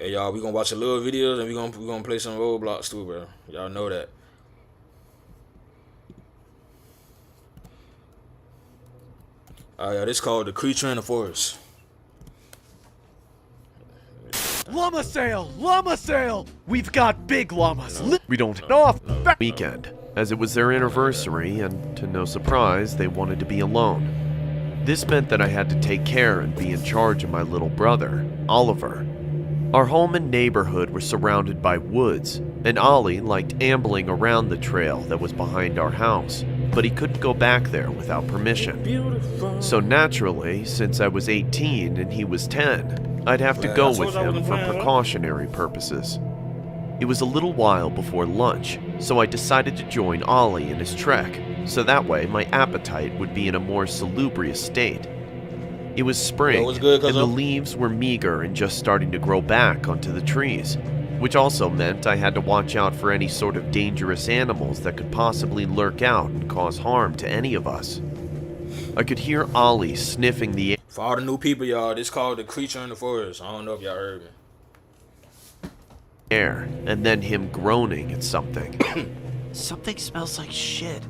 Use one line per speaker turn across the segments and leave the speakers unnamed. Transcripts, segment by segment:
Hey y'all, we gonna watch a little videos and we gonna play some Roblox too, bro. Y'all know that. Yeah, this called The Creature in the Forest.
Llama sale! Llama sale! We've got big llamas. We don't
off weekend, as it was their anniversary, and to no surprise, they wanted to be alone. This meant that I had to take care and be in charge of my little brother, Oliver. Our home and neighborhood were surrounded by woods, and Ollie liked ambling around the trail that was behind our house, but he couldn't go back there without permission.
Beautiful.
So naturally, since I was 18 and he was 10, I'd have to go with him for precautionary purposes. It was a little while before lunch, so I decided to join Ollie in his trek, so that way my appetite would be in a more salubrious state. It was spring, and the leaves were meager and just starting to grow back onto the trees, which also meant I had to watch out for any sort of dangerous animals that could possibly lurk out and cause harm to any of us. I could hear Ollie sniffing the air.
For all the new people, y'all, this called The Creature in the Forest. I don't know if y'all heard me.
And then him groaning at something.
Something smells like shit,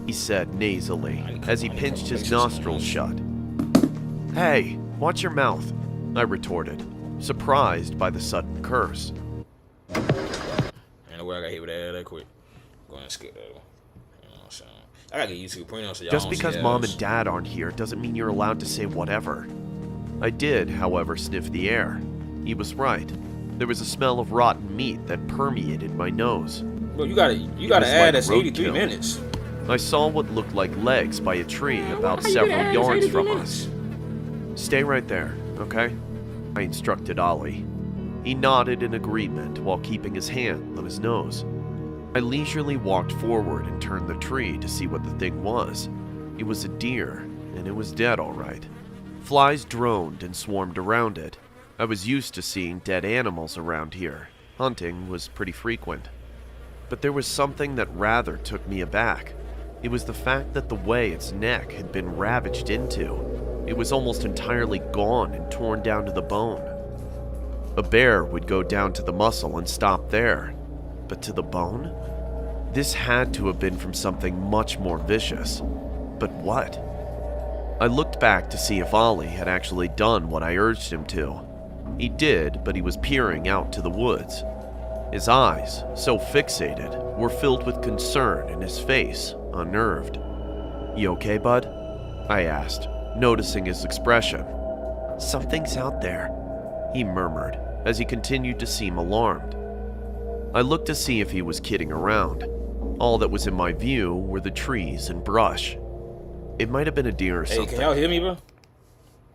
he said nasally as he pinched his nostrils shut. Hey, watch your mouth, I retorted, surprised by the sudden curse.
Ain't no way I got hit with that quick. Go ahead and skip that one. You know what I'm saying? I gotta get YouTube Premium so y'all
Just
don't
because
see
Mom
ads.
and Dad aren't here doesn't mean you're allowed to say whatever. I did, however, sniff the air. He was right. There was a smell of rotten meat that permeated my nose.
Bro, you gotta add that's 83 minutes.
I saw what looked like legs by a tree about several yards from us. Stay right there, okay? I instructed Ollie. He nodded in agreement while keeping his hand on his nose. I leisurely walked forward and turned the tree to see what the thing was. It was a deer, and it was dead all right. Flies droned and swarmed around it. I was used to seeing dead animals around here. Hunting was pretty frequent. But there was something that rather took me aback. It was the fact that the way its neck had been ravaged into. It was almost entirely gone and torn down to the bone. A bear would go down to the muscle and stop there. But to the bone? This had to have been from something much more vicious. But what? I looked back to see if Ollie had actually done what I urged him to. He did, but he was peering out to the woods. His eyes, so fixated, were filled with concern and his face unnerved. You okay, bud? I asked, noticing his expression. Something's out there, he murmured as he continued to seem alarmed. I looked to see if he was kidding around. All that was in my view were the trees and brush. It might have been a deer or something.
Hey, can y'all hear me, bro?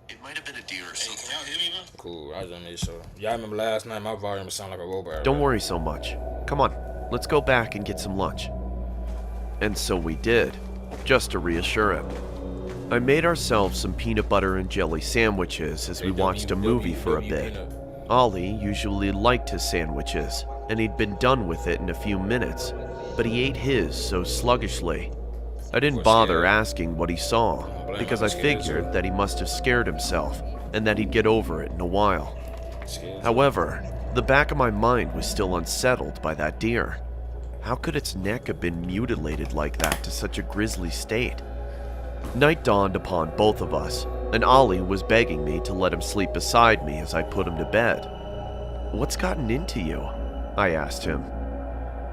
It might have been a deer or something.
Can y'all hear me, bro? Cool, I was on this show. Y'all remember last night my volume sounded like a robot.
Don't worry so much. Come on, let's go back and get some lunch. And so we did, just to reassure him. I made ourselves some peanut butter and jelly sandwiches as we watched a movie for a bit. Ollie usually liked his sandwiches, and he'd been done with it in a few minutes, but he ate his so sluggishly. I didn't bother asking what he saw, because I figured that he must have scared himself, and that he'd get over it in a while. However, the back of my mind was still unsettled by that deer. How could its neck have been mutilated like that to such a grisly state? Night dawned upon both of us, and Ollie was begging me to let him sleep beside me as I put him to bed. What's gotten into you? I asked him.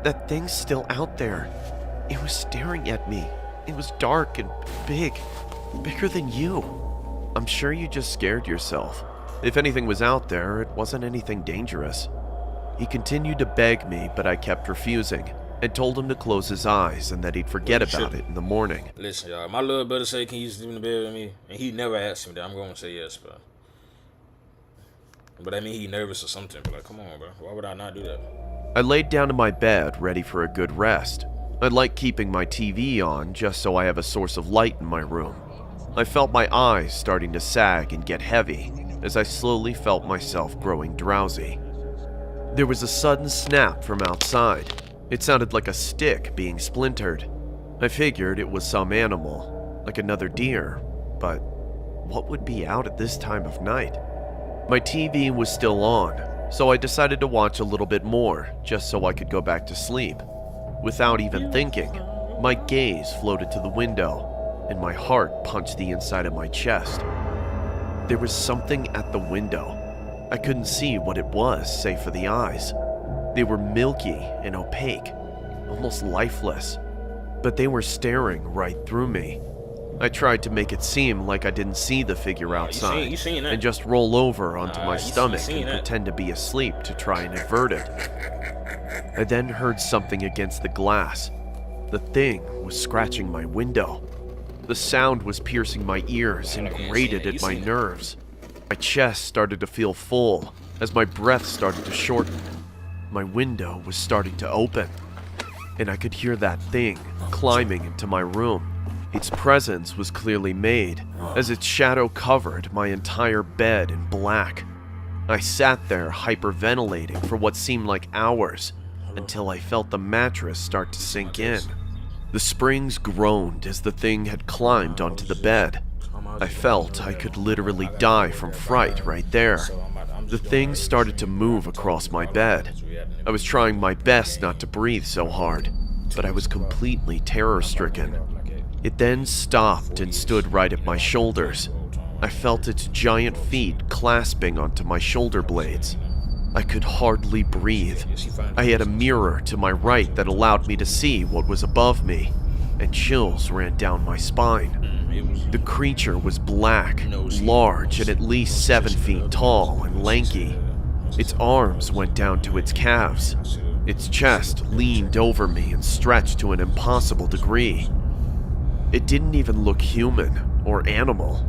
That thing's still out there. It was staring at me. It was dark and big, bigger than you. I'm sure you just scared yourself. If anything was out there, it wasn't anything dangerous. He continued to beg me, but I kept refusing, and told him to close his eyes and that he'd forget about it in the morning.
Listen, y'all, my little brother said, can you sleep in the bed with me? And he never asked me that. I'm going to say yes, bro. But I mean, he nervous or something. But like, come on, bro. Why would I not do that?
I laid down in my bed, ready for a good rest. I like keeping my TV on just so I have a source of light in my room. I felt my eyes starting to sag and get heavy as I slowly felt myself growing drowsy. There was a sudden snap from outside. It sounded like a stick being splintered. I figured it was some animal, like another deer, but what would be out at this time of night? My TV was still on, so I decided to watch a little bit more, just so I could go back to sleep. Without even thinking, my gaze floated to the window, and my heart punched the inside of my chest. There was something at the window. I couldn't see what it was, save for the eyes. They were milky and opaque, almost lifeless, but they were staring right through me. I tried to make it seem like I didn't see the figure outside, and just roll over onto my stomach and pretend to be asleep to try and avert it. I then heard something against the glass. The thing was scratching my window. The sound was piercing my ears and grated at my nerves. My chest started to feel full as my breath started to shorten. My window was starting to open, and I could hear that thing climbing into my room. Its presence was clearly made, as its shadow covered my entire bed in black. I sat there hyperventilating for what seemed like hours, until I felt the mattress start to sink in. The springs groaned as the thing had climbed onto the bed. I felt I could literally die from fright right there. The thing started to move across my bed. I was trying my best not to breathe so hard, but I was completely terror-stricken. It then stopped and stood right at my shoulders. I felt its giant feet clasping onto my shoulder blades. I could hardly breathe. I had a mirror to my right that allowed me to see what was above me, and chills ran down my spine. The creature was black, large, and at least 7 feet tall and lanky. Its arms went down to its calves. Its chest leaned over me and stretched to an impossible degree. It didn't even look human or animal.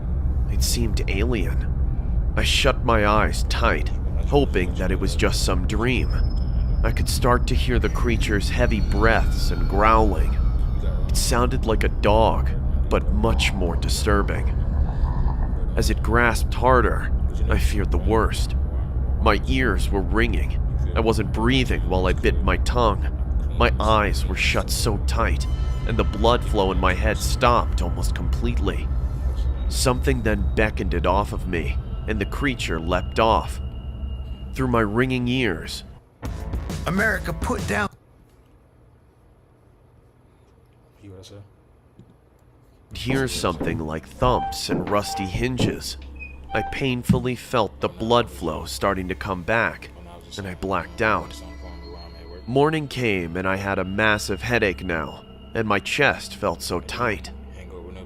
It seemed alien. I shut my eyes tight, hoping that it was just some dream. I could start to hear the creature's heavy breaths and growling. It sounded like a dog, but much more disturbing. As it grasped harder, I feared the worst. My ears were ringing. I wasn't breathing while I bit my tongue. My eyes were shut so tight, and the blood flow in my head stopped almost completely. Something then beckoned it off of me, and the creature leapt off. Through my ringing ears,
America, put down.
You what I said?
I'd hear something like thumps and rusty hinges. I painfully felt the blood flow starting to come back, and I blacked out. Morning came, and I had a massive headache now, and my chest felt so tight.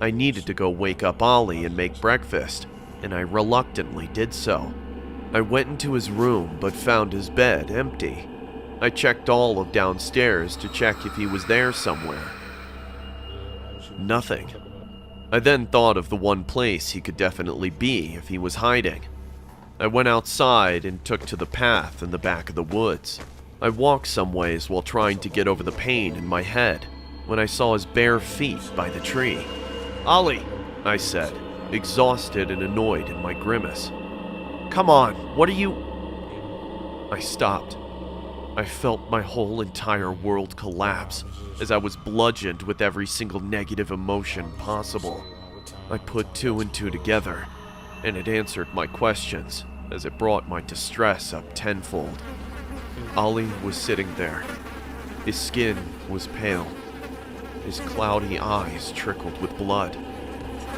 I needed to go wake up Ollie and make breakfast, and I reluctantly did so. I went into his room but found his bed empty. I checked all of downstairs to check if he was there somewhere. Nothing. I then thought of the one place he could definitely be if he was hiding. I went outside and took to the path in the back of the woods. I walked some ways while trying to get over the pain in my head when I saw his bare feet by the tree. "Ollie," I said, exhausted and annoyed in my grimace. "Come on, what are you—" I stopped. I felt my whole entire world collapse as I was bludgeoned with every single negative emotion possible. I put 2 and 2 together, and it answered my questions as it brought my distress up tenfold. Ollie was sitting there. His skin was pale. His cloudy eyes trickled with blood,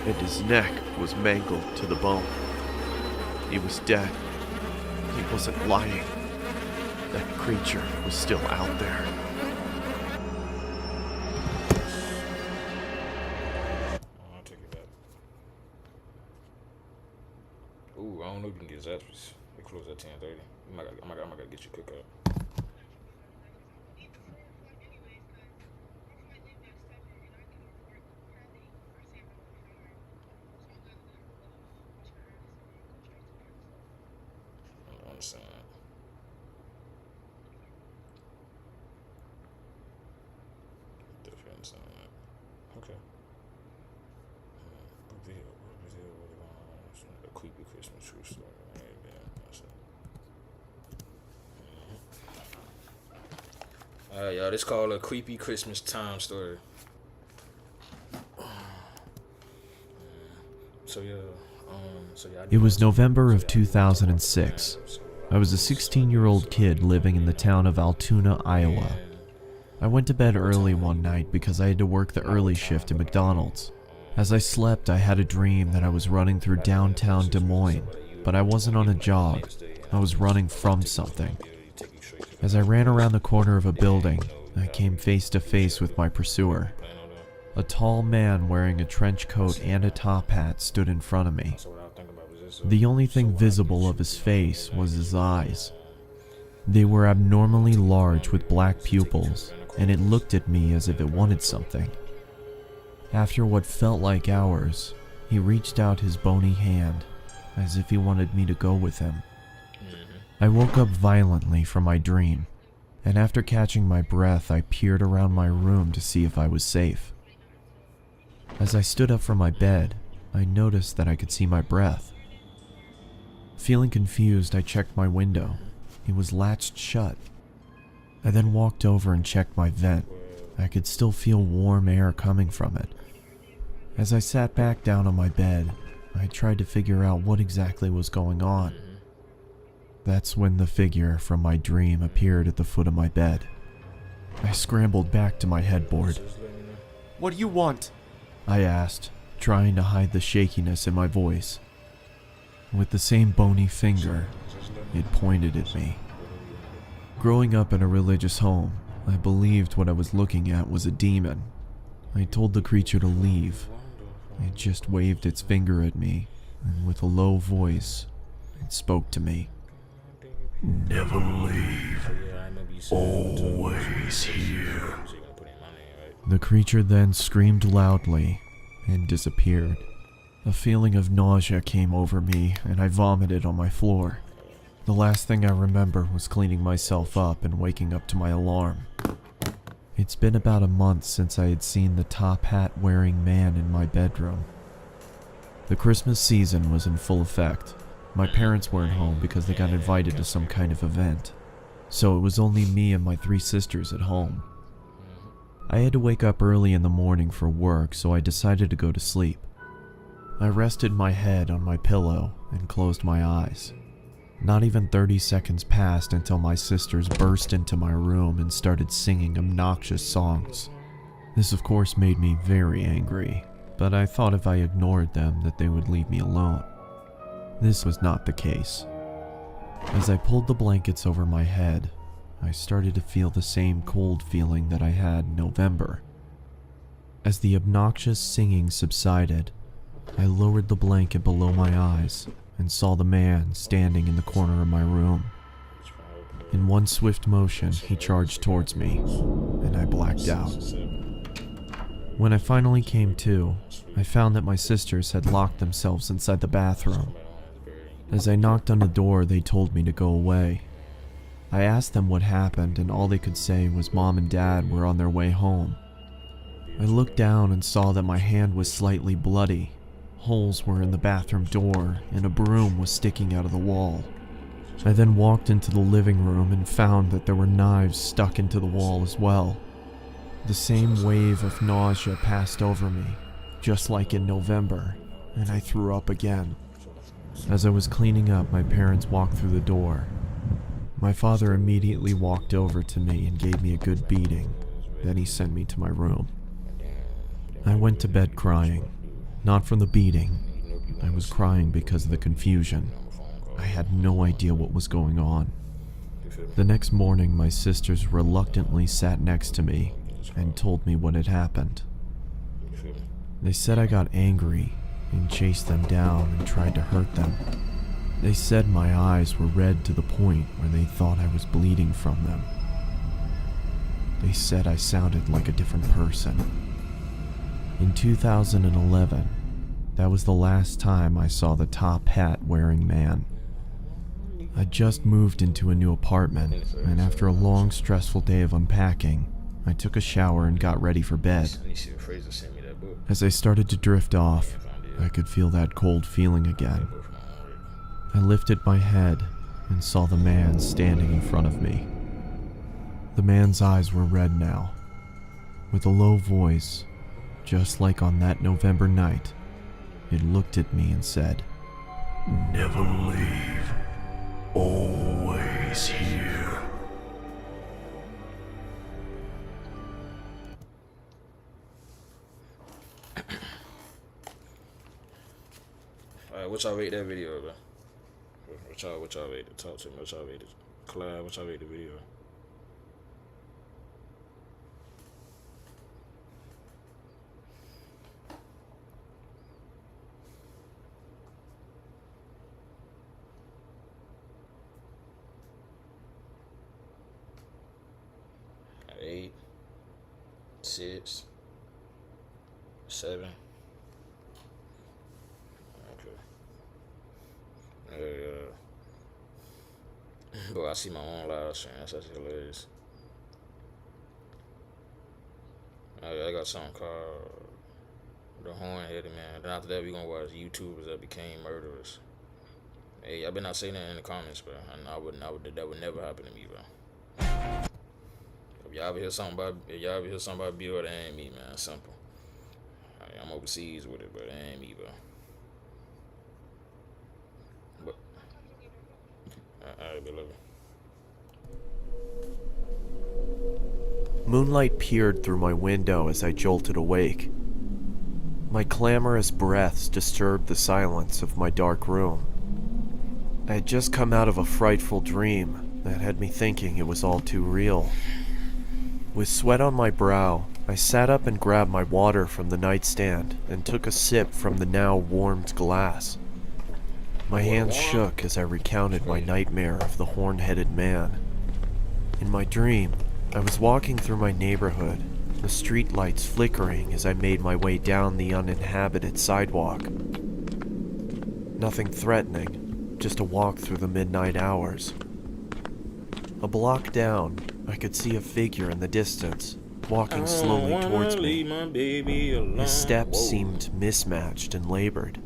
and his neck was mangled to the bone. He was dead. He wasn't lying. That creature was still out there.
I'll take it back. Ooh, I don't know if you can get Zappos. They close at 10:30. I might gotta get you a cookout. I understand. Definitely understand that. Okay. A creepy Christmas true story. Alright, y'all, this called a creepy Christmas time story. So yeah,
It was November of 2006. I was a 16-year-old kid living in the town of Altoona, Iowa. I went to bed early one night because I had to work the early shift at McDonald's. As I slept, I had a dream that I was running through downtown Des Moines, but I wasn't on a jog. I was running from something. As I ran around the corner of a building, I came face to face with my pursuer. A tall man wearing a trench coat and a top hat stood in front of me. The only thing visible of his face was his eyes. They were abnormally large with black pupils, and it looked at me as if it wanted something. After what felt like hours, he reached out his bony hand, as if he wanted me to go with him. I woke up violently from my dream, and after catching my breath, I peered around my room to see if I was safe. As I stood up from my bed, I noticed that I could see my breath. Feeling confused, I checked my window. It was latched shut. I then walked over and checked my vent. I could still feel warm air coming from it. As I sat back down on my bed, I tried to figure out what exactly was going on. That's when the figure from my dream appeared at the foot of my bed. I scrambled back to my headboard.
What do you want?
I asked, trying to hide the shakiness in my voice. With the same bony finger, it pointed at me. Growing up in a religious home, I believed what I was looking at was a demon. I told the creature to leave. It just waved its finger at me, and with a low voice, it spoke to me.
Never leave. Always here.
The creature then screamed loudly and disappeared. A feeling of nausea came over me, and I vomited on my floor. The last thing I remember was cleaning myself up and waking up to my alarm. It's been about a month since I had seen the top hat wearing man in my bedroom. The Christmas season was in full effect. My parents weren't home because they got invited to some kind of event, so it was only me and my 3 sisters at home. I had to wake up early in the morning for work, so I decided to go to sleep. I rested my head on my pillow and closed my eyes. Not even 30 seconds passed until my sisters burst into my room and started singing obnoxious songs. This of course made me very angry, but I thought if I ignored them that they would leave me alone. This was not the case. As I pulled the blankets over my head, I started to feel the same cold feeling that I had in November. As the obnoxious singing subsided, I lowered the blanket below my eyes and saw the man standing in the corner of my room. In one swift motion, he charged towards me, and I blacked out. When I finally came to, I found that my sisters had locked themselves inside the bathroom. As I knocked on the door, they told me to go away. I asked them what happened, and all they could say was Mom and Dad were on their way home. I looked down and saw that my hand was slightly bloody. Holes were in the bathroom door, and a broom was sticking out of the wall. I then walked into the living room and found that there were knives stuck into the wall as well. The same wave of nausea passed over me, just like in November, and I threw up again. As I was cleaning up, my parents walked through the door. My father immediately walked over to me and gave me a good beating. Then he sent me to my room. I went to bed crying. Not from the beating. I was crying because of the confusion. I had no idea what was going on. The next morning, my sisters reluctantly sat next to me and told me what had happened. They said I got angry and chased them down and tried to hurt them. They said my eyes were red to the point where they thought I was bleeding from them. They said I sounded like a different person. In 2011, that was the last time I saw the top hat wearing man. I just moved into a new apartment, and after a long, stressful day of unpacking, I took a shower and got ready for bed. As I started to drift off, I could feel that cold feeling again. I lifted my head and saw the man standing in front of me. The man's eyes were red now. With a low voice, just like on that November night, it looked at me and said,
Never leave. Always here.
Alright, what y'all rate that video, bro? What y'all rate it? Talk to me. What y'all rate it? Clyde, what y'all rate the video? Eight, 6, 7. Bro, I see my own live stream. That's actually hilarious. I got something called The Horn-Headed Man. Then after that, we gonna watch YouTubers that became murderers. Hey, I been not saying that in the comments, bro. That would never happen to me, bro. If y'all ever hear something about Bill, that ain't me, man. Simple. I'm overseas with it, but that ain't me, bro. Alright, beloved.
Moonlight peered through my window as I jolted awake. My clamorous breaths disturbed the silence of my dark room. I had just come out of a frightful dream that had me thinking it was all too real. With sweat on my brow, I sat up and grabbed my water from the nightstand and took a sip from the now warmed glass. My hands shook as I recounted my nightmare of the horn-headed man. In my dream, I was walking through my neighborhood, the streetlights flickering as I made my way down the uninhabited sidewalk. Nothing threatening, just a walk through the midnight hours. A block down, I could see a figure in the distance, walking slowly towards me. His steps seemed mismatched and labored.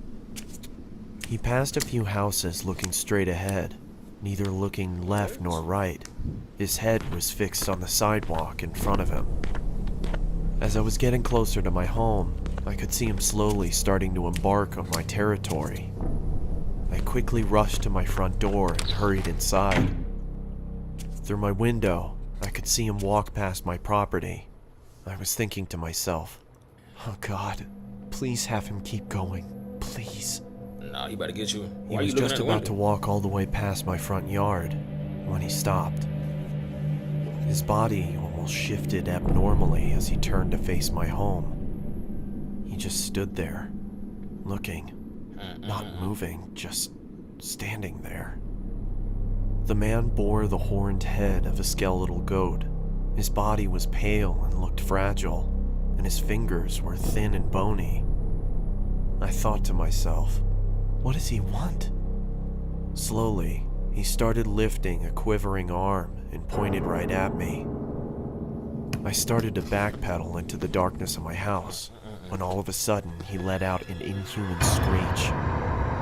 He passed a few houses looking straight ahead, neither looking left nor right. His head was fixed on the sidewalk in front of him. As I was getting closer to my home, I could see him slowly starting to embark on my territory. I quickly rushed to my front door and hurried inside. Through my window, I could see him walk past my property. I was thinking to myself, oh God, please have him keep going, please.
Nah, he about to get you.
He was just about to walk all the way past my front yard when he stopped. His body almost shifted abnormally as he turned to face my home. He just stood there, looking, not moving, just standing there. The man bore the horned head of a skeletal goat. His body was pale and looked fragile, and his fingers were thin and bony. I thought to myself, what does he want? Slowly, he started lifting a quivering arm and pointed right at me. I started to backpedal into the darkness of my house, when all of a sudden he let out an inhuman screech.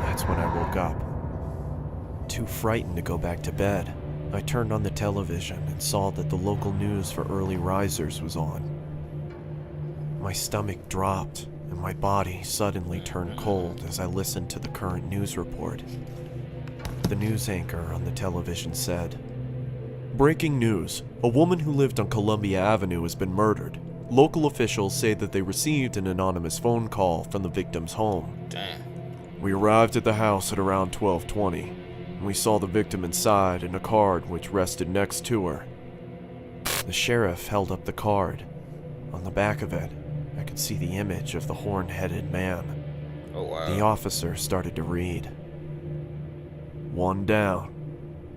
That's when I woke up. Too frightened to go back to bed, I turned on the television and saw that the local news for early risers was on. My stomach dropped, and my body suddenly turned cold as I listened to the current news report. The news anchor on the television said, "Breaking news. A woman who lived on Columbia Avenue has been murdered. Local officials say that they received an anonymous phone call from the victim's home.
Damn.
We arrived at the house at around 12:20, and we saw the victim inside and a card which rested next to her." The sheriff held up the card. On the back of it, I could see the image of the horn-headed man.
Oh, wow.
The officer started to read. "One down.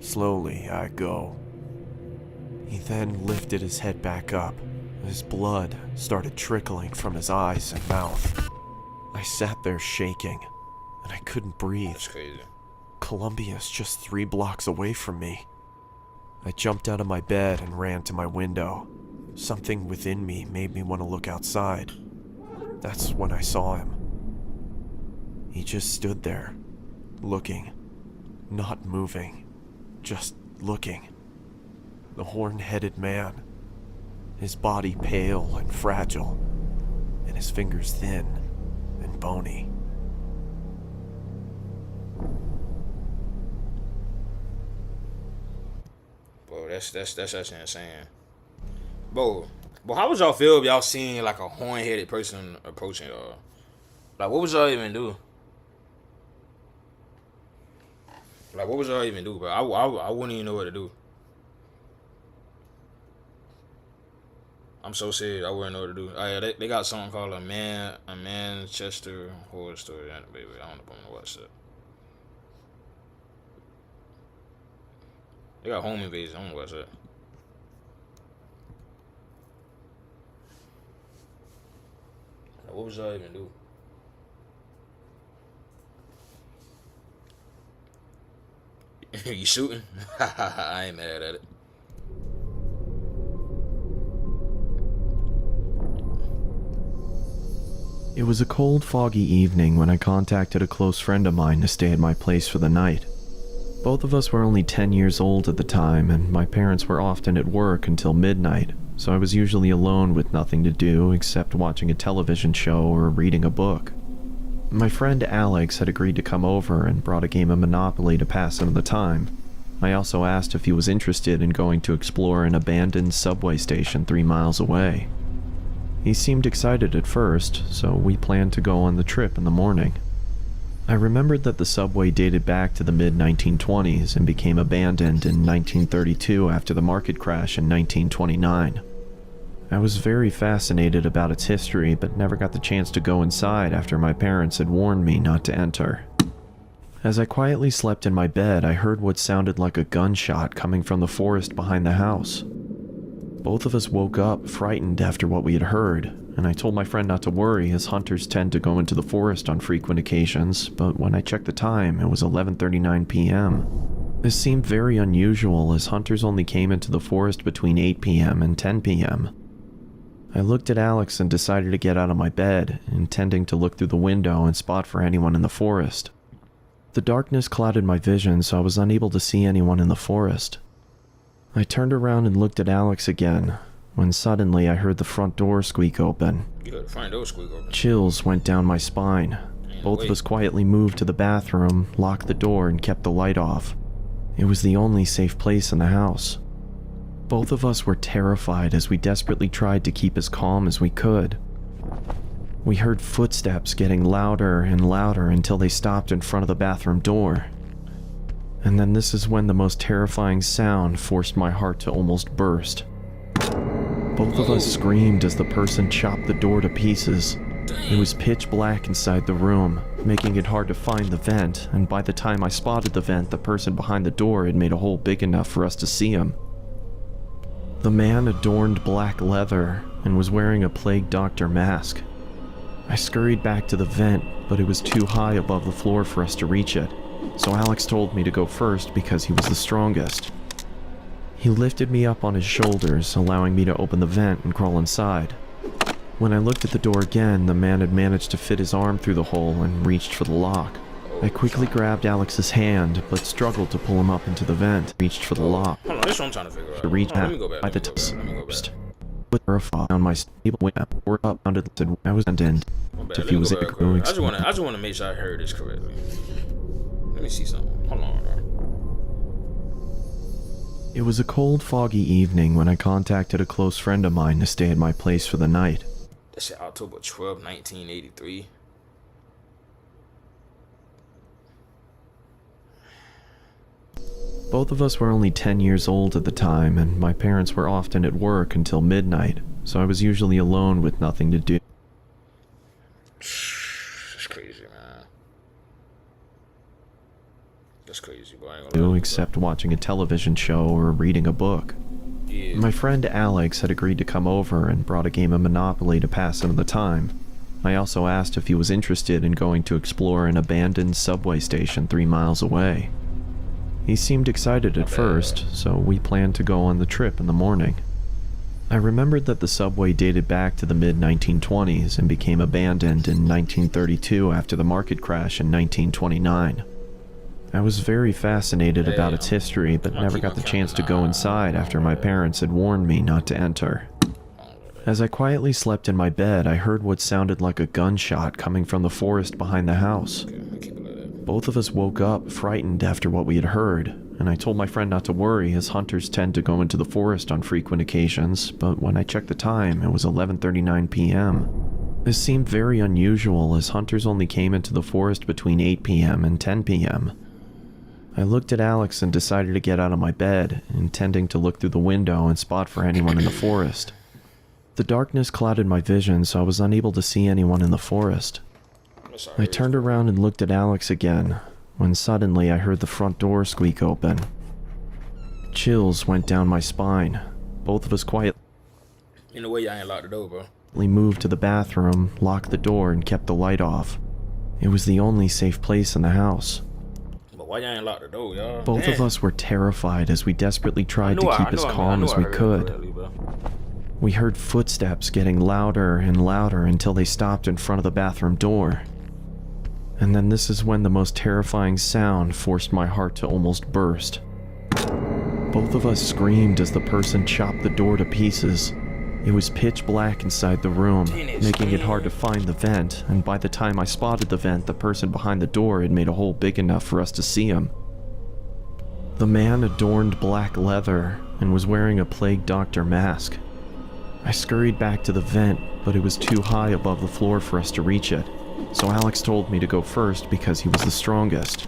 Slowly I go." He then lifted his head back up. His blood started trickling from his eyes and mouth. I sat there shaking, and I couldn't breathe.
That's crazy.
Columbia's just 3 blocks away from me. I jumped out of my bed and ran to my window. Something within me made me want to look outside. That's when I saw him. He just stood there, looking, not moving, just looking. The horn-headed man, his body pale and fragile, and his fingers thin and bony.
that's actually insane, bro. But how would y'all feel if y'all seen like a horn-headed person approaching y'all? Like, what would y'all even do? Like, what would y'all even do, bro? I wouldn't even know what to do. I'm so serious. I wouldn't know what to do. Oh, yeah, they got something called a Manchester horror story. Baby, I don't know if I'm gonna watch that. They got home invasion. I don't watch that. What would y'all even do? You shooting? I ain't mad at it.
It was a cold, foggy evening when I contacted a close friend of mine to stay at my place for the night. Both of us were only 10 years old at the time, and my parents were often at work until midnight, so I was usually alone with nothing to do except watching a television show or reading a book. My friend Alex had agreed to come over and brought a game of Monopoly to pass some of the time. I also asked if he was interested in going to explore an abandoned subway station 3 miles away. He seemed excited at first, so we planned to go on the trip in the morning. I remembered that the subway dated back to the mid-1920s and became abandoned in 1932 after the market crash in 1929. I was very fascinated about its history, but never got the chance to go inside after my parents had warned me not to enter. As I quietly slept in my bed, I heard what sounded like a gunshot coming from the forest behind the house. Both of us woke up, frightened after what we had heard, and I told my friend not to worry as hunters tend to go into the forest on frequent occasions, but when I checked the time, it was 11:39 p.m. This seemed very unusual as hunters only came into the forest between 8 p.m. and 10 p.m. I looked at Alex and decided to get out of my bed, intending to look through the window and spot for anyone in the forest. The darkness clouded my vision, so I was unable to see anyone in the forest. I turned around and looked at Alex again, when suddenly I heard the front door squeak open.
You heard the front door squeak open.
Chills went down my spine. Both of us quietly moved to the bathroom, locked the door, and kept the light off. It was the only safe place in the house. Both of us were terrified as we desperately tried to keep as calm as we could. We heard footsteps getting louder and louder until they stopped in front of the bathroom door. And then this is when the most terrifying sound forced my heart to almost burst. Both of us screamed as the person chopped the door to pieces. It was pitch black inside the room, making it hard to find the vent, and by the time I spotted the vent, the person behind the door had made a hole big enough for us to see him. The man adorned black leather and was wearing a plague doctor mask. I scurried back to the vent, but it was too high above the floor for us to reach it, so Alex told me to go first because he was the strongest. He lifted me up on his shoulders, allowing me to open the vent and crawl inside. When I looked at the door again, the man had managed to fit his arm through the hole and reached for the lock. I quickly grabbed Alex's hand, but struggled to pull him up into the vent. Reached for the lock.
Hold on, this is what I'm trying to figure out.
To reach
Let me go back.
by the
Let me go back.
with her on my stable went up, or up, sounded said I was ended.
If he was I just want to make sure I heard this correctly. Let me see something. Hold on.
It was a cold, foggy evening when I contacted a close friend of mine to stay at my place for the night.
That's October 12th, 1983.
Both of us were only 10 years old at the time, and my parents were often at work until midnight, so I was usually alone with nothing to do.
That's crazy, man. That's crazy, boy.
Except watching a television show or reading a book.
Yeah.
My friend Alex had agreed to come over and brought a game of Monopoly to pass some of the time. I also asked if he was interested in going to explore an abandoned subway station 3 miles away. He seemed excited at first, so we planned to go on the trip in the morning. I remembered that the subway dated back to the mid-1920s and became abandoned in 1932 after the market crash in 1929. I was very fascinated about its history, but never got the chance to go inside after my parents had warned me not to enter. As I quietly slept in my bed, I heard what sounded like a gunshot coming from the forest behind the house. Both of us woke up, frightened after what we had heard, and I told my friend not to worry as hunters tend to go into the forest on frequent occasions, but when I checked the time, it was 11:39 p.m. This seemed very unusual as hunters only came into the forest between 8 p.m. and 10 p.m. I looked at Alex and decided to get out of my bed, intending to look through the window and spot for anyone in the forest. The darkness clouded my vision, so I was unable to see anyone in the forest. I turned around and looked at Alex again, when suddenly I heard the front door squeak open. Chills went down my spine. Both of us quietly
In a way, I ain't locked the door, bro.
moved to the bathroom, locked the door, and kept the light off. It was the only safe place in the house.
But why y'all ain't locked the door, y'all?
Both of us were terrified as we desperately tried to keep as calm as we could. We heard footsteps getting louder and louder until they stopped in front of the bathroom door. And then this is when the most terrifying sound forced my heart to almost burst. Both of us screamed as the person chopped the door to pieces. It was pitch black inside the room, making it hard to find the vent, and by the time I spotted the vent, the person behind the door had made a hole big enough for us to see him. The man adorned black leather and was wearing a plague doctor mask. I scurried back to the vent, but it was too high above the floor for us to reach it, so Alex told me to go first because he was the strongest.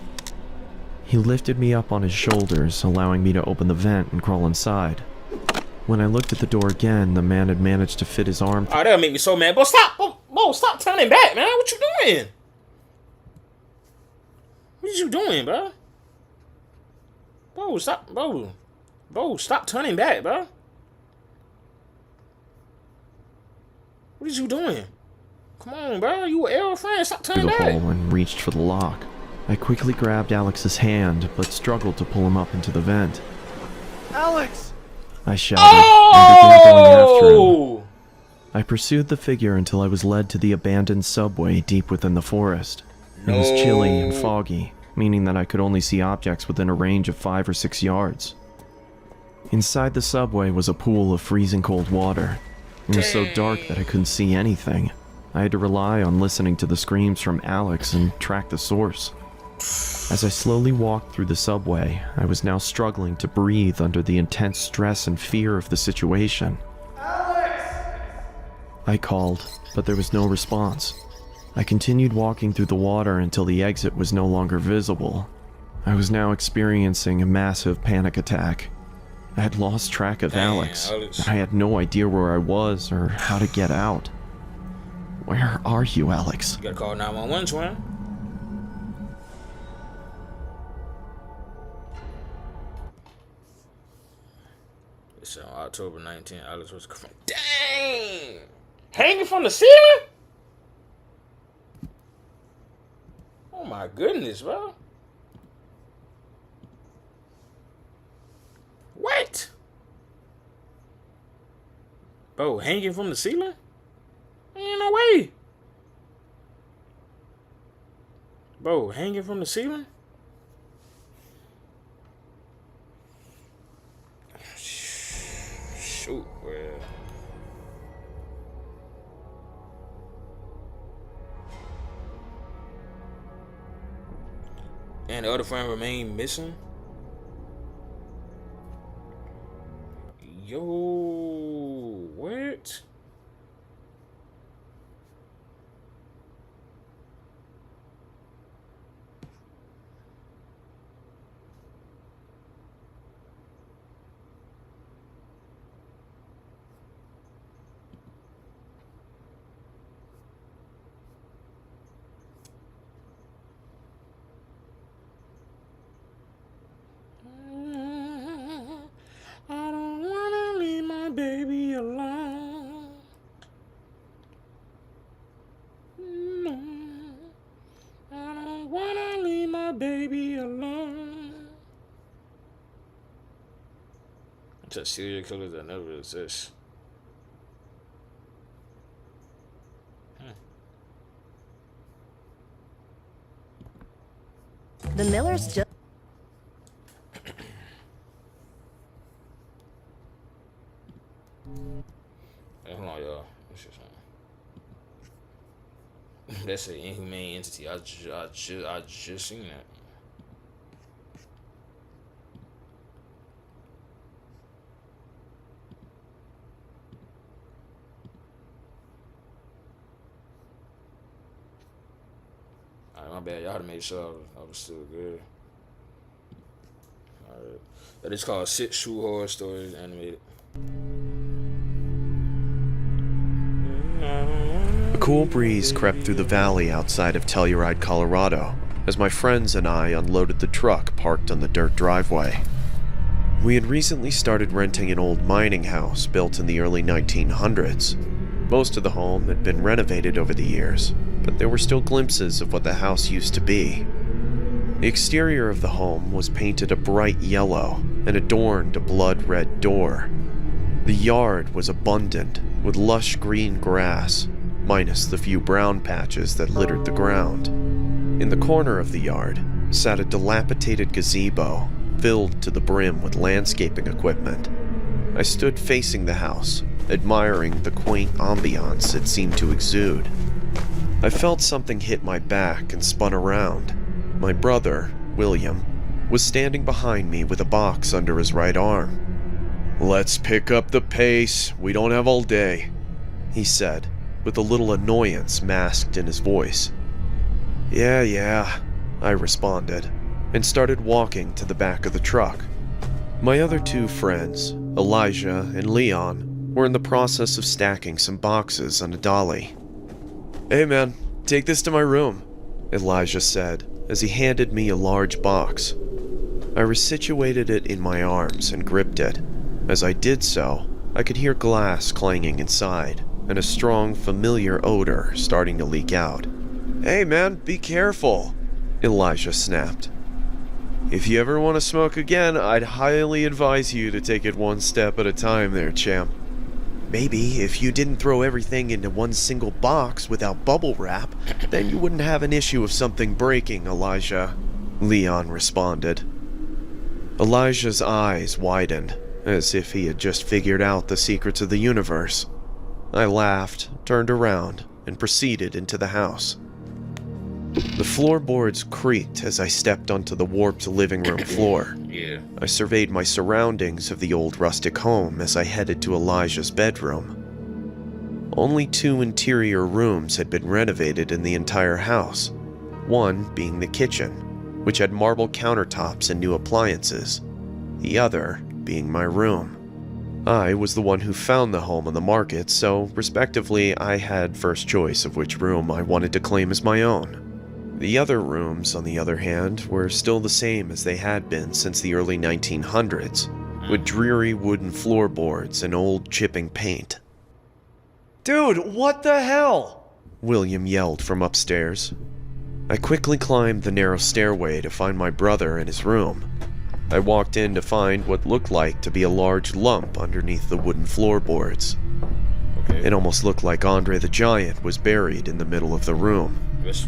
He lifted me up on his shoulders, allowing me to open the vent and crawl inside. When I looked at the door again, the man had managed to fit his arm.
Oh, that'll make me so mad. Bro, stop. Bro, stop turning back, man. What you doing? What is you doing, bro? Bro, stop. Bro, stop turning back, bro. What is you doing? Come on, bro. You an arrow friend. Stop turning
Through the
back.
hole and reached for the lock. I quickly grabbed Alex's hand, but struggled to pull him up into the vent.
Alex!
I shouted, and began going after him.
Oh!
I pursued the figure until I was led to the abandoned subway deep within the forest. It was chilly and foggy, meaning that I could only see objects within a range of 5 or 6 yards. Inside the subway was a pool of freezing cold water. It was so dark that I couldn't see anything. I had to rely on listening to the screams from Alex and track the source. As I slowly walked through the subway, I was now struggling to breathe under the intense stress and fear of the situation. Alex! I called, but there was no response. I continued walking through the water until the exit was no longer visible. I was now experiencing a massive panic attack. I had lost track of Alex, and I had no idea where I was or how to get out. Where are you, Alex?
You gotta call 911, twin. It's on October 19th. Alex was confirmed. Dang! Hanging from the ceiling? Oh my goodness, bro. What? Bro, hanging from the ceiling? Ain't no way. Bro, hanging from the ceiling? Shoot, bro. And the other friend remained missing? Yo, what? I don't wanna leave my baby alone. No, I don't wanna leave my baby alone. It's a serial killer that never exists.
The Millers just.
Hey, hold on, y'all. That's an inhumane entity. I just seen that. bad. Y'all had to make sure I was still good. Alright. That is called Six True Horror Stories Animated.
A cool breeze crept through the valley outside of Telluride, Colorado, as my friends and I unloaded the truck parked on the dirt driveway. We had recently started renting an old mining house built in the early 1900s. Most of the home had been renovated over the years, but there were still glimpses of what the house used to be. The exterior of the home was painted a bright yellow and adorned a blood-red door. The yard was abundant, with lush green grass, minus the few brown patches that littered the ground. In the corner of the yard sat a dilapidated gazebo filled to the brim with landscaping equipment. I stood facing the house, admiring the quaint ambiance it seemed to exude. I felt something hit my back and spun around. My brother, William, was standing behind me with a box under his right arm. "Let's pick up the pace, we don't have all day," he said, with a little annoyance masked in his voice. Yeah, I responded, and started walking to the back of the truck. My other two friends, Elijah and Leon, were in the process of stacking some boxes on a dolly. "Hey man, take this to my room," Elijah said, as he handed me a large box. I resituated it in my arms and gripped it. As I did so, I could hear glass clanging inside, and a strong, familiar odor starting to leak out. "Hey man, be careful," Elijah snapped. "If you ever want to smoke again, I'd highly advise you to take it one step at a time there, champ." "Maybe if you didn't throw everything into one single box without bubble wrap, then you wouldn't have an issue of something breaking, Elijah," Leon responded. Elijah's eyes widened, as if he had just figured out the secrets of the universe. I laughed, turned around, and proceeded into the house. The floorboards creaked as I stepped onto the warped living room floor.
Yeah.
I surveyed my surroundings of the old rustic home as I headed to Elijah's bedroom. Only 2 interior rooms had been renovated in the entire house, one being the kitchen, which had marble countertops and new appliances, the other being my room. I was the one who found the home on the market, so respectively I had first choice of which room I wanted to claim as my own. The other rooms, on the other hand, were still the same as they had been since the early 1900s, with dreary wooden floorboards and old chipping paint. "Dude, what the hell?" William yelled from upstairs. I quickly climbed the narrow stairway to find my brother in his room. I walked in to find what looked like to be a large lump underneath the wooden floorboards.
Okay.
It almost looked like Andre the Giant was buried in the middle of the room.
Rest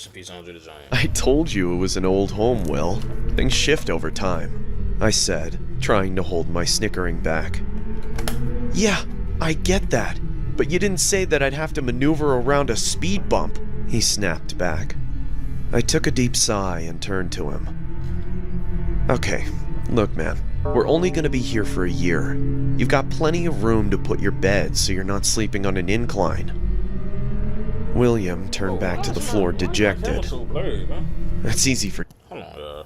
in peace, Andre the Giant.
"I told you it was an old home, Will. Things shift over time," I said, trying to hold my snickering back. "Yeah, I get that, but you didn't say that I'd have to maneuver around a speed bump," he snapped back. I took a deep sigh and turned to him. "Okay, look man, we're only gonna be here for a year. You've got plenty of room to put your bed so you're not sleeping on an incline." William turned back to the floor dejected.
So blurry, man.
"That's easy for
Hold on,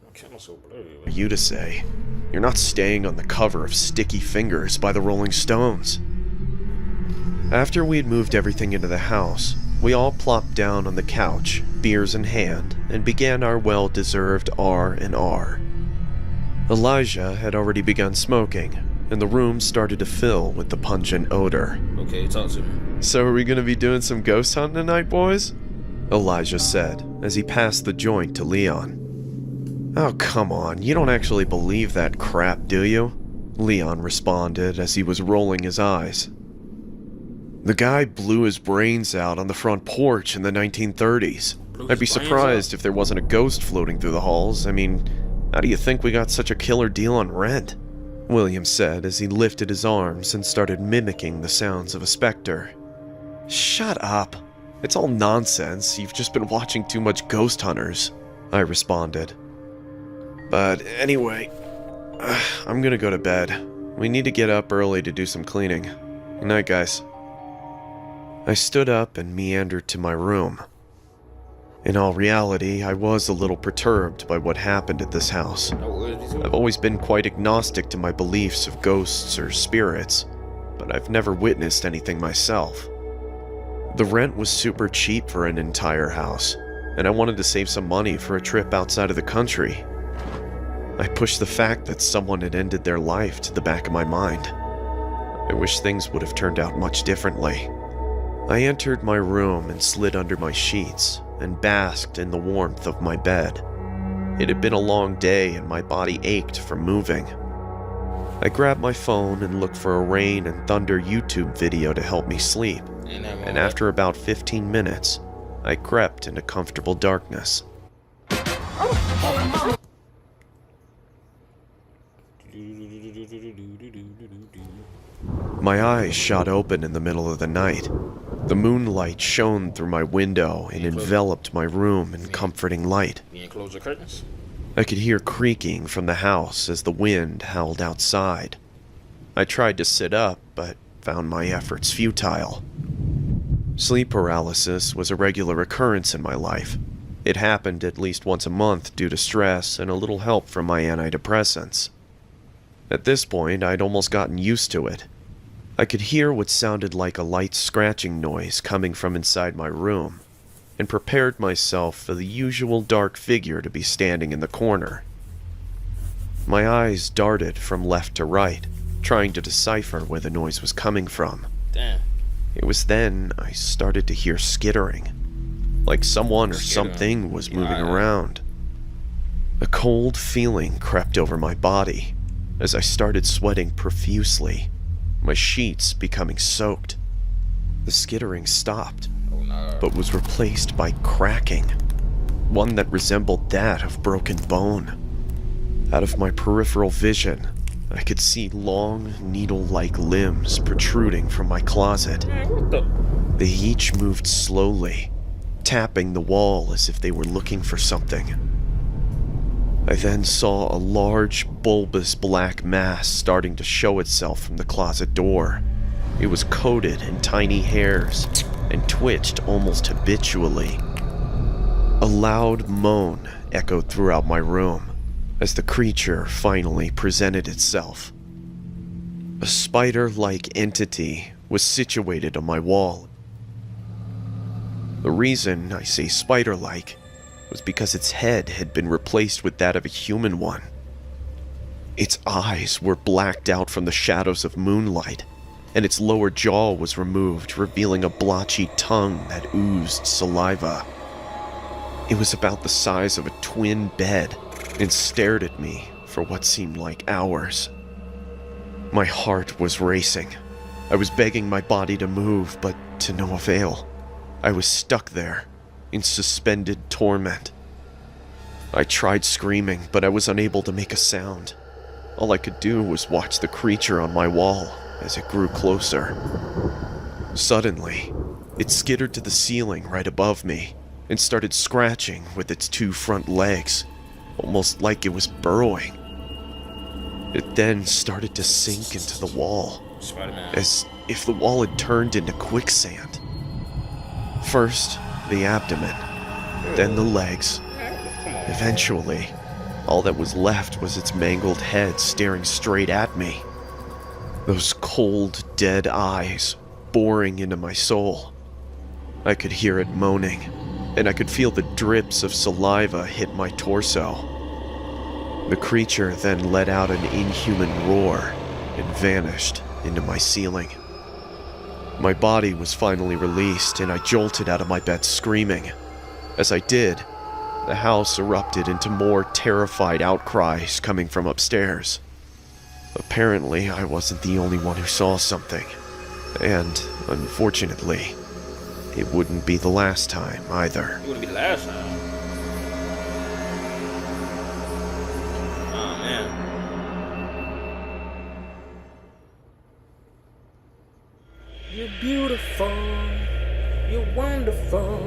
my camera's so blurry, man.
you to say. You're not staying on the cover of Sticky Fingers by the Rolling Stones." After we had moved everything into the house, we all plopped down on the couch, beers in hand, and began our well-deserved R&R. Elijah had already begun smoking, and the room started to fill with the pungent odor.
Okay, talk to me.
"So are we gonna be doing some ghost hunting tonight, boys?" Elijah said, as he passed the joint to Leon. "Oh, come on, you don't actually believe that crap, do you?" Leon responded as he was rolling his eyes. "The guy blew his brains out on the front porch in the 1930s. I'd be surprised if there wasn't a ghost floating through the halls. I mean, how do you think we got such a killer deal on rent?" William said as he lifted his arms and started mimicking the sounds of a specter. "Shut up. It's all nonsense. You've just been watching too much Ghost Hunters," I responded. "But anyway, I'm gonna go to bed. We need to get up early to do some cleaning. Good night, guys." I stood up and meandered to my room. In all reality, I was a little perturbed by what happened at this house. I've always been quite agnostic to my beliefs of ghosts or spirits, but I've never witnessed anything myself. The rent was super cheap for an entire house, and I wanted to save some money for a trip outside of the country. I pushed the fact that someone had ended their life to the back of my mind. I wish things would have turned out much differently. I entered my room and slid under my sheets and basked in the warmth of my bed. It had been a long day and my body ached from moving. I grabbed my phone and looked for a rain and thunder YouTube video to help me sleep, and after about 15 minutes, I crept into comfortable darkness. My eyes shot open in the middle of the night. The moonlight shone through my window and enveloped my room in comforting light.
You ain't close the curtains?
I could hear creaking from the house as the wind howled outside. I tried to sit up, but found my efforts futile. Sleep paralysis was a regular occurrence in my life. It happened at least once a month due to stress and a little help from my antidepressants. At this point, I'd almost gotten used to it. I could hear what sounded like a light scratching noise coming from inside my room, and prepared myself for the usual dark figure to be standing in the corner. My eyes darted from left to right, trying to decipher where the noise was coming from.
Damn.
It was then I started to hear skittering, like someone or something was moving around. A cold feeling crept over my body as I started sweating profusely, my sheets becoming soaked. The skittering stopped, but was replaced by cracking, one that resembled that of broken bone. Out of my peripheral vision, I could see long, needle-like limbs protruding from my closet. They each moved slowly, tapping the wall as if they were looking for something. I then saw a large, bulbous black mass starting to show itself from the closet door. It was coated in tiny hairs and twitched almost habitually. A loud moan echoed throughout my room as the creature finally presented itself. A spider-like entity was situated on my wall. The reason I say spider-like was because its head had been replaced with that of a human one. Its eyes were blacked out from the shadows of moonlight, and its lower jaw was removed, revealing a blotchy tongue that oozed saliva. It was about the size of a twin bed and stared at me for what seemed like hours. My heart was racing. I was begging my body to move, but to no avail. I was stuck there, in suspended torment. I tried screaming, but I was unable to make a sound. All I could do was watch the creature on my wall as it grew closer. Suddenly, it skittered to the ceiling right above me and started scratching with its two front legs, almost like it was burrowing. It then started to sink into the wall, as if the wall had turned into quicksand. First, the abdomen, then the legs. Eventually, all that was left was its mangled head staring straight at me. Those cold, dead eyes boring into my soul. I could hear it moaning, and I could feel the drips of saliva hit my torso. The creature then let out an inhuman roar and vanished into my ceiling. My body was finally released, and I jolted out of my bed screaming. As I did, the house erupted into more terrified outcries coming from upstairs. Apparently, I wasn't the only one who saw something, and, unfortunately, it wouldn't be the last time either.
It wouldn't be the last time. Oh, man. You're beautiful. You're wonderful.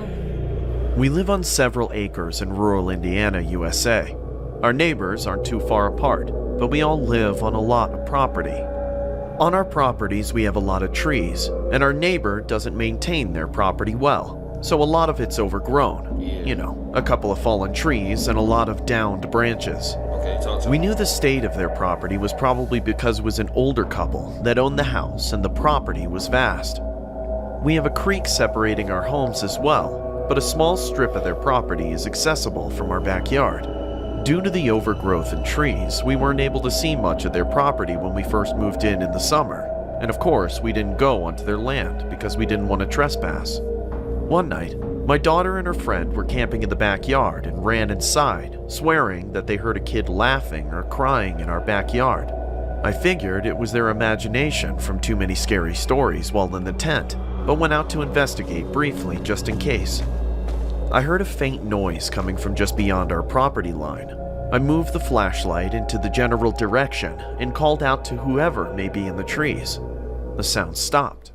We live on several acres in rural Indiana, USA. Our neighbors aren't too far apart, but we all live on a lot of property.
On our properties, we have a lot of trees, and our neighbor doesn't maintain their property well, so a lot of it's overgrown.
Yeah.
You know, a couple of fallen trees and a lot of downed branches.
Okay, talk to
We
me.
knew the state of their property was probably because it was an older couple that owned the house and the property was vast. We have a creek separating our homes as well, but a small strip of their property is accessible from our backyard. Due to the overgrowth in trees, we weren't able to see much of their property when we first moved in the summer, and of course we didn't go onto their land because we didn't want to trespass. One night, my daughter and her friend were camping in the backyard and ran inside, swearing that they heard a kid laughing or crying in our backyard. I figured it was their imagination from too many scary stories while in the tent, but went out to investigate briefly just in case. I heard a faint noise coming from just beyond our property line. I moved the flashlight into the general direction and called out to whoever may be in the trees. The sound stopped.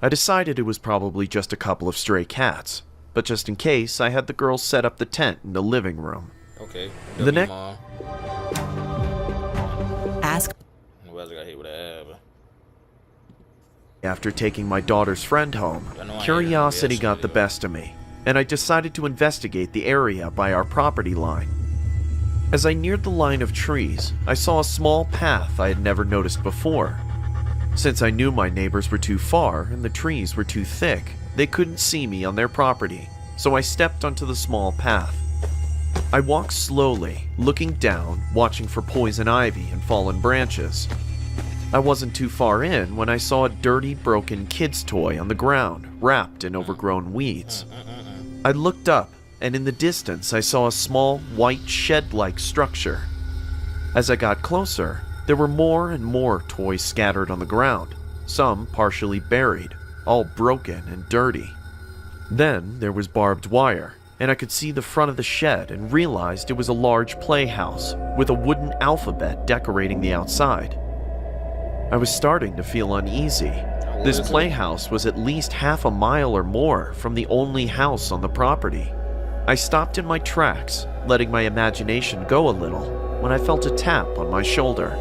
I decided it was probably just a couple of stray cats, but just in case, I had the girls set up the tent in the living room.
Okay.
The next-
Mom.
Ask.
Who else got hit with that?
After taking my daughter's friend home,
I know I
curiosity
hear
got the best of me, and I decided to investigate the area by our property line. As I neared the line of trees, I saw a small path I had never noticed before. Since I knew my neighbors were too far and the trees were too thick, they couldn't see me on their property, so I stepped onto the small path. I walked slowly, looking down, watching for poison ivy and fallen branches. I wasn't too far in when I saw a dirty, broken kid's toy on the ground, wrapped in overgrown weeds. I looked up, and in the distance I saw a small, white shed-like structure. As I got closer, there were more and more toys scattered on the ground, some partially buried, all broken and dirty. Then there was barbed wire, and I could see the front of the shed and realized it was a large playhouse with a wooden alphabet decorating the outside. I was starting to feel uneasy. This playhouse was at least half a mile or more from the only house on the property. I stopped in my tracks, letting my imagination go a little, when I felt a tap on my shoulder.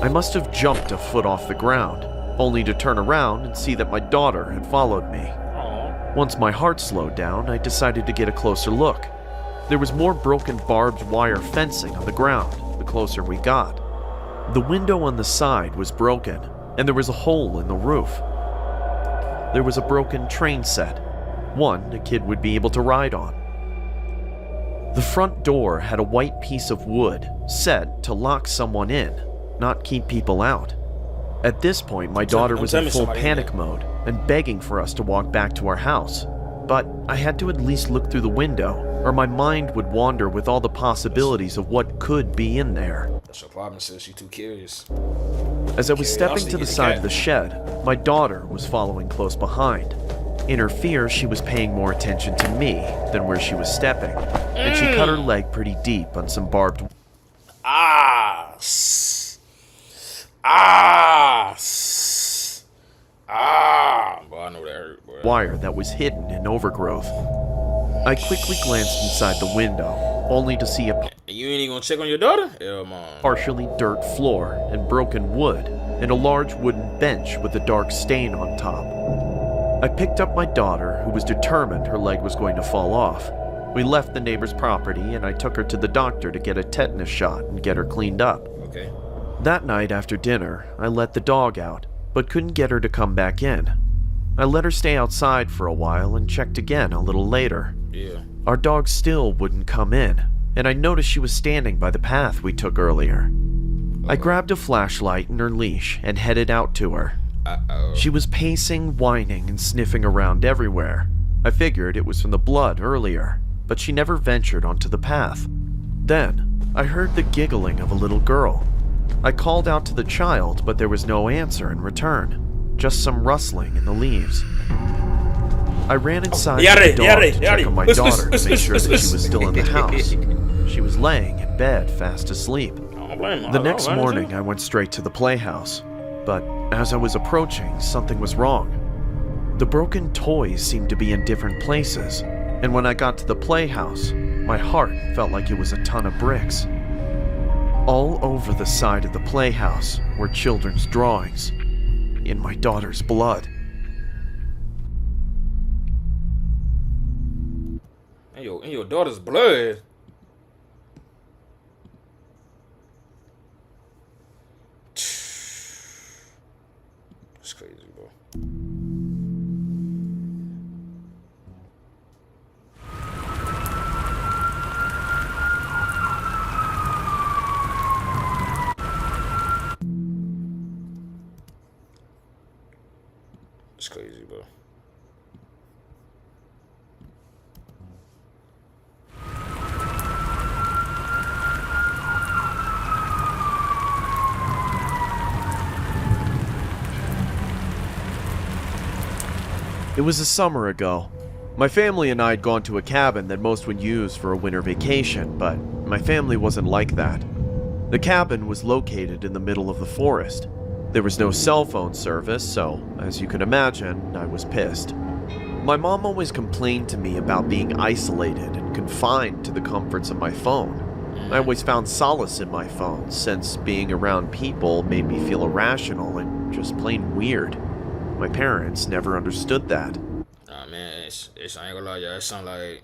I must have jumped a foot off the ground, only to turn around and see that my daughter had followed me. Once my heart slowed down, I decided to get a closer look. There was more broken barbed wire fencing on the ground the closer we got. The window on the side was broken, and there was a hole in the roof. There was a broken train set, one a kid would be able to ride on. The front door had a white piece of wood set to lock someone in, not keep people out. At this point, my daughter was in full panic mode and begging for us to walk back to our house. But I had to at least look through the window, or my mind would wander with all the possibilities of what could be in there.
That's your problem, sis. She's too curious.
As I was stepping to the side of the shed, my daughter was following close behind. In her fear, she was paying more attention to me than where she was stepping, and she cut her leg pretty deep on some barbed
Boy, I know that hurt, boy.
wire that was hidden in overgrowth. I quickly glanced inside the window, only to see a
You ain't even gonna check on your daughter? Hell, man.
partially dirt floor and broken wood, and a large wooden bench with a dark stain on top. I picked up my daughter, who was determined her leg was going to fall off. We left the neighbor's property, and I took her to the doctor to get a tetanus shot and get her cleaned up.
Okay.
That night after dinner, I let the dog out, but couldn't get her to come back in. I let her stay outside for a while and checked again a little later.
Yeah.
Our dog still wouldn't come in, and I noticed she was standing by the path we took earlier. I grabbed a flashlight and her leash and headed out to her. She was pacing, whining, and sniffing around everywhere. I figured it was from the blood earlier, but she never ventured onto the path. Then, I heard the giggling of a little girl. I called out to the child, but there was no answer in return, just some rustling in the leaves. I ran inside with the dog to check on my daughter to make sure that she was still in the house. She was laying in bed, fast asleep. The next morning, I went straight to the playhouse, but as I was approaching, something was wrong. The broken toys seemed to be in different places, and when I got to the playhouse, my heart felt like it was a ton of bricks. All over the side of the playhouse were children's drawings in my daughter's blood.
In your daughter's blood. That's crazy, bro. It's crazy, bro.
It was a summer ago. My family and I had gone to a cabin that most would use for a winter vacation, but my family wasn't like that. The cabin was located in the middle of the forest. There was no cell phone service, so, as you can imagine, I was pissed. My mom always complained to me about being isolated and confined to the comforts of my phone. I always found solace in my phone, since being around people made me feel irrational and just plain weird. My parents never understood that.
Nah, man, it's I ain't gonna lie, y'all. It sound like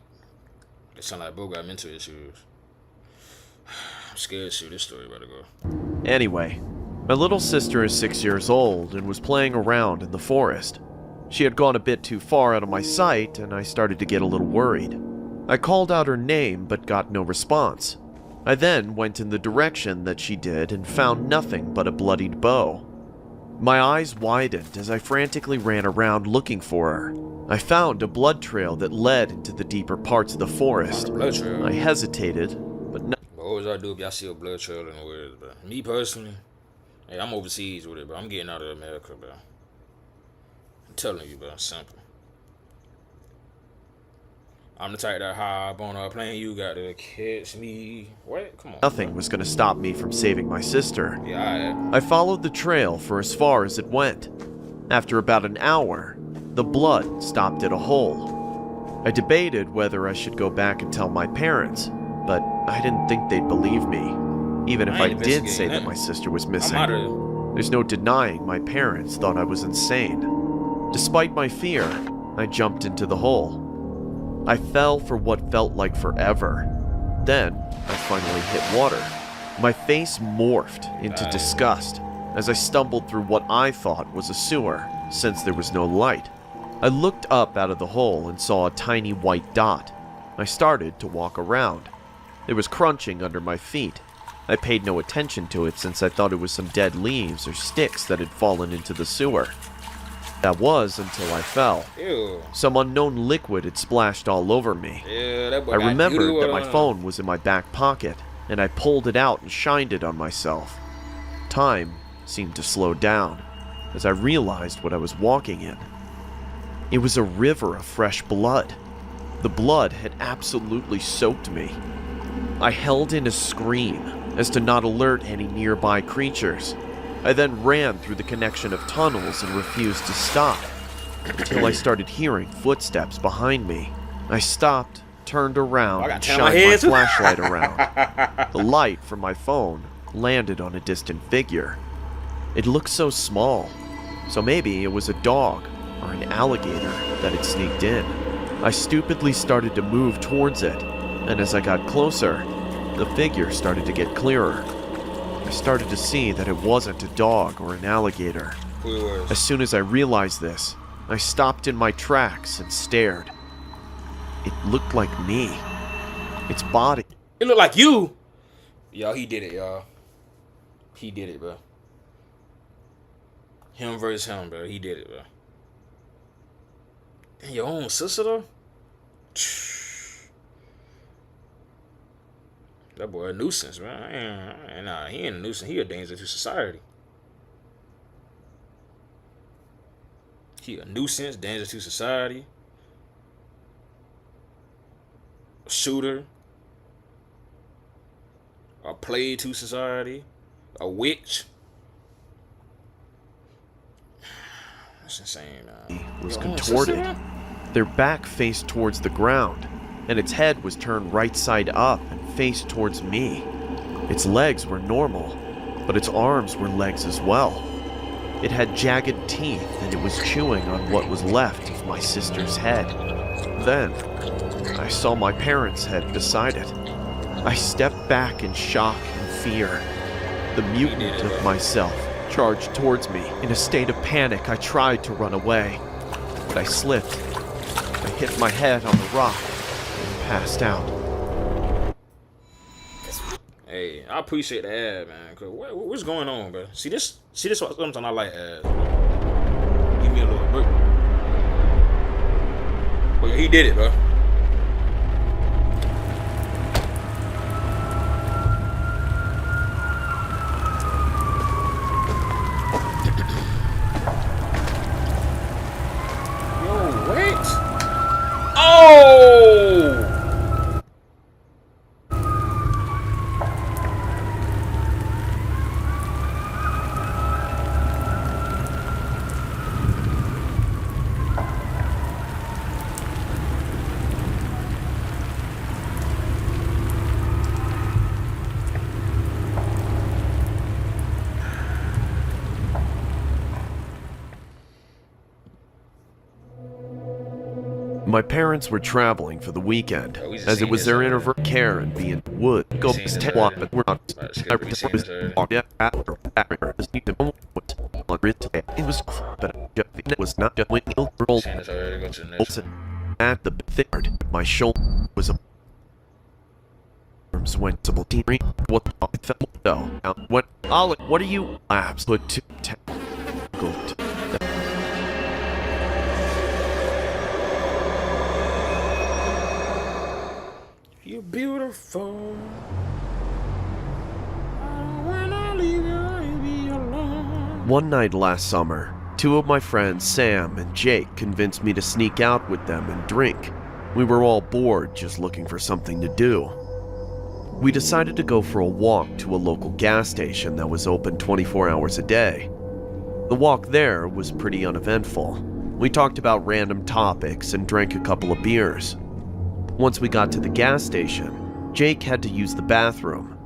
bro got mental issues. I'm scared to see this story about to go.
Anyway, my little sister is 6 years old and was playing around in the forest. She had gone a bit too far out of my sight, and I started to get a little worried. I called out her name but got no response. I then went in the direction that she did and found nothing but a bloodied bow. My eyes widened as I frantically ran around looking for her. I found a blood trail that led into the deeper parts of the forest.
Blood trail.
I hesitated, but no.
But what would y'all do if y'all see a blood trail in the woods, bro? Me personally, hey, I'm overseas with it, bro. I'm getting out of America, bro. I'm telling you, bro. Simple. I'm the type that hop on a plane, you got to catch me. What? Come on.
Nothing was going to stop me from saving my sister.
Yeah,
I followed the trail for as far as it went. After about an hour, the blood stopped at a hole. I debated whether I should go back and tell my parents, but I didn't think they'd believe me, even if I did say that my sister was missing. There's no denying my parents thought I was insane. Despite my fear, I jumped into the hole. I fell for what felt like forever. Then, I finally hit water. My face morphed into disgust as I stumbled through what I thought was a sewer, since there was no light. I looked up out of the hole and saw a tiny white dot. I started to walk around. It was crunching under my feet. I paid no attention to it since I thought it was some dead leaves or sticks that had fallen into the sewer. That was until I fell.
Ew.
Some unknown liquid had splashed all over me.
Yeah, that boy
I
got
remembered that my
on.
phone was in my back pocket, and I pulled it out and shined it on myself. Time seemed to slow down as I realized what I was walking in. It was a river of fresh blood. The blood had absolutely soaked me. I held in a scream as to not alert any nearby creatures. I then ran through the connection of tunnels and refused to stop until I started hearing footsteps behind me. I stopped, turned around, and shined my flashlight around. The light from my phone landed on a distant figure. It looked so small, so maybe it was a dog or an alligator that had sneaked in. I stupidly started to move towards it, and as I got closer, the figure started to get clearer. I started to see that it wasn't a dog or an alligator. As soon as I realized this, I stopped in my tracks and stared. It looked like me. Its body.
It looked like you. Y'all, he did it, y'all. He did it, bro. Him versus him, bro. He did it, bro. And your own sister, though? That boy a nuisance, man. Nah, he ain't a nuisance. He a danger to society. He a nuisance, danger to society. A shooter. A plague to society. A witch. That's insane, man.
Was contorted. Their back faced towards the ground, and its head was turned right side up and faced towards me. Its legs were normal, but its arms were legs as well. It had jagged teeth, and it was chewing on what was left of my sister's head. Then, I saw my parents' head beside it. I stepped back in shock and fear. The mutant of myself charged towards me. In a state of panic, I tried to run away, but I slipped. I hit my head on the rock and passed out.
Hey, I appreciate the ad, man. Cause what's going on, bro? See this what sometimes I like ads. Give me a little break. Oh yeah, he did it, bro. Yo, wait. Oh!
My parents were traveling for the weekend, as it was their anniversary. Care and be in wood. Go to walk, but we're not. It was, but it was not just when you rolled at the third. My shoulder was a arms went to what the fell though. What Ollie, what are you labs put to go to?
You're beautiful. I don't wanna leave you, be alone.
One night last summer, two of my friends, Sam and Jake, convinced me to sneak out with them and drink. We were all bored, just looking for something to do. We decided to go for a walk to a local gas station that was open 24 hours a day. The walk there was pretty uneventful. We talked about random topics and drank a couple of beers. Once we got to the gas station, Jake had to use the bathroom.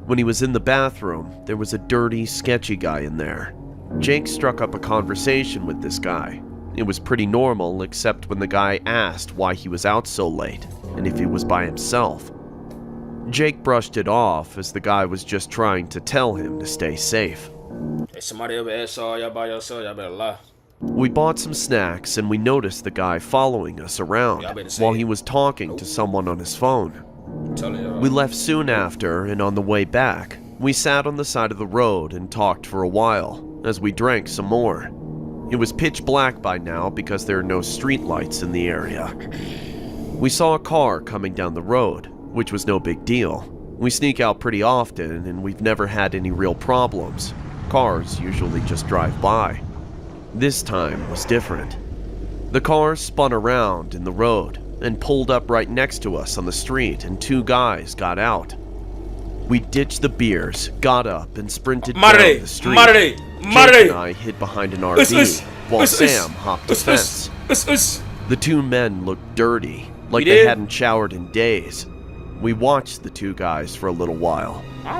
When he was in the bathroom, there was a dirty, sketchy guy in there. Jake struck up a conversation with this guy. It was pretty normal, except when the guy asked why he was out so late, and if he was by himself. Jake brushed it off, as the guy was just trying to tell him to stay safe.
Hey, somebody ever asked y'all by yourself, y'all better lie.
We bought some snacks, and we noticed the guy following us around while he was talking to someone on his phone. We left soon after, and on the way back, we sat on the side of the road and talked for a while, as we drank some more. It was pitch black by now because there are no street lights in the area. We saw a car coming down the road, which was no big deal. We sneak out pretty often, and we've never had any real problems. Cars usually just drive by. This time was different. The car spun around in the road and pulled up right next to us on the street, and two guys got out. We ditched the beers, got up, and sprinted down the street. Jake and I hid behind an RV, while Sam hopped the fence. The two men looked dirty, like they hadn't showered in days. We watched the two guys for a little while,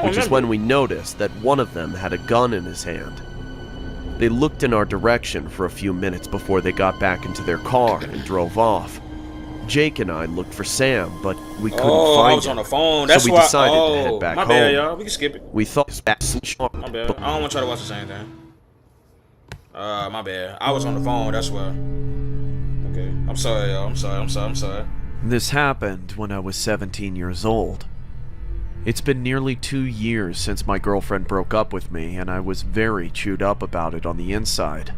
which is when we noticed that one of them had a gun in his hand. They looked in our direction for a few minutes before they got back into their car and drove off. Jake and I looked for Sam, but we couldn't find him.
I was on the phone. That's
so we decided to head back home.
My bad, y'all. We can skip it.
We thought it was
my bad. I don't want to try to watch the same thing. My bad. I was on the phone. That's why. Okay. I'm sorry, y'all. I'm sorry.
This happened when I was 17 years old. It's been nearly 2 years since my girlfriend broke up with me, and I was very chewed up about it on the inside.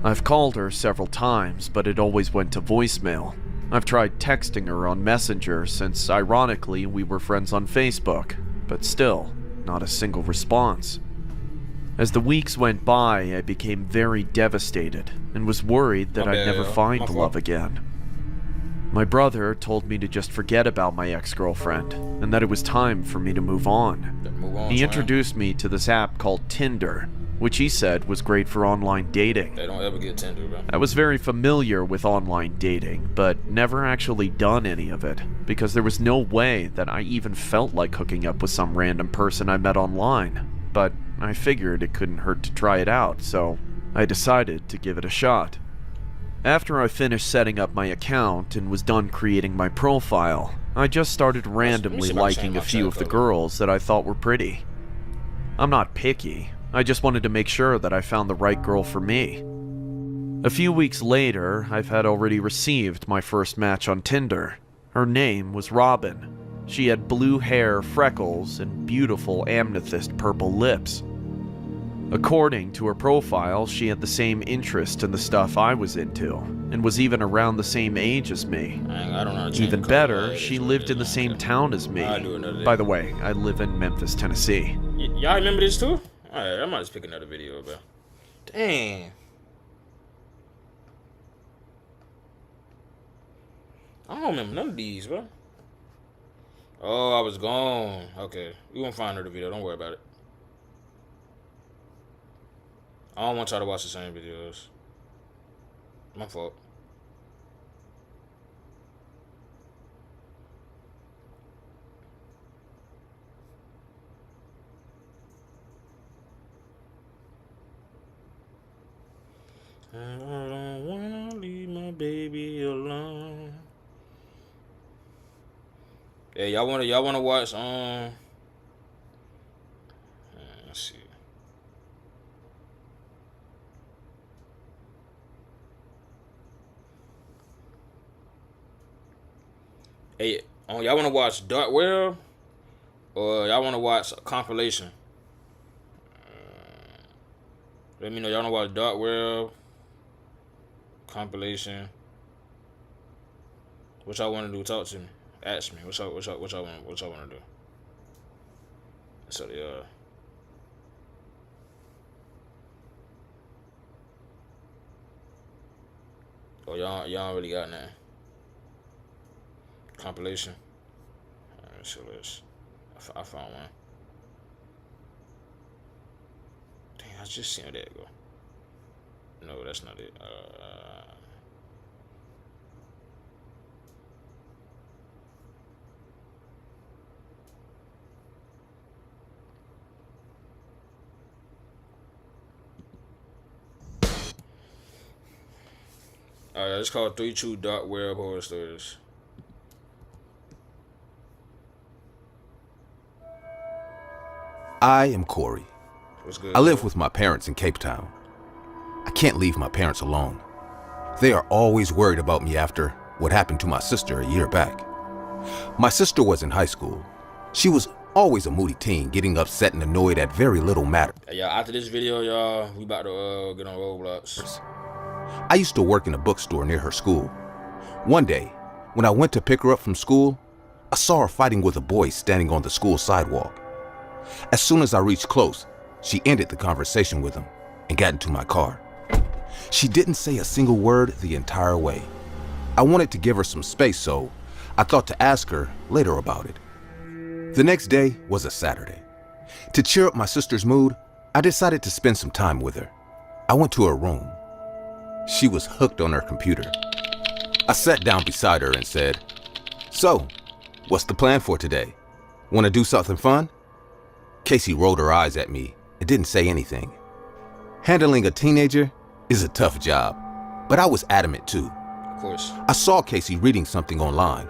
I've called her several times, but it always went to voicemail. I've tried texting her on Messenger since, ironically, we were friends on Facebook, but still, not a single response. As the weeks went by, I became very devastated and was worried that I'd never find love again. My brother told me to just forget about my ex-girlfriend, and that it was time for me to move on. He introduced me to this app called Tinder,
which he said was great for online dating.
They don't ever get Tinder, bro.
I was very familiar with online dating, but never actually done any of it, because there was no way that I even felt like hooking up with some random person I met online. But I figured it couldn't hurt to try it out, so I decided to give it a shot. After I finished setting up my account and was done creating my profile, I just started randomly liking a few of the girls that I thought were pretty. I'm not picky, I just wanted to make sure that I found the right girl for me. A few weeks later, I've had already received my first match on Tinder. Her name was Robin. She had blue hair, freckles, and beautiful amethyst purple lips. According to her profile, she had the same interest in the stuff I was into, and was even around the same age as me.
I don't know.
Even better, she lived in the same town as me. By the way, I live in Memphis, Tennessee.
Y'all remember this too? Alright, I might just pick another video, bro. Dang. I don't remember none of these, bro. Oh, I was gone. Okay. We gonna find another video. Don't worry about it. I don't want y'all to watch the same videos. My fault. I don't wanna leave my baby alone. Hey, y'all wanna watch let's see. Hey, y'all wanna watch Dark World, or y'all wanna watch a compilation? Let me know. Y'all wanna watch Dark World compilation? What y'all wanna do? Talk to me. Ask me. What y'all wanna do? So oh, y'all really got nothing. Compilation. Alright, so I found one. Dang, I just seen that go. No, that's not it. Alright, it's called 3 True Dark Web Horror Stories.
I am Corey.
What's good?
I live with my parents in Cape Town. I can't leave my parents alone. They are always worried about me after what happened to my sister a year back. My sister was in high school. She was always a moody teen, getting upset and annoyed at very little matter.
Hey, y'all, after this video, y'all, we about to get on Roblox.
I used to work in a bookstore near her school. One day, when I went to pick her up from school, I saw her fighting with a boy standing on the school sidewalk. As soon as I reached close, she ended the conversation with him and got into my car. She didn't say a single word the entire way. I wanted to give her some space, so I thought to ask her later about it. The next day was a Saturday. To cheer up my sister's mood, I decided to spend some time with her. I went to her room. She was hooked on her computer. I sat down beside her and said, "So, what's the plan for today? Want to do something fun?" Casey rolled her eyes at me and didn't say anything. Handling a teenager is a tough job, but I was adamant too.
Of course.
I saw Casey reading something online.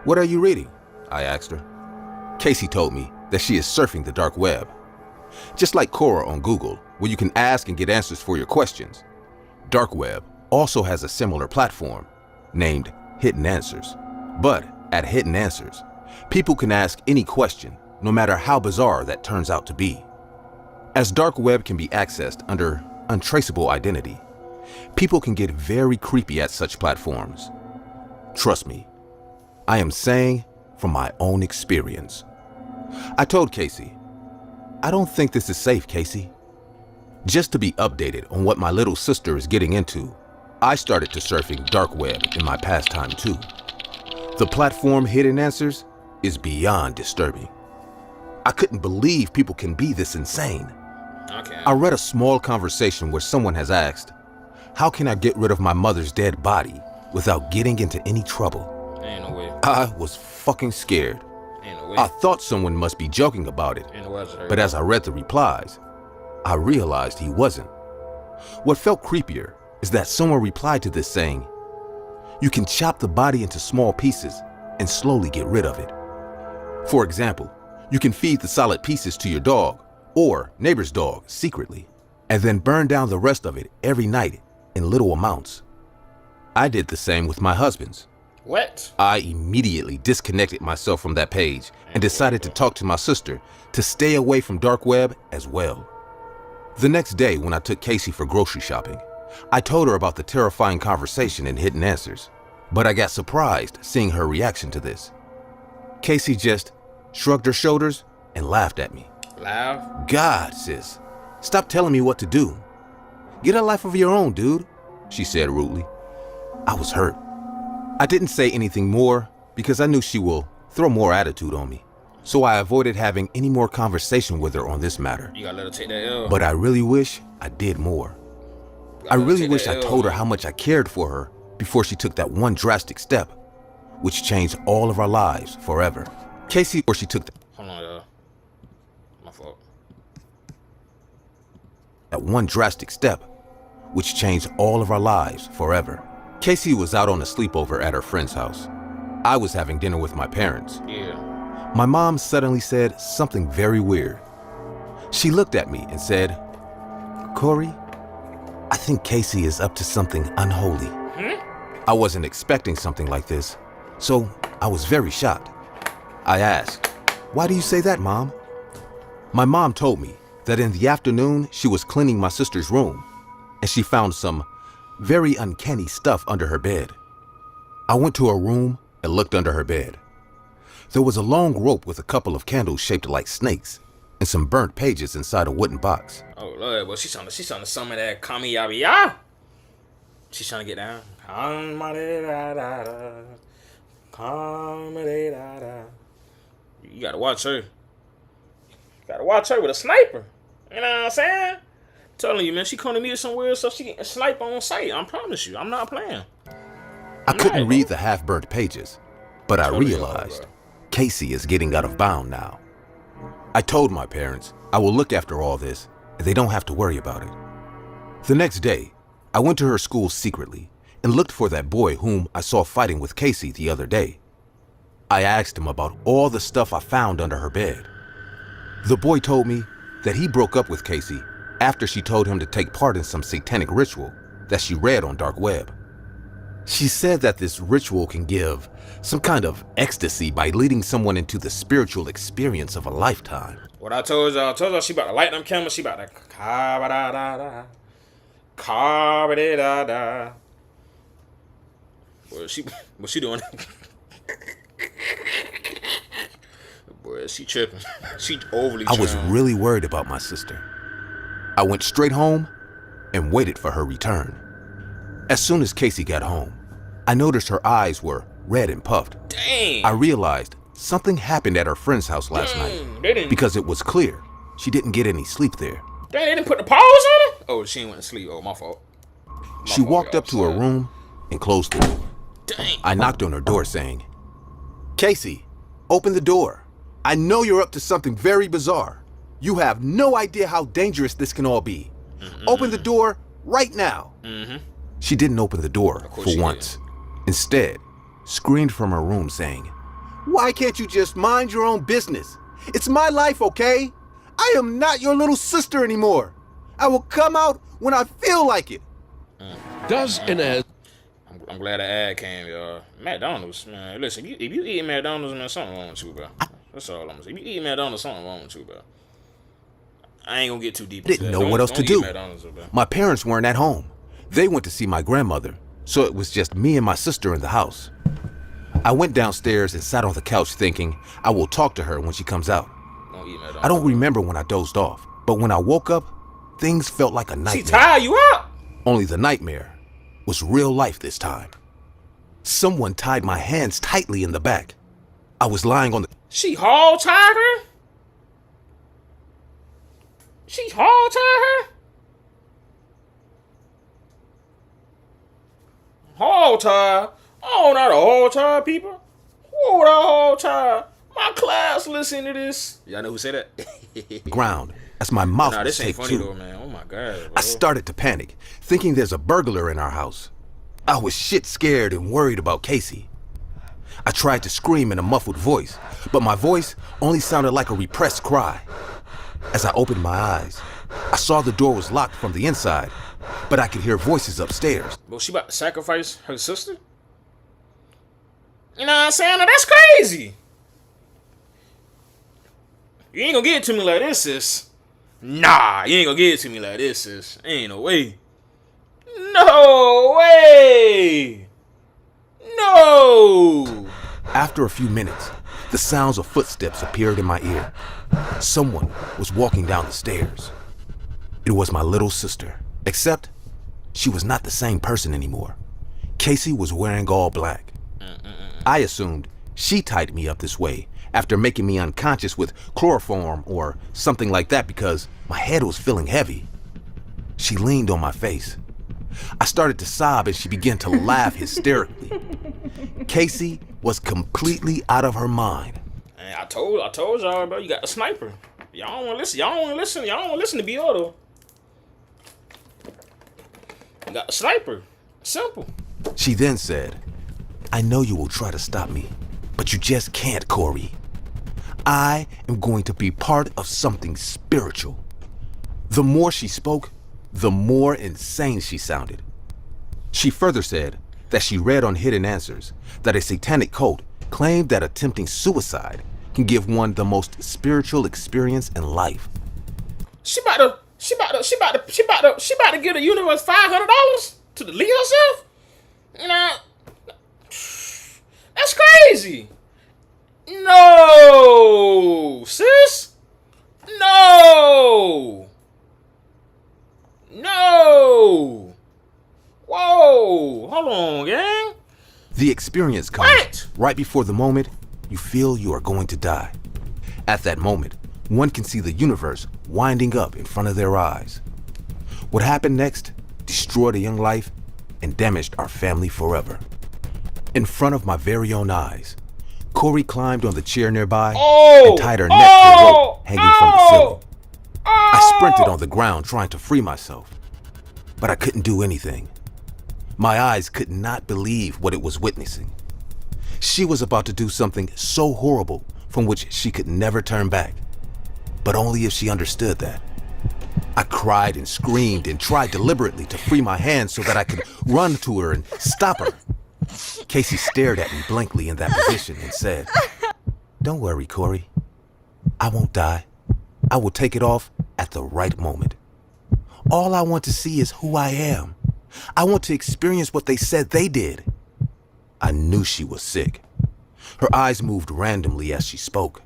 "What are you reading?" I asked her. Casey told me that she is surfing the dark web. Just like Quora on Google, where you can ask and get answers for your questions, Dark Web also has a similar platform named Hidden Answers. But at Hidden Answers, people can ask any question, no matter how bizarre that turns out to be. As Dark Web can be accessed under untraceable identity, people can get very creepy at such platforms. Trust me, I am saying from my own experience. I told Casey, "I don't think this is safe, Casey." Just to be updated on what my little sister is getting into, I started to surfing Dark Web in my pastime too. The platform Hidden Answers is beyond disturbing. I couldn't believe people can be this insane.
Okay.
I read a small conversation where someone has asked, how can I get rid of my mother's dead body without getting into any trouble?
Ain't no way.
I was fucking scared.
Ain't no way.
I thought someone must be joking about it,
Ain't no way.
but as I read the replies, I realized he wasn't. What felt creepier is that someone replied to this saying, you can chop the body into small pieces and slowly get rid of it. For example, you can feed the solid pieces to your dog or neighbor's dog secretly, and then burn down the rest of it every night in little amounts. I did the same with my husband's.
What?
I immediately disconnected myself from that page and decided to talk to my sister to stay away from dark web as well. The next day when I took Casey for grocery shopping, I told her about the terrifying conversation in Hidden Answers, but I got surprised seeing her reaction to this. Casey just shrugged her shoulders and laughed at me.
Laugh?
God, sis, stop telling me what to do. Get a life of your own, dude, she said rudely. I was hurt. I didn't say anything more because I knew she will throw more attitude on me, so I avoided having any more conversation with her on this matter.
You gotta let her take that L.
But I really wish I did more. I really wish I told her how much I cared for her before she took that one drastic step, which changed all of our lives forever. Casey, or she took
Hold on, y'all. My fault.
that one drastic step, which changed all of our lives forever. Casey was out on a sleepover at her friend's house. I was having dinner with my parents.
Yeah.
My mom suddenly said something very weird. She looked at me and said, Corey, I think Casey is up to something unholy. I wasn't expecting something like this, so I was very shocked. I asked, why do you say that, Mom? My mom told me that in the afternoon she was cleaning my sister's room and she found some very uncanny stuff under her bed. I went to her room and looked under her bed. There was a long rope with a couple of candles shaped like snakes and some burnt pages inside a wooden box.
Oh Lord, well she's trying to summon that kami yabi ya. She's trying to get down. You gotta watch her. You gotta watch her with a sniper. You know what I'm saying? I'm telling you, man, she come to me with some weird stuff. She getting sniped on sight. I promise you, I'm not playing.
I couldn't read the half-burnt pages, but I realized Casey is getting out of bound now. I told my parents I will look after all this and they don't have to worry about it. The next day, I went to her school secretly and looked for that boy whom I saw fighting with Casey the other day. I asked him about all the stuff I found under her bed. The boy told me that he broke up with Casey after she told him to take part in some satanic ritual that she read on dark web. She said that this ritual can give some kind of ecstasy by leading someone into the spiritual experience of a lifetime.
What I told y'all she about to light them cameras. She about to ka-ba-da-da-da. Ka-ba-da-da-da. What she doing? Boy, she tripping. She overly
I was
trying.
really worried about my sister. I went straight home and waited for her return. As soon as Casey got home, I noticed her eyes were red and puffed.
Dang.
I realized something happened at her friend's house last night because it was clear she didn't get any sleep there.
Dang, they didn't put the pause on her? Oh, she went to sleep. Oh, my fault.
She walked up to her room and closed the door.
Dang.
I knocked on her door saying, Casey, open the door. I know you're up to something very bizarre. You have no idea how dangerous this can all be. Open the door right now. She didn't open the door for once. Instead, screamed from her room saying, why can't you just mind your own business? It's my life, okay? I am not your little sister anymore. I will come out when I feel like it.
I'm glad the ad came, y'all. McDonald's, man. Listen, if you eat McDonald's, man, something wrong with you, bro. That's all I'm gonna say. If you eat McDonald's, something wrong with you, bro. I ain't gonna get too deep into that.
Didn't know what else to do.
Bro.
My parents weren't at home. They went to see my grandmother, so it was just me and my sister in the house. I went downstairs and sat on the couch thinking I will talk to her when she comes out.
Don't eat McDonald's.
I don't remember when I dozed off, but when I woke up, things felt like a
She
nightmare.
tired you up?
Only the nightmare was real life this time. Someone tied my hands tightly in the back. I was lying on the...
She hall tied her? She hog tied her? Hog tie? Oh, not a hog tie, people. Who would I hog tie? My class listen to this. Y'all know who said that?
Ground as my mouth
Nah,
was
this ain't
taped
funny
too.
though, man. Oh my god, bro.
I started to panic, thinking there's a burglar in our house. I was shit scared and worried about Casey. I tried to scream in a muffled voice, but my voice only sounded like a repressed cry. As I opened my eyes, I saw the door was locked from the inside, but I could hear voices upstairs.
Bro, she about to sacrifice her sister? You know what I'm saying? Now, that's crazy. You ain't gonna get it to me like this, sis. Nah, you ain't gonna get it to me like this, sis. Ain't no way. No way. No.
After a few minutes, the sounds of footsteps appeared in my ear. Someone was walking down the stairs. It was my little sister, except she was not the same person anymore. Casey was wearing all black. I assumed she tied me up this way after making me unconscious with chloroform or something like that because my head was feeling heavy. She leaned on my face. I started to sob and she began to laugh hysterically. Casey was completely out of her mind.
Hey, I told y'all, bro, you got a sniper. Y'all don't wanna listen. Y'all don't wanna listen to BO though. You got a sniper. Simple.
She then said, "I know you will try to stop me, but you just can't, Corey. I am going to be part of something spiritual." The more she spoke, the more insane she sounded. She further said that she read on Hidden Answers that a satanic cult claimed that attempting suicide can give one the most spiritual experience in life.
She about to give the universe $500 to delete herself? You know, that's crazy. No, sis. No. No. Whoa. Hold on, gang.
The experience comes right before the moment you feel you are going to die. At that moment, one can see the universe winding up in front of their eyes. What happened next destroyed a young life and damaged our family forever. In front of my very own eyes, Corey climbed on the chair nearby and tied her neck to a rope hanging from the ceiling. I sprinted on the ground trying to free myself, but I couldn't do anything. My eyes could not believe what it was witnessing. She was about to do something so horrible from which she could never turn back, but only if she understood that. I cried and screamed and tried deliberately to free my hands so that I could run to her and stop her. Casey stared at me blankly in that position and said, "Don't worry, Corey. I won't die. I will take it off at the right moment. All I want to see is who I am. I want to experience what they said they did." I knew she was sick. Her eyes moved randomly as she spoke.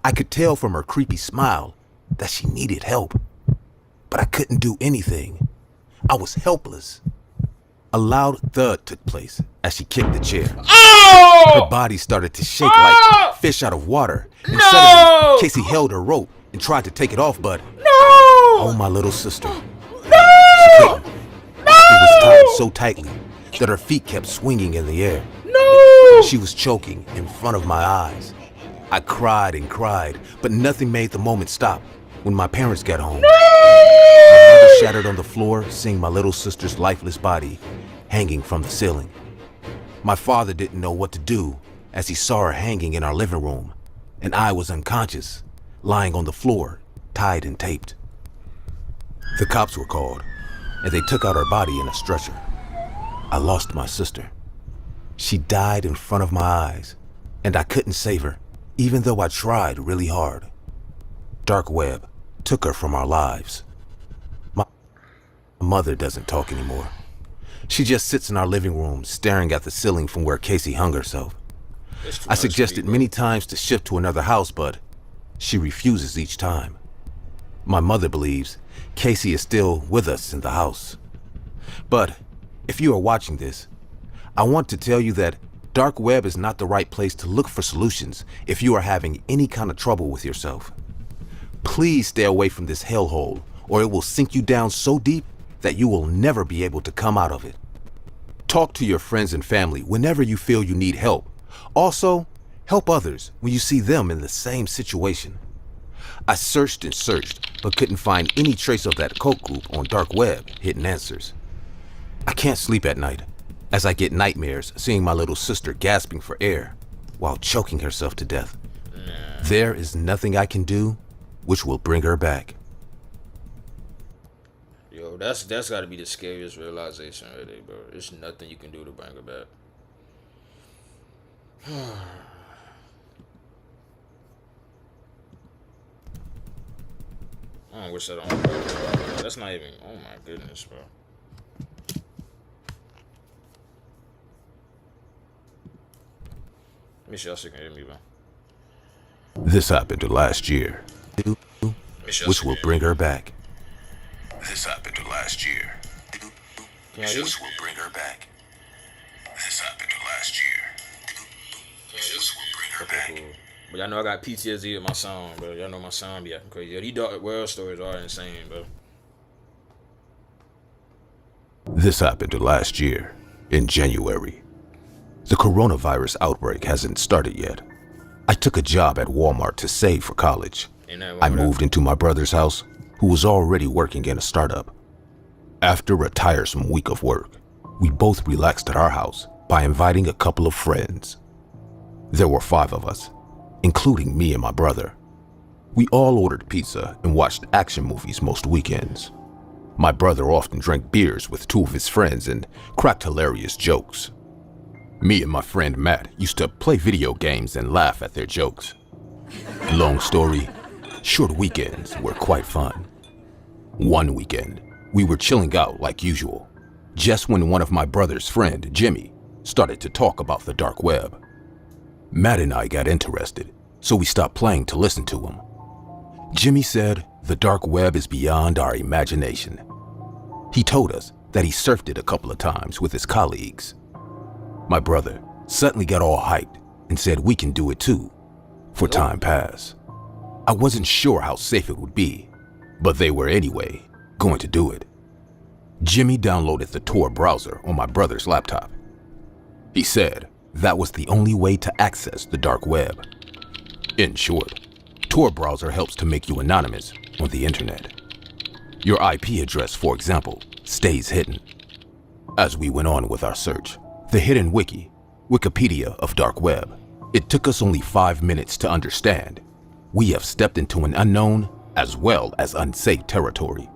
I could tell from her creepy smile that she needed help, but I couldn't do anything. I was helpless. A loud thud took place as she kicked the chair. Her body started to shake like fish out of water, and suddenly Casey held her rope and tried to take it off, but oh, my little sister. She couldn't. It was tied so tightly that her feet kept swinging in the air. She was choking in front of my eyes. I cried and cried, but nothing made the moment stop. When my parents got home, my mother shattered on the floor, seeing my little sister's lifeless body hanging from the ceiling. My father didn't know what to do as he saw her hanging in our living room, and I was unconscious, lying on the floor, tied and taped. The cops were called, and they took out her body in a stretcher. I lost my sister. She died in front of my eyes, and I couldn't save her, even though I tried really hard. Dark web took her from our lives. My mother doesn't talk anymore. She just sits in our living room staring at the ceiling from where Casey hung herself. I suggested many times to shift to another house, but she refuses each time. My mother believes Casey is still with us in the house. But if you are watching this, I want to tell you that dark web is not the right place to look for solutions if you are having any kind of trouble with yourself. Please stay away from this hellhole, or it will sink you down so deep that you will never be able to come out of it. Talk to your friends and family whenever you feel you need help. Also, help others when you see them in the same situation. I searched and searched, but couldn't find any trace of that cult group on dark web, Hidden Answers. I can't sleep at night, as I get nightmares seeing my little sister gasping for air while choking herself to death. There is nothing I can do which will bring her back.
Yo, that's got to be the scariest realization right there, bro. There's nothing you can do to bring her back. I don't wish that on. That's not even. Oh my goodness, bro. Let me see y'all can hear me, bro.
This happened last year, which will bring her back. This happened last year, which will bring her back. This happened last year, which will bring her back.
Cool. But y'all know I got PTSD with my sound, bro. Y'all know my sound be acting crazy. Yo, these dark world stories are insane, bro.
This happened last year, in January. The coronavirus outbreak hasn't started yet. I took a job at Walmart to save for college. I moved into my brother's house, who was already working in a startup. After a tiresome week of work, we both relaxed at our house by inviting a couple of friends. There were 5 of us, including me and my brother. We all ordered pizza and watched action movies most weekends. My brother often drank beers with 2 of his friends and cracked hilarious jokes. Me and my friend Matt used to play video games and laugh at their jokes. Long story, short weekends were quite fun. One weekend, we were chilling out like usual, just when one of my brother's friend, Jimmy, started to talk about the dark web. Matt and I got interested, so we stopped playing to listen to him. Jimmy said the dark web is beyond our imagination. He told us that he surfed it a couple of times with his colleagues. My brother suddenly got all hyped and said we can do it too, for time passed. I wasn't sure how safe it would be, but they were anyway going to do it. Jimmy downloaded the Tor browser on my brother's laptop. He said that was the only way to access the dark web. In short, Tor browser helps to make you anonymous on the internet. Your IP address, for example, stays hidden. As we went on with our search, the hidden Wikipedia of dark web, it took us only 5 minutes to understand. We have stepped into an unknown as well as unsafe territory.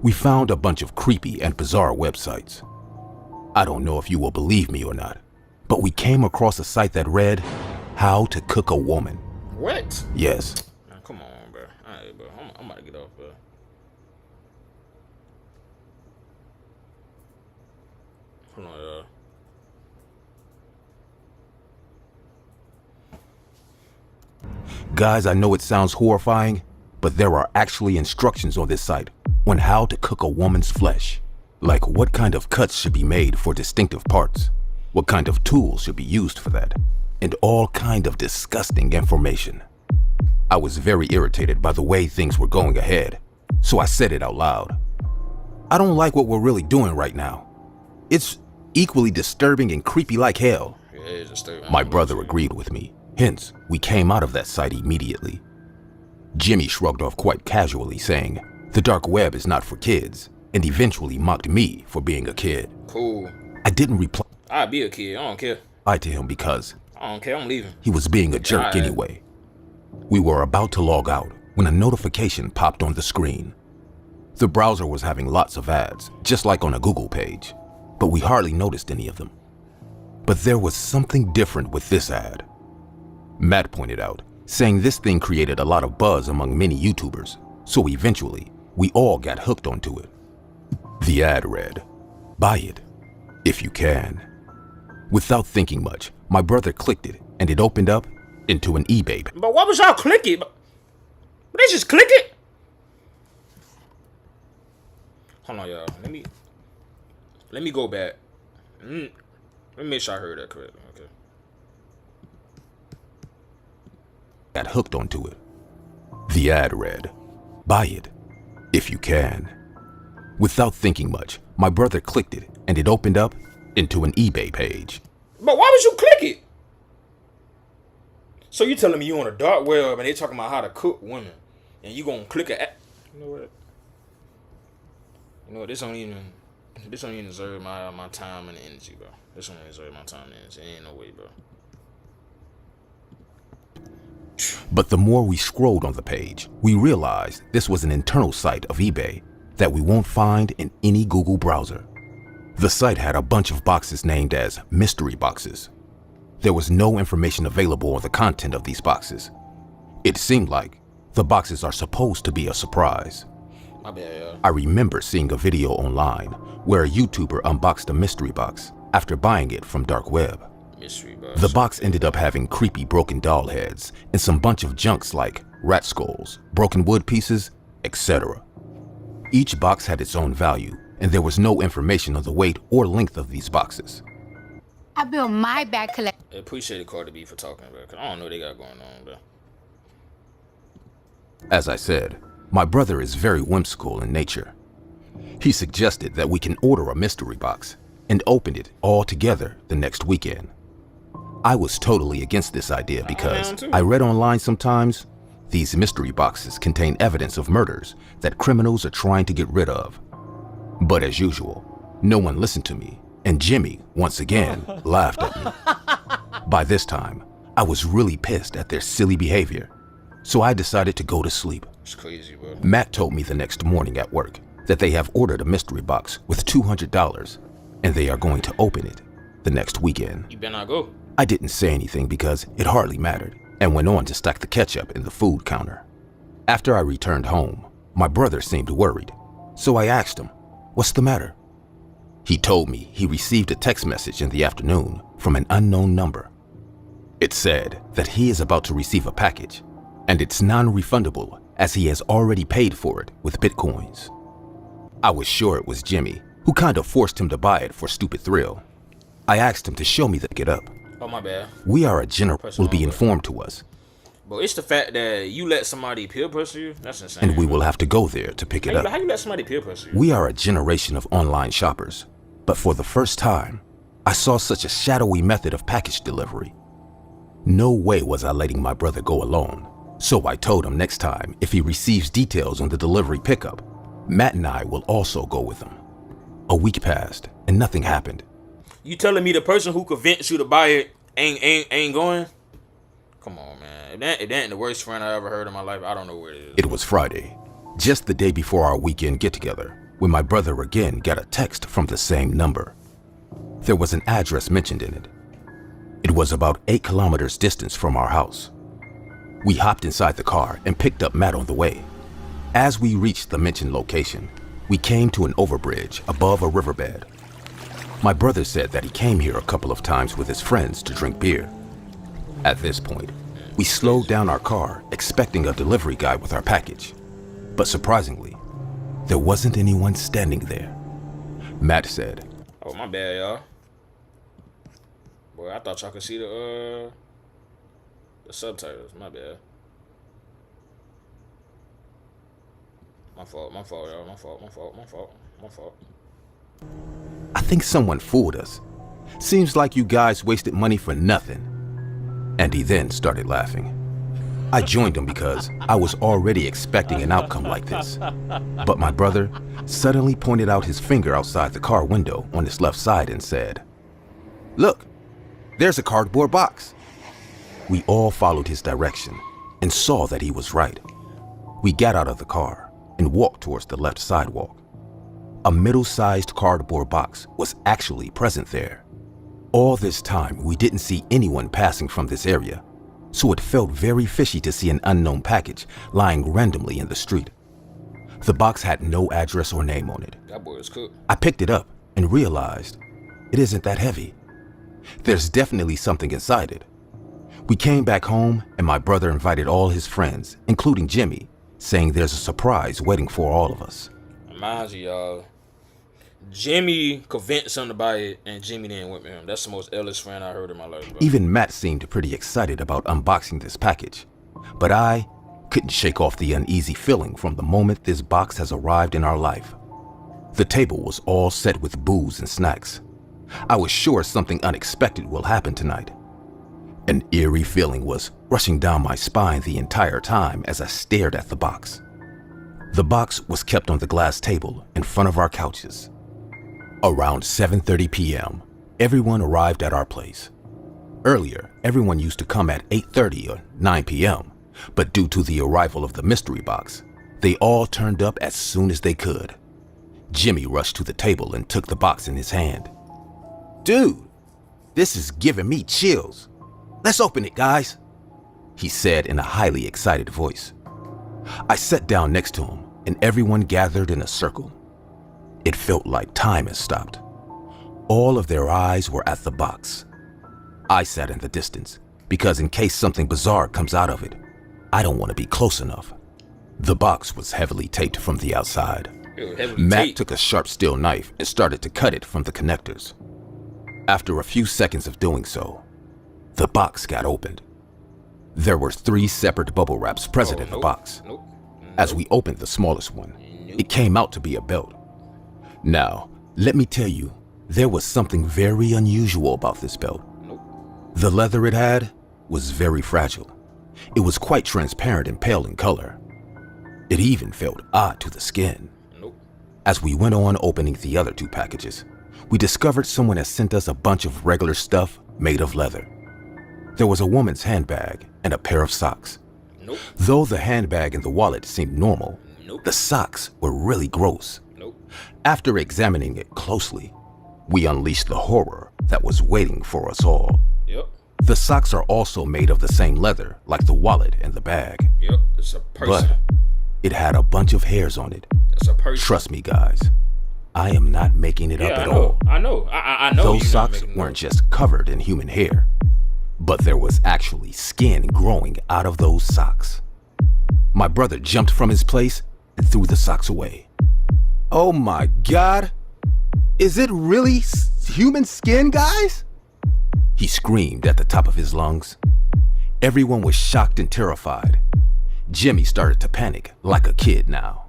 We found a bunch of creepy and bizarre websites. I don't know if you will believe me or not, but we came across a site that read, How to Cook a Woman.
What?
Yes.
Man, come on, bro. Alright, bro. I'm about to get off, bro. Hold on, y'all.
Guys, I know it sounds horrifying, but there are actually instructions on this site on how to cook a woman's flesh. Like what kind of cuts should be made for distinctive parts, what kind of tools should be used for that, and all kind of disgusting information. I was very irritated by the way things were going ahead, so I said it out loud. I don't like what we're really doing right now. It's equally disturbing and creepy like hell.
Yeah, it's disturbing.
My brother agreed with me. Hence, we came out of that site immediately. Jimmy shrugged off quite casually, saying, the dark web is not for kids, and eventually mocked me for being a kid.
Cool.
I didn't reply
I'd be a kid. I don't care.
to him because
I don't care. I'm leaving.
he was being a jerk anyway. We were about to log out when a notification popped on the screen. The browser was having lots of ads, just like on a Google page, but we hardly noticed any of them. But there was something different with this ad. Matt pointed out, saying this thing created a lot of buzz among many YouTubers, so eventually, we all got hooked onto it. The ad read, buy it, if you can. Without thinking much, my brother clicked it, and it opened up into an eBay.
But why was y'all clicking? But they just click it? Hold on, y'all. Let me go back. Let me make sure I heard that correctly. Okay.
Got hooked onto it. The ad read, "Buy it, if you can." Without thinking much, my brother clicked it and it opened up into an eBay page.
But why would you click it? So you telling me you on a dark web and they talking about how to cook women, and you gonna click a? You know what? You know what? This don't even deserve my time and energy, bro. This don't even deserve my time and energy. Ain't no way, bro.
But the more we scrolled on the page, we realized this was an internal site of eBay that we won't find in any Google browser. The site had a bunch of boxes named as mystery boxes. There was no information available on the content of these boxes. It seemed like the boxes are supposed to be a surprise.
My bad, y'all.
I remember seeing a video online where a YouTuber unboxed a mystery box after buying it from dark web.
Mystery box.
The box ended up having creepy broken doll heads and some bunch of junks like rat skulls, broken wood pieces, etc. Each box had its own value, and there was no information on the weight or length of these boxes.
I built my bag collection.
I appreciate Cardi B for talking about it, 'cause I don't know what they got going on, bro.
As I said, my brother is very whimsical in nature. He suggested that we can order a mystery box and open it all together the next weekend. I was totally against this idea because I read online sometimes these mystery boxes contain evidence of murders that criminals are trying to get rid of. But as usual, no one listened to me, and Jimmy, once again, laughed at me. By this time, I was really pissed at their silly behavior, so I decided to go to sleep.
It's crazy, bro.
Matt told me the next morning at work that they have ordered a mystery box with $200, and they are going to open it the next weekend.
You better not go.
I didn't say anything because it hardly mattered, and went on to stack the ketchup in the food counter. After I returned home, my brother seemed worried, so I asked him, "What's the matter?" He told me he received a text message in the afternoon from an unknown number. It said that he is about to receive a package, and it's non-refundable as he has already paid for it with bitcoins. I was sure it was Jimmy, who kind of forced him to buy it for stupid thrill. I asked him to show me the get up.
Oh, my bad.
We are a general will be informed to us,
But it's the fact that you let somebody peer pressure you. That's insane.
and we will have to go there to pick it
How
up.
you let somebody peer pressure you?
We are a generation of online shoppers, but for the first time, I saw such a shadowy method of package delivery. No way was I letting my brother go alone, so I told him next time if he receives details on the delivery pickup, Matt and I will also go with him. A week passed and nothing happened.
You telling me the person who convinced you to buy it ain't going? Come on, man. If that ain't the worst friend I ever heard in my life, I don't know where it is.
It was Friday, just the day before our weekend get-together, when my brother again got a text from the same number. There was an address mentioned in it. It was about 8 kilometers distance from our house. We hopped inside the car and picked up Matt on the way. As we reached the mentioned location, we came to an overbridge above a riverbed. My brother said that he came here a couple of times with his friends to drink beer. At this point, we slowed down our car, expecting a delivery guy with our package. But surprisingly, there wasn't anyone standing there. Matt said,
Oh, my bad, y'all. Boy, I thought y'all could see the subtitles. My bad. My fault, y'all. My fault.
"I think someone fooled us. Seems like you guys wasted money for nothing." And he then started laughing. I joined him because I was already expecting an outcome like this. But my brother suddenly pointed out his finger outside the car window on his left side and said, "Look, there's a cardboard box." We all followed his direction and saw that he was right. We got out of the car and walked towards the left sidewalk. A middle-sized cardboard box was actually present there. All this time, we didn't see anyone passing from this area, so it felt very fishy to see an unknown package lying randomly in the street. The box had no address or name on it.
That boy is cooked.
I picked it up and realized it isn't that heavy. There's definitely something inside it. We came back home and my brother invited all his friends, including Jimmy, saying there's a surprise waiting for all of us.
Mind you, y'all, Jimmy convinced him to buy it, and Jimmy didn't with him. That's the most illest friend I heard in my life, bro.
Even Matt seemed pretty excited about unboxing this package, but I couldn't shake off the uneasy feeling from the moment this box has arrived in our life. The table was all set with booze and snacks. I was sure something unexpected will happen tonight. An eerie feeling was rushing down my spine the entire time as I stared at the box. The box was kept on the glass table in front of our couches. Around 7:30 p.m., everyone arrived at our place. Earlier, everyone used to come at 8:30 or 9 p.m., but due to the arrival of the mystery box, they all turned up as soon as they could. Jimmy rushed to the table and took the box in his hand. "Dude, this is giving me chills. Let's open it, guys," he said in a highly excited voice. I sat down next to him and everyone gathered in a circle. It felt like time had stopped. All of their eyes were at the box. I sat in the distance because in case something bizarre comes out of it, I don't want to be close enough. The box was heavily taped from the outside. Matt took a sharp steel knife and started to cut it from the connectors. After a few seconds of doing so, the box got opened. There were 3 separate bubble wraps present in the box. As we opened the smallest one, it came out to be a belt. Now, let me tell you, there was something very unusual about this belt. The leather it had was very fragile. It was quite transparent and pale in color. It even felt odd to the skin. As we went on opening the other 2 packages, we discovered someone had sent us a bunch of regular stuff made of leather. There was a woman's handbag and a pair of socks. Though the handbag and the wallet seemed normal, the socks were really gross. After examining it closely, we unleashed the horror that was waiting for us all. The socks are also made of the same leather like the wallet and the bag.
It's a person.
But it had a bunch of hairs on it.
It's a person.
Trust me, guys. I am not making it up at all.
I know. I know.
Those socks weren't just covered in human hair, but there was actually skin growing out of those socks. My brother jumped from his place and threw the socks away. "Oh my God! Is it really human skin, guys?" he screamed at the top of his lungs. Everyone was shocked and terrified. Jimmy started to panic like a kid now.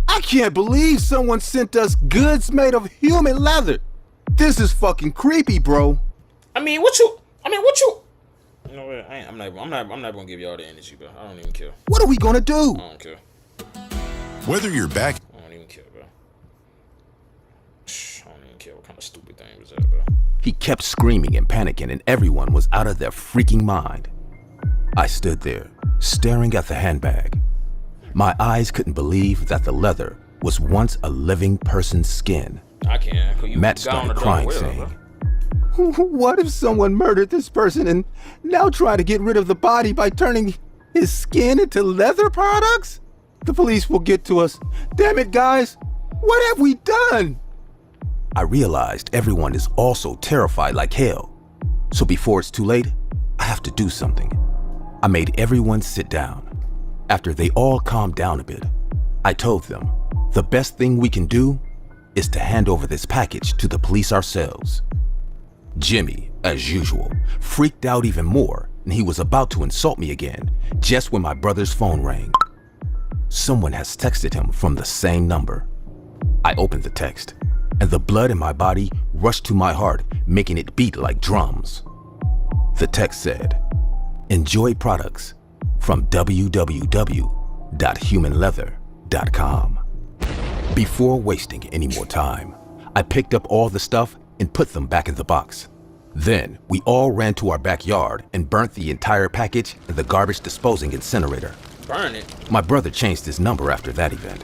"I can't believe someone sent us goods made of human leather. This is fucking creepy, bro."
I mean, what you? You know what? I'm not gonna give y'all the energy, bro. I don't even care.
What are we gonna do?
I don't care.
Whether you're back.
I don't even care, bro. I don't even care what kind of stupid thing was that, bro.
He kept screaming and panicking, and everyone was out of their freaking mind. I stood there, staring at the handbag. My eyes couldn't believe that the leather was once a living person's skin.
I can't.
Matt started crying, saying, "What if someone murdered this person and now try to get rid of the body by turning his skin into leather products? The police will get to us. Damn it, guys. What have we done?" I realized everyone is also terrified like hell. So before it's too late, I have to do something. I made everyone sit down. After they all calmed down a bit, I told them the best thing we can do is to hand over this package to the police ourselves. Jimmy, as usual, freaked out even more, and he was about to insult me again just when my brother's phone rang. Someone has texted him from the same number. I opened the text, and the blood in my body rushed to my heart, making it beat like drums. The text said, "Enjoy products from www.humanleather.com." Before wasting any more time, I picked up all the stuff and put them back in the box. Then we all ran to our backyard and burnt the entire package in the garbage disposing incinerator.
Burn it.
My brother changed his number after that event.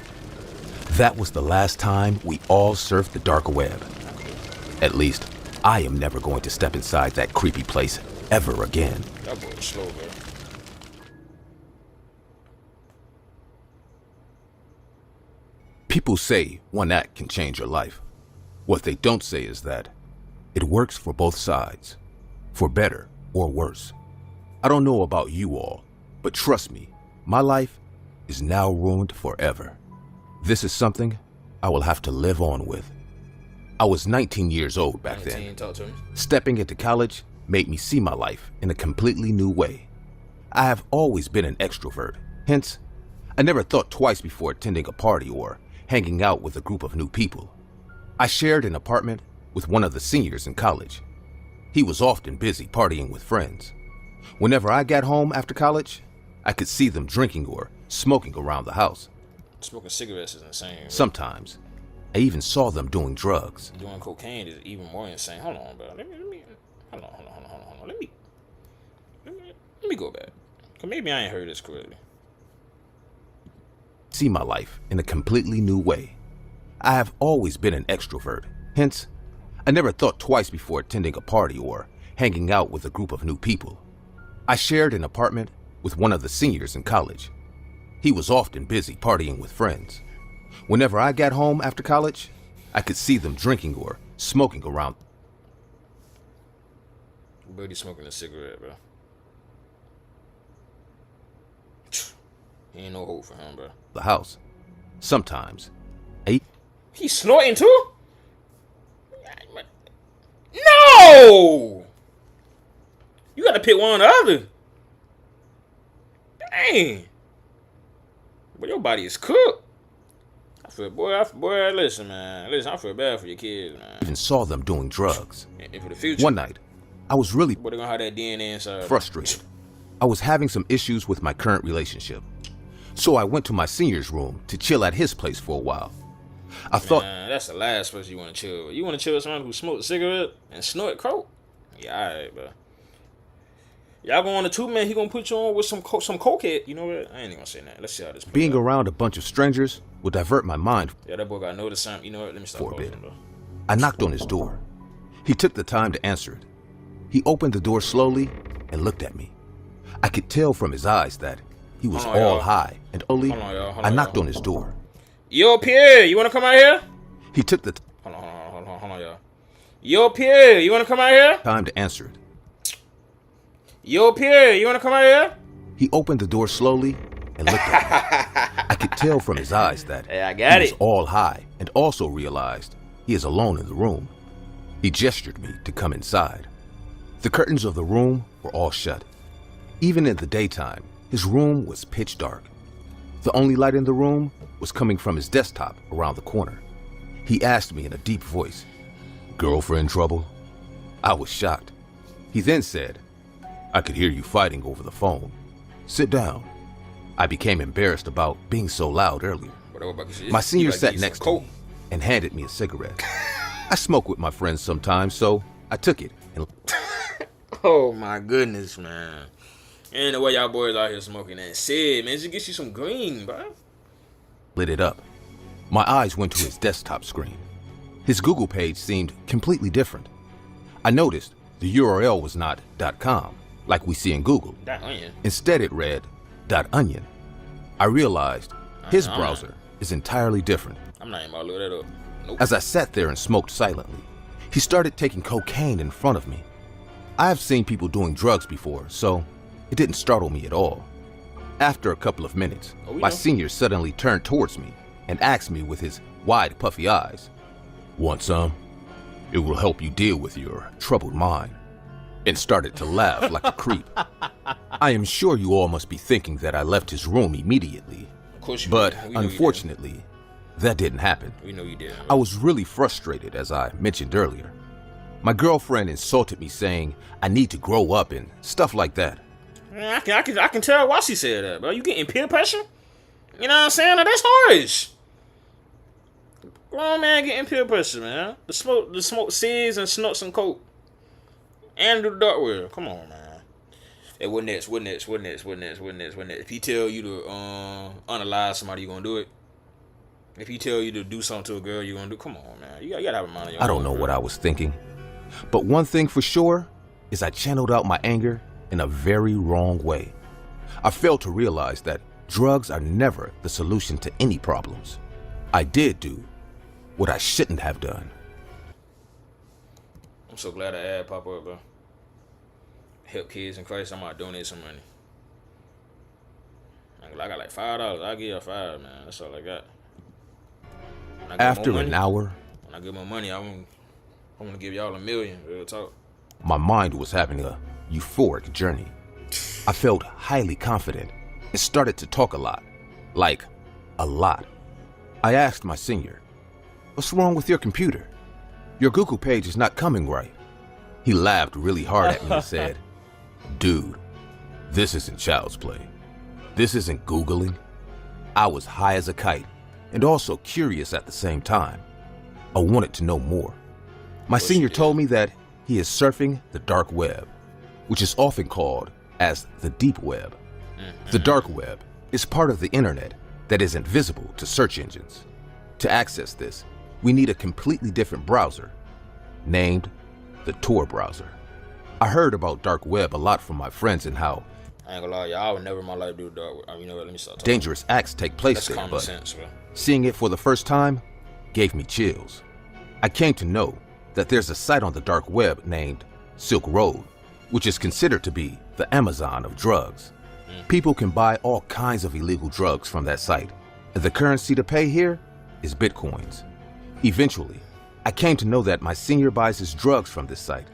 That was the last time we all surfed the dark web. At least, I am never going to step inside that creepy place ever again.
That boy was slow, bro.
People say one act can change your life. What they don't say is that it works for both sides, for better or worse. I don't know about you all, but trust me, my life is now ruined forever. This is something I will have to live on with. I was 19 years old back then.
Talk to me.
Stepping into college made me see my life in a completely new way. I have always been an extrovert, Hence, I never thought twice before attending a party or hanging out with a group of new people. I shared an apartment with one of the seniors in college. He was often busy partying with friends. Whenever I got home after college, I could see them drinking or smoking around the house.
Smoking cigarettes is insane. Bro.
Sometimes, I even saw them doing drugs.
Doing cocaine is even more insane. Hold on, bro. Let me go back. Cause maybe I ain't heard this correctly.
See my life in a completely new way. I have always been an extrovert. Hence, I never thought twice before attending a party or hanging out with a group of new people. I shared an apartment with one of the seniors in college. He was often busy partying with friends. Whenever I got home after college, I could see them drinking or smoking around.
Buddy smoking a cigarette, bro. Ain't no hope for him, bro.
The house. Sometimes.
He's snorting too? No! You gotta pick one or the other. Dang. But your body is cooked. I feel, boy, listen, man. Listen, I feel bad for your kids, man.
Even saw them doing drugs.
And for the future.
One night, I was really
But they're gonna have that DNA inside.
frustrated. I was having some issues with my current relationship. So I went to my senior's room to chill at his place for a while. I thought,
that's the last person you want to chill with. You want to chill with someone who smokes a cigarette and snort coke? Yeah, alright, bro. Y'all go on a 2-man, he gonna put you on with some cokehead. You know what? I ain't even gonna say that. Let's see how this plays
being
out.
around a bunch of strangers would divert my mind
Yeah, that boy got noticed something. You know what? Let me stop
for a bit.
posting, bro.
I knocked on his door. He took the time to answer it. He opened the door slowly and looked at me. I could tell from his eyes that he was
Hold on,
all
y'all.
high and only.
Hold on, y'all. Hold
I
on,
knocked
y'all.
on his door.
Yo, Pierre, you wanna come out here?
He took the
Hold on, y'all. Yo, Pierre, you wanna come out here?
time to answer it.
Yo, Pierre, you wanna come out here?
He opened the door slowly and looked at me. I could tell from his eyes that
Hey, I got
he was
it.
all high and also realized he is alone in the room. He gestured me to come inside. The curtains of the room were all shut. Even in the daytime, his room was pitch dark. The only light in the room was coming from his desktop around the corner. He asked me in a deep voice, "Girlfriend trouble?" I was shocked. He then said, "I could hear you fighting over the phone. Sit down." I became embarrassed about being so loud earlier. My senior sat next to me and handed me a cigarette. I smoke with my friends sometimes, so I took it and
Oh my goodness, man. Ain't the way y'all boys out here smoking that shit, man. Just get you some green, bro.
lit it up. My eyes went to his desktop screen. His Google page seemed completely different. I noticed the URL was not .com, like we see in Google.
.onion.
Instead it read .onion. I realized his browser is entirely different.
I'm not even about to look that up. Nope.
As I sat there and smoked silently, he started taking cocaine in front of me. I have seen people doing drugs before, so it didn't startle me at all. After a couple of minutes, my senior suddenly turned towards me and asked me with his wide, puffy eyes, "Want some? It will help you deal with your troubled mind," and started to laugh like a creep. I am sure you all must be thinking that I left his room immediately,
Of course you
but
did. We know you
unfortunately, that didn't happen.
did. We know you did.
I was really frustrated, as I mentioned earlier. My girlfriend insulted me, saying I need to grow up and stuff like that.
Man, I can tell why she said that, bro. You getting peer pressure? You know what I'm saying? Now, that's harsh. Grown man getting peer pressure, man. The smoke seeds and snort some coke. And do the dark web. Come on, man. Hey, what next? If he tell you to unalive somebody, you gonna do it? If he tell you to do something to a girl, you gonna do? Come on, man. You gotta have a mind of your
I don't
own,
know
bro.
what I was thinking, but one thing for sure is I channeled out my anger in a very wrong way. I failed to realize that drugs are never the solution to any problems. I did do what I shouldn't have done.
I'm so glad I ad pop up, bro. Help kids in Christ. I'm gonna donate some money. I got like $5. I'll give you $5, man. That's all I got. When I get
After
more
an
money-
hour,
when I get my money, I'm gonna give y'all $1 million. Real talk.
my mind was having a euphoric journey. I felt highly confident It started to talk a lot. Like, a lot. I asked my senior, "What's wrong with your computer? Your Google page is not coming right." He laughed really hard at me and said, "Dude, this isn't child's play. This isn't Googling." I was high as a kite and also curious at the same time. I wanted to know more. My senior told me that he is surfing the dark web, which is often called as the deep web. The dark web is part of the internet that isn't visible to search engines. To access this, we need a completely different browser, named the Tor browser. I heard about dark web a lot from my friends and how
I ain't gonna lie, y'all. I would never in my life do dark web. You know what? Let me stop talking.
dangerous acts take place
That's
there,
common
but
sense, bro.
seeing it for the first time gave me chills. I came to know that there's a site on the dark web named Silk Road, which is considered to be the Amazon of drugs. People can buy all kinds of illegal drugs from that site, and the currency to pay here is Bitcoins. Eventually, I came to know that my senior buys his drugs from this site,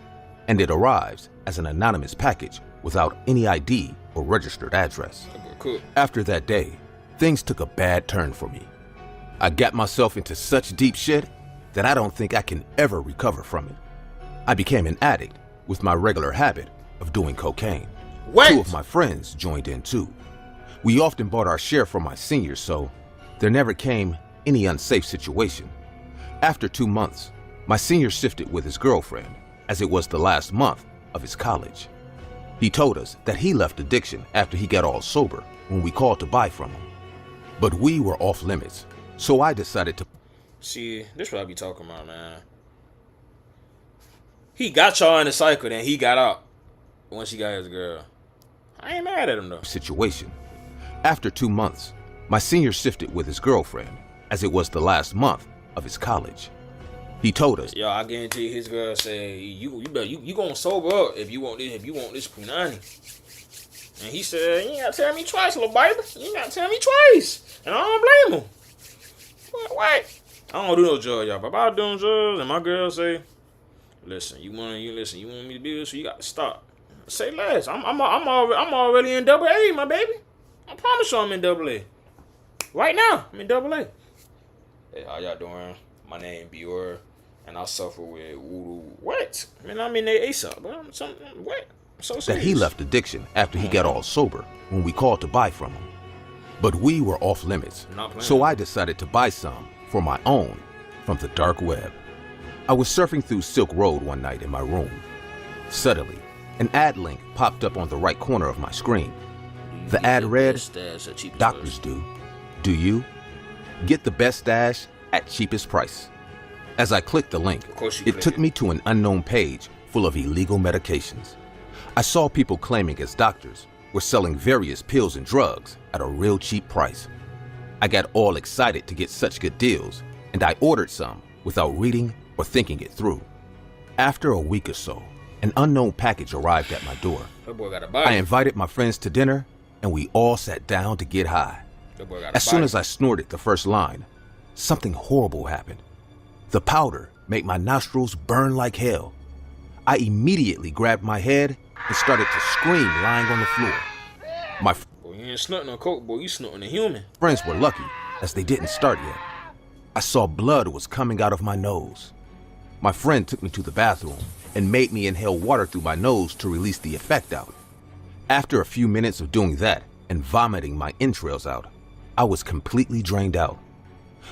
and it arrives as an anonymous package without any ID or registered address.
Cool.
After that day, things took a bad turn for me. I got myself into such deep shit that I don't think I can ever recover from it. I became an addict with my regular habit of doing cocaine.
What?
2 of my friends joined in too. We often bought our share from my seniors, so there never came any unsafe situation. After 2 months, my senior shifted with his girlfriend, as it was the last month of his college. He told us that he left addiction after he got all sober when we called to buy from him. But we were off limits, so I decided to...
See, this what I be talking about, man. He got y'all in the cycle, then he got out once he got his girl. I ain't mad at him though.
Situation. After 2 months, my senior shifted with his girlfriend, as it was the last month of his college. He told us,
Yo, I guarantee his girl say you gonna sober up if you want this punani. And he said, "You ain't gotta tell me twice, little baby. You ain't gotta tell me twice." And I don't blame him. What? I don't do no drugs, y'all. But if I doing drugs and my girl say, "Listen, you want me to do this, so you got to stop." Say less. I'm already in double A, my baby. I promise you I'm in double A. Right now, I'm in double A. Hey, how y'all doing? My name Bior, and I suffer with voodoo. What? Man, I'm in there ASAP, bro. What? I'm so serious.
that he left addiction after he got all sober when we called to buy from him. But we were off limits, so I decided to buy some for my own from the dark web. I was surfing through Silk Road one night in my room. Suddenly, an ad link popped up on the right corner of my screen. The ad read, "Doctors do. Do you? Get the best stash at cheapest price." As I clicked the link, it took me to an unknown page full of illegal medications. I saw people claiming as doctors were selling various pills and drugs at a real cheap price. I got all excited to get such good deals, and I ordered some without reading or thinking it through. After a week or so, an unknown package arrived at my door.
That boy got a
I
body.
invited my friends to dinner, and we all sat down to get high.
That boy got a
As soon
body.
as I snorted the first line, something horrible happened. The powder made my nostrils burn like hell. I immediately grabbed my head and started to scream lying on the floor. My
Boy, you ain't snorting on coke, boy. You snorting a human.
friends were lucky, as they didn't start yet. I saw blood was coming out of my nose. My friend took me to the bathroom and made me inhale water through my nose to release the effect out. After a few minutes of doing that and vomiting my entrails out, I was completely drained out.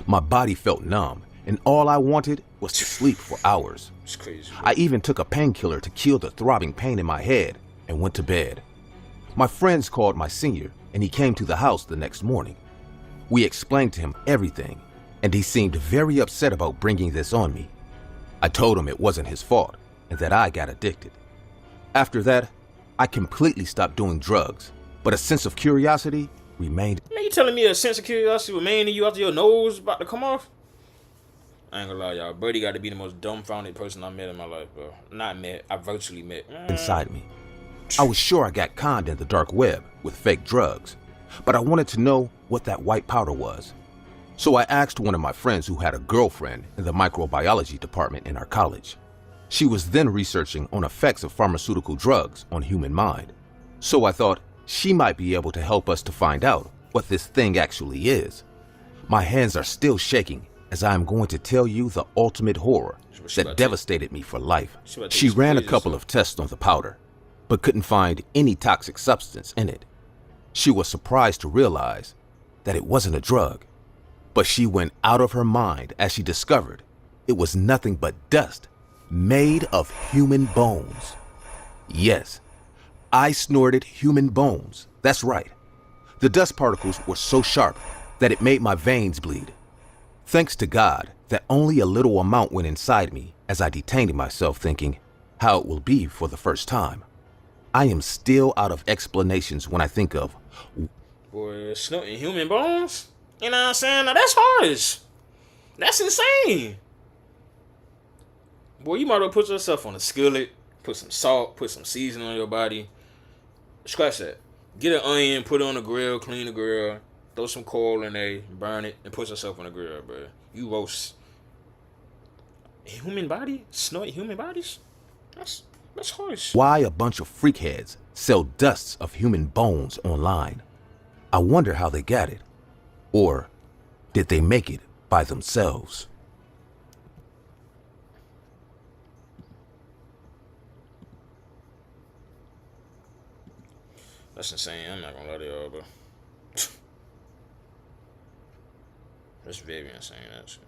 My body felt numb, and all I wanted was to sleep for hours.
It's crazy. Bro.
I even took a painkiller to kill the throbbing pain in my head and went to bed. My friends called my senior, and he came to the house the next morning. We explained to him everything, and he seemed very upset about bringing this on me. I told him it wasn't his fault and that I got addicted. After that, I completely stopped doing drugs, but a sense of curiosity remained.
Man, you telling me a sense of curiosity remained in you after your nose about to come off? I ain't gonna lie, y'all. Birdie got to be the most dumbfounded person I met in my life, bro. Not met, I virtually met.
Inside me. I was sure I got conned in the dark web with fake drugs, but I wanted to know what that white powder was. So I asked one of my friends who had a girlfriend in the microbiology department in our college. She was then researching on effects of pharmaceutical drugs on human mind. So I thought She might be able to help us to find out what this thing actually is. My hands are still shaking as I am going to tell you the ultimate horror that devastated me for life. She ran a couple of tests on the powder, but couldn't find any toxic substance in it. She was surprised to realize that it wasn't a drug, but she went out of her mind as she discovered it was nothing but dust made of human bones. Yes, I snorted human bones. That's right. The dust particles were so sharp that it made my veins bleed. Thanks to God that only a little amount went inside me as I detained myself thinking how it will be for the first time. I am still out of explanations when I think of...
Boy, snorting human bones? You know what I'm saying? Now that's harsh. That's insane. Boy, you might as well put yourself on a skillet, put some salt, put some seasoning on your body. Scratch that. Get an onion, put it on the grill, clean the grill, throw some coal in there, burn it, and put yourself on the grill, bro. You roast human body? Snort human bodies? That's harsh.
Why a bunch of freakheads sell dusts of human bones online? I wonder how they got it. Or did they make it by themselves?
That's insane. I'm not gonna lie to y'all, bro. That's very insane, that shit.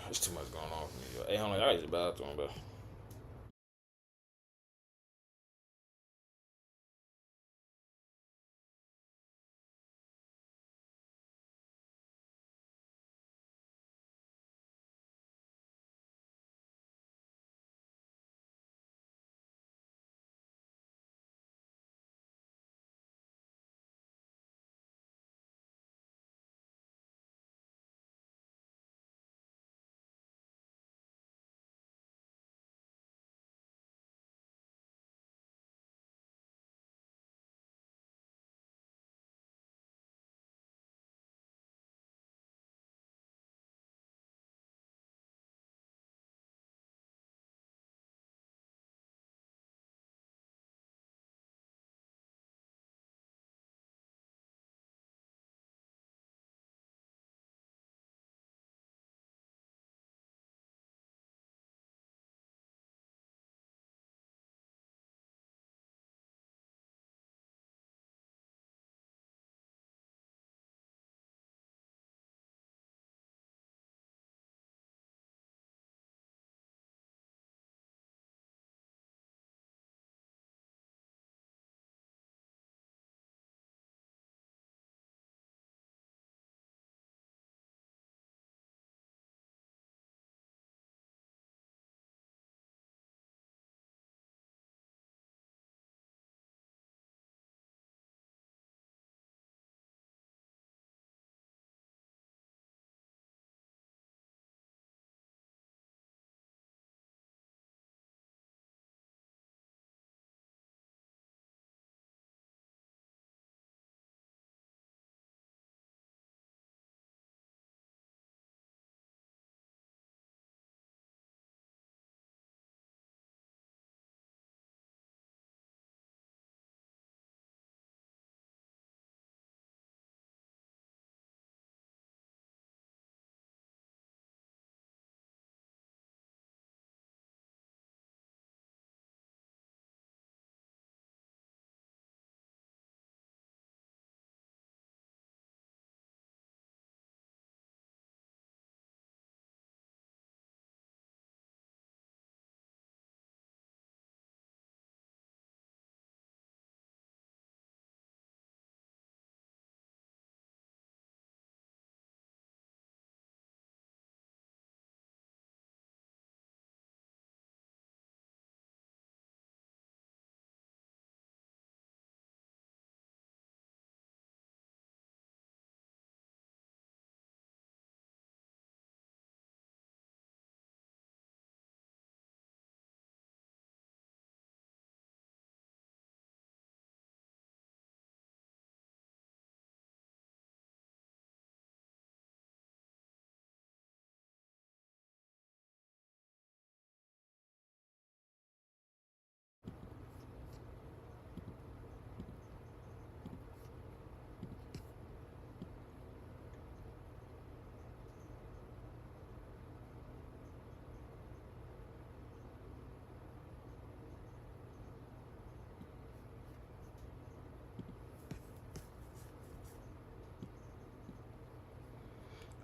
There's too much going on for me, yo. Hey, hold on, I use the bathroom, bro.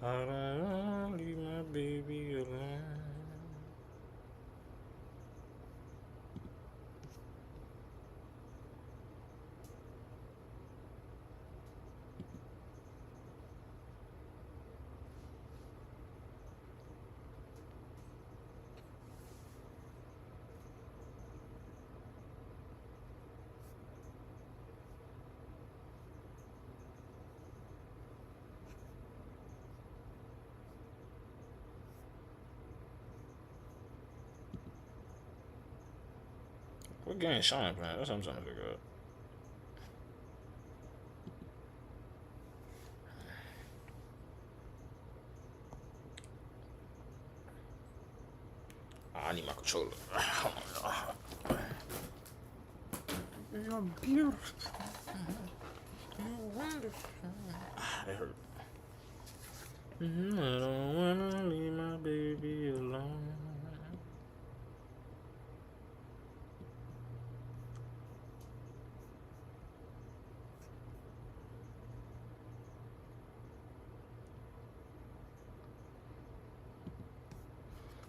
I don't wanna leave my baby alone. What game Sean playing? That's what I'm trying to figure out. I need my controller. Oh my god. You're beautiful. You're wonderful. That hurt. I don't wanna leave my baby alone.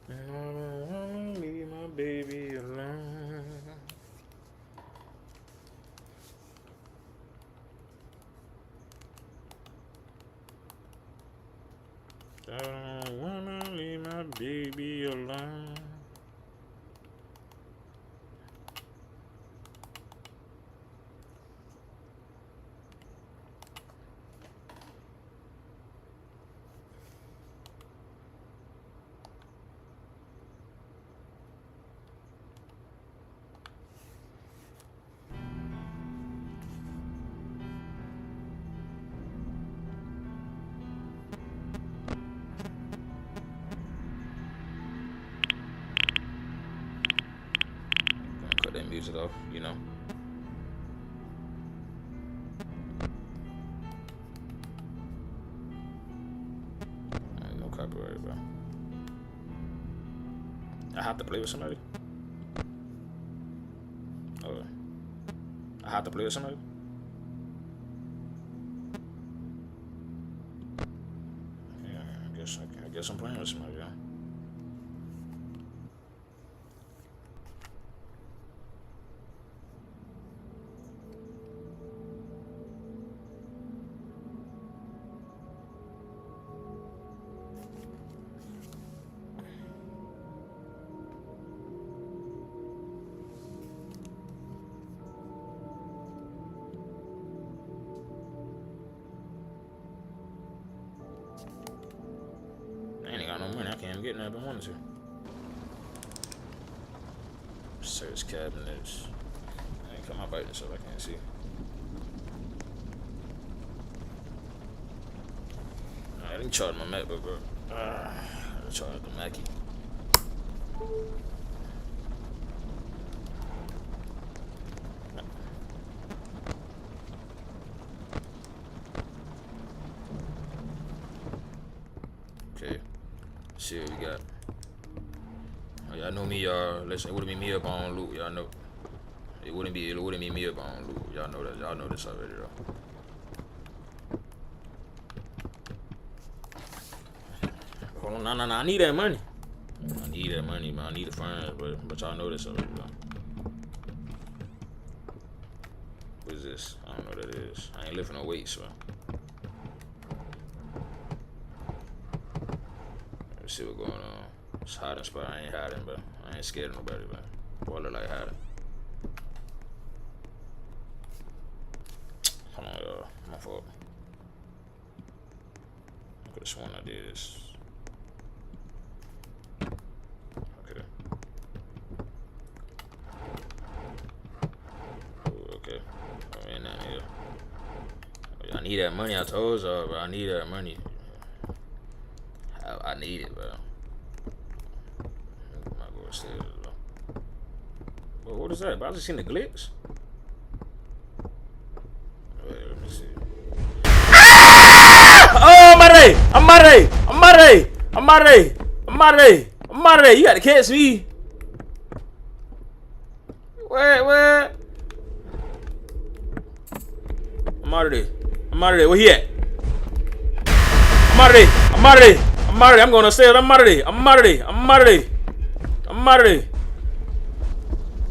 I don't wanna leave my baby alone. I don't wanna leave my baby alone. Cut that music off, you know. No copyright, bro. I have to play with somebody. Oh, I have to play with somebody. Yeah, I guess I'm playing with somebody. Yeah. I ain't got no money. I can't even get nothing if I wanted to. Search cabinets. I ain't cut my bite so I can't see. I didn't charge my MacBook, bro. I charged the Mackie. Okay. See what we got. Oh, y'all know me, y'all. Listen, it wouldn't be me up on loot, y'all know. It wouldn't be me up on loot. Y'all know that. Y'all know this already, though. Hold on, no. I need that money. I need that money, man. I need the funds, but y'all know this already, though. What is this? I don't know what that is. I ain't lifting no weights, man. Let's see what's going on. It's hiding spot. I ain't hiding, but I ain't scared of nobody, man. Boy, I look like hiding. Hold on, y'all. My fault. I could have sworn I did this. Okay. Ooh, okay. I'm in down here. I need that money. I told y'all, bro. I need that money. I need it, bro. I might go upstairs, bro. But what is that? Bro, I just seen the glitch. Wait, let me see. Oh, I'm out of there. You got to catch me. Where? I'm out of there. Where he at? I'm out of out of there. I'm out of there. I'm going upstairs. I'm out of there. I'm out of there. I'm out of there. I'm out of there.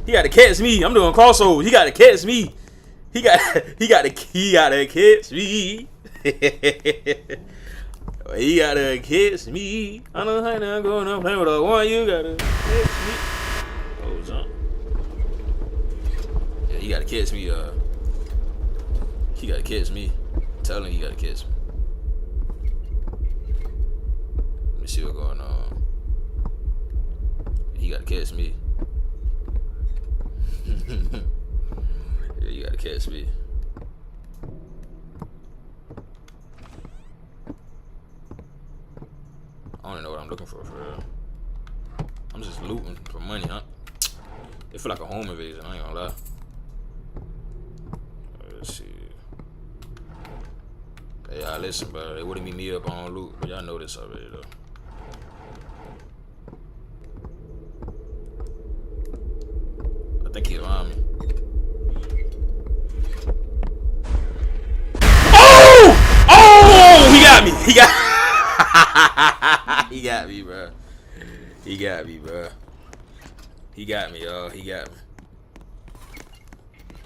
He got to catch me. I'm doing crossovers. He got to catch me. He got to catch me. He got to catch me. I know how I'm going to play with a one. You got to catch me. Oh, jump. Yeah, he got to catch me. He got to catch me. Tell him he got to catch me. Let me see what's going on. He got to catch me. Yeah, you gotta catch me. I don't even know what I'm looking for real. I'm just looting for money, huh? It feel like a home invasion, I ain't gonna lie. Let's see. Hey, y'all listen, bro. They wouldn't meet me up on loot, but y'all know this already, though. I think he's around me. Oh! He got me. He got He got me, bro. He got me, bro. He got me, y'all. He got me.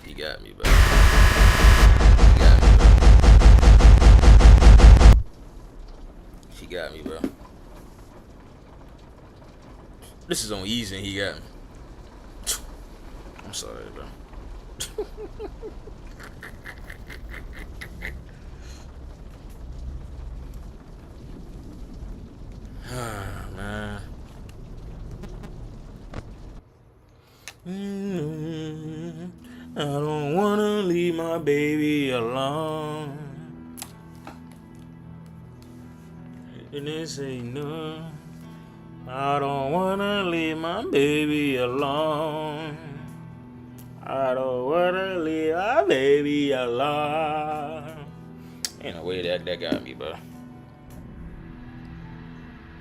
He got me, bro. He got me, bro. He got me, bro. This is on easy and he got me. I'm sorry, bro. Man. I don't wanna leave my baby alone. And they say no. I don't wanna leave my baby alone. I don't wanna leave my baby alone. Ain't no way that got me, bro.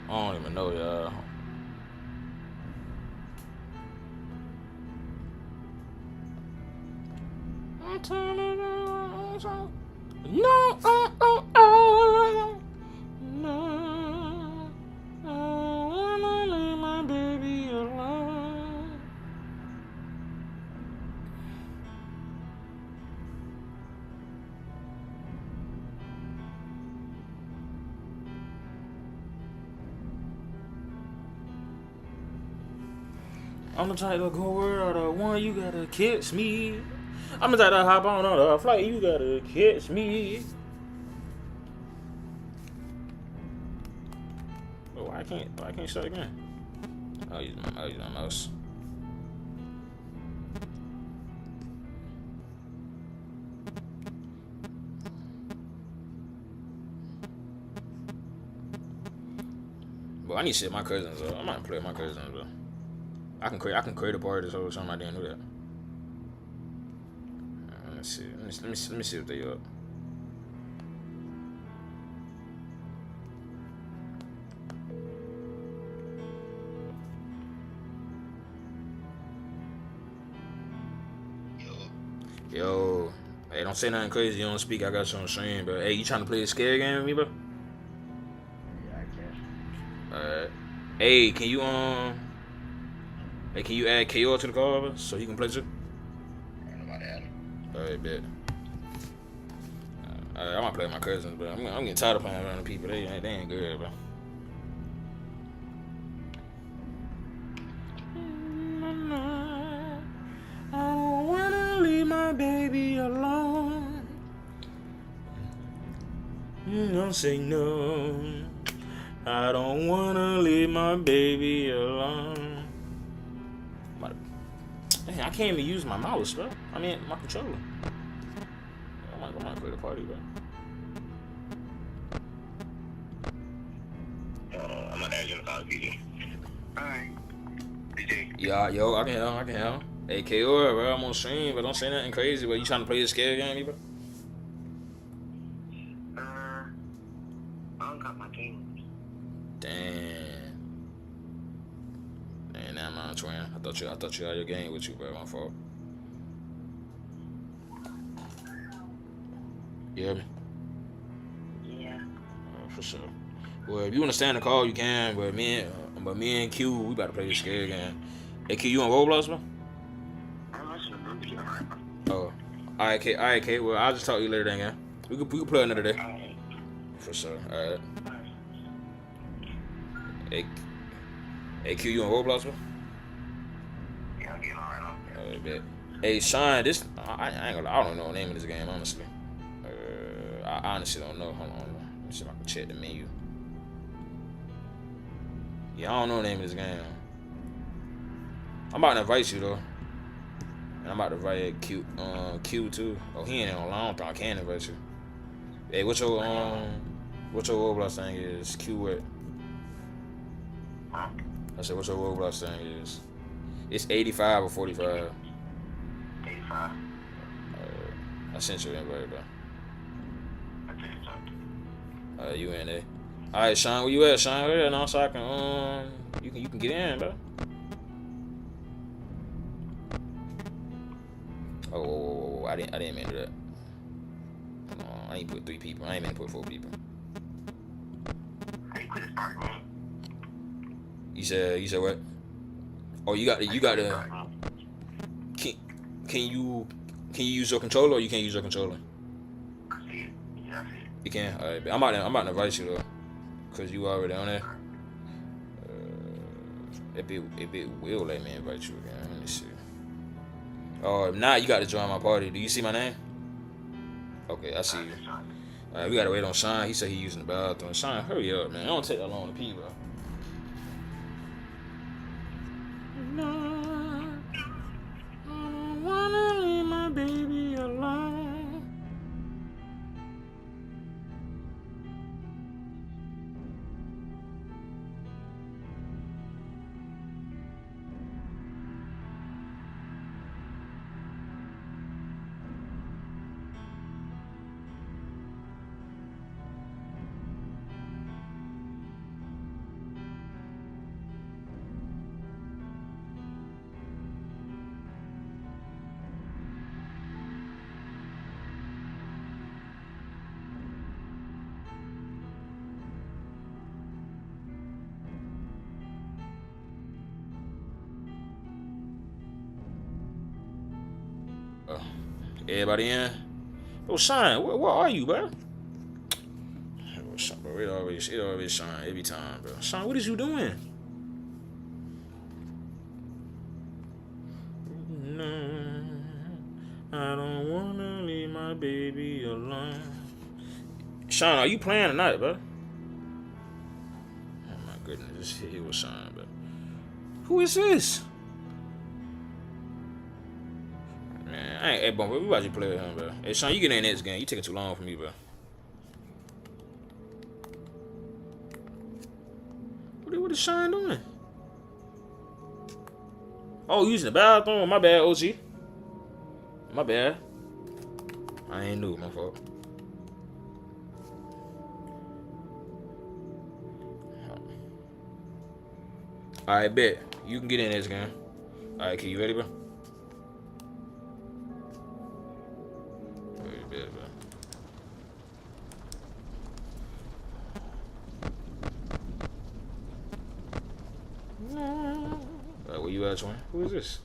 I don't even know, y'all. No, no, I wanna leave my baby alone. I'm the type to go word out of one, you gotta catch me. I'm the type to hop on a flight, you gotta catch me. Oh, I can't start again. I'll use my mouse. But I need to set my cousins up. I might play with my cousins, bro. I can create a party or something. I didn't do that. Let's see. Let me see if they up. Yo. Hey, don't say nothing crazy. You don't speak. I got you on stream, bro. Hey, you trying to play a scare game with me, bro?
Yeah, I can.
Alright. Hey, can you Hey, can you add KO to the call, bro, so he can play too?
I don't know about that.
Alright, bet. Alright, I might play with my cousins, bro. I'm getting tired of playing around the people. They ain't good, bro. I don't wanna leave my baby alone. Don't say no. I don't wanna leave my baby alone. Man, I can't even use my mouse, bro. I mean, my controller. I might quit the party, bro.
I'm not adding you on the call, PJ. Alright. PJ.
Yeah, yo, I can help. Hey, KO, bro, I'm on stream, but don't say nothing crazy. But you trying to play this scare game, bro?
I don't got my games.
Damn, nah, man, twin. I thought you had your game with you, bro. My fault. You hear me?
Yeah.
For sure. Well, if you want to stand the call, you can. But me and Q, we about to play this scare game. Hey, Q, you on Roblox, bro? Oh, all right, K. Well, I'll just talk to you later, then, yeah. We can play another day. For sure. All right. Hey, hey, Q, you on Roblox, bro?
Yeah, I'm getting all right on.
All right, bet. Hey, Sean, this I ain't gonna. I don't know the name of this game, honestly. I honestly don't know. Hold on. Let me see if I can check the menu. Yeah, I don't know the name of this game. I'm about to invite you though. And I'm about to invite Q too. Oh, he ain't online. I don't think I can invite you. Hey, what's your Roblox thing is? Q what? I said, what's your Roblox thing is? It's 85 or 45.
85.
I sent you an invite, bro.
I think so.
You in there? All right, Sean, where you at, Sean? Yeah, no, so I can you can get in, bro. Oh, whoa. I didn't mean to do that. I ain't put 3 people. I ain't meant to put 4 people.
How you quit this party, man?
You said what? Oh, you got the can you use your controller or you can't use your controller?
I see it. Yeah, I see it.
You can. All right, I'm about to invite you though, cause you already on there. If it will let me invite you again. Let me see. Oh, if not, you got to join my party. Do you see my name? Okay, I see you. All right, we gotta wait on Sean. He said he using the bathroom. Sean, hurry up, man. It don't take that long to pee, bro. I wanna leave my baby alone. Everybody in? Oh, Sean, where are you, bro? Oh, Sean, bro, it always Sean every time, bro. Sean, what is you doing? No, I don't wanna leave my baby alone. Sean, are you playing tonight, bro? Oh my goodness, he was Sean, bro. Who is this? Man, I ain't. Hey, bro, we about to play with him, bro. Hey, Sean, you get in the next game. You taking too long for me, bro. What is Sean doing? Oh, using the bathroom. My bad, OG. My bad. I ain't new. My fault. Alright, bet. You can get in this game. Alright, Key, you ready, bro? Alright, bet, bro. Alright, where you at, Twin? Who is this?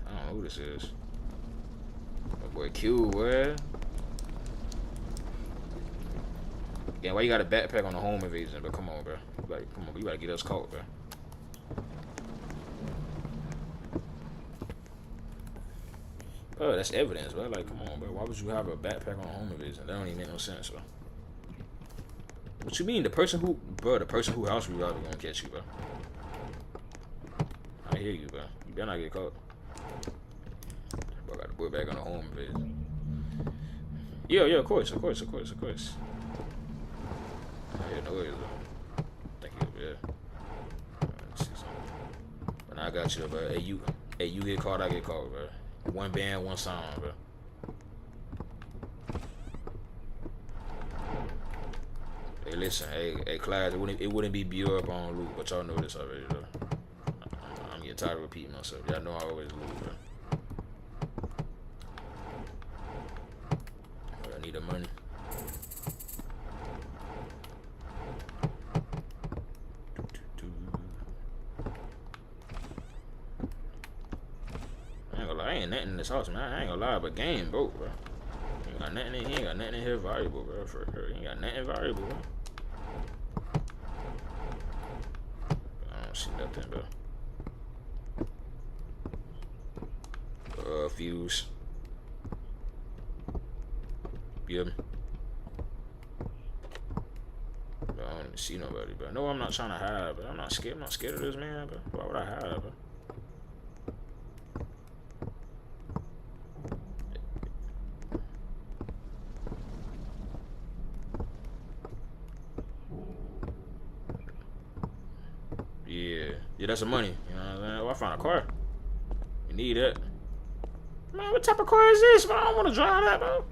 I don't know who this is. My boy Q, where? Yeah, why you got a backpack on the home invasion? But come on, bro. You gotta get us caught, bro. Oh, that's evidence, bro. Like, come on, bro. Why would you have a backpack on a home invasion? That don't even make no sense, bro. What you mean? The person who house we robbed gonna catch you, bro. I hear you, bro. You better not get caught. Bro, I got to put back on the home invasion. Yeah, of course. I hear noise, bro. Thank you, yeah. Let's see something. But now I got you, bro. Hey, you get caught, I get caught, bro. One band, one song, bro. Hey, listen, hey, class, it wouldn't be beat up on loot, but y'all know this already, though. I'm getting tired of repeating myself. Y'all know I always lose, bro. But I need the money. I ain't nothing in this house, man. I ain't gonna lie, but game broke, bro. He ain't got nothing in, he ain't got nothing in here valuable, bro. For her, he ain't got nothing valuable, bro. I don't see nothing, bro. Fuse. Yeah. Bro, I don't even see nobody, bro. No, I'm not trying to hide, but I'm not scared. I'm not scared of this man, bro. Why would I hide, bro? Yeah, that's the money. You know what I'm saying? Oh, I found a car. You need that. Man, what type of car is this, bro? I don't want to drive that, bro.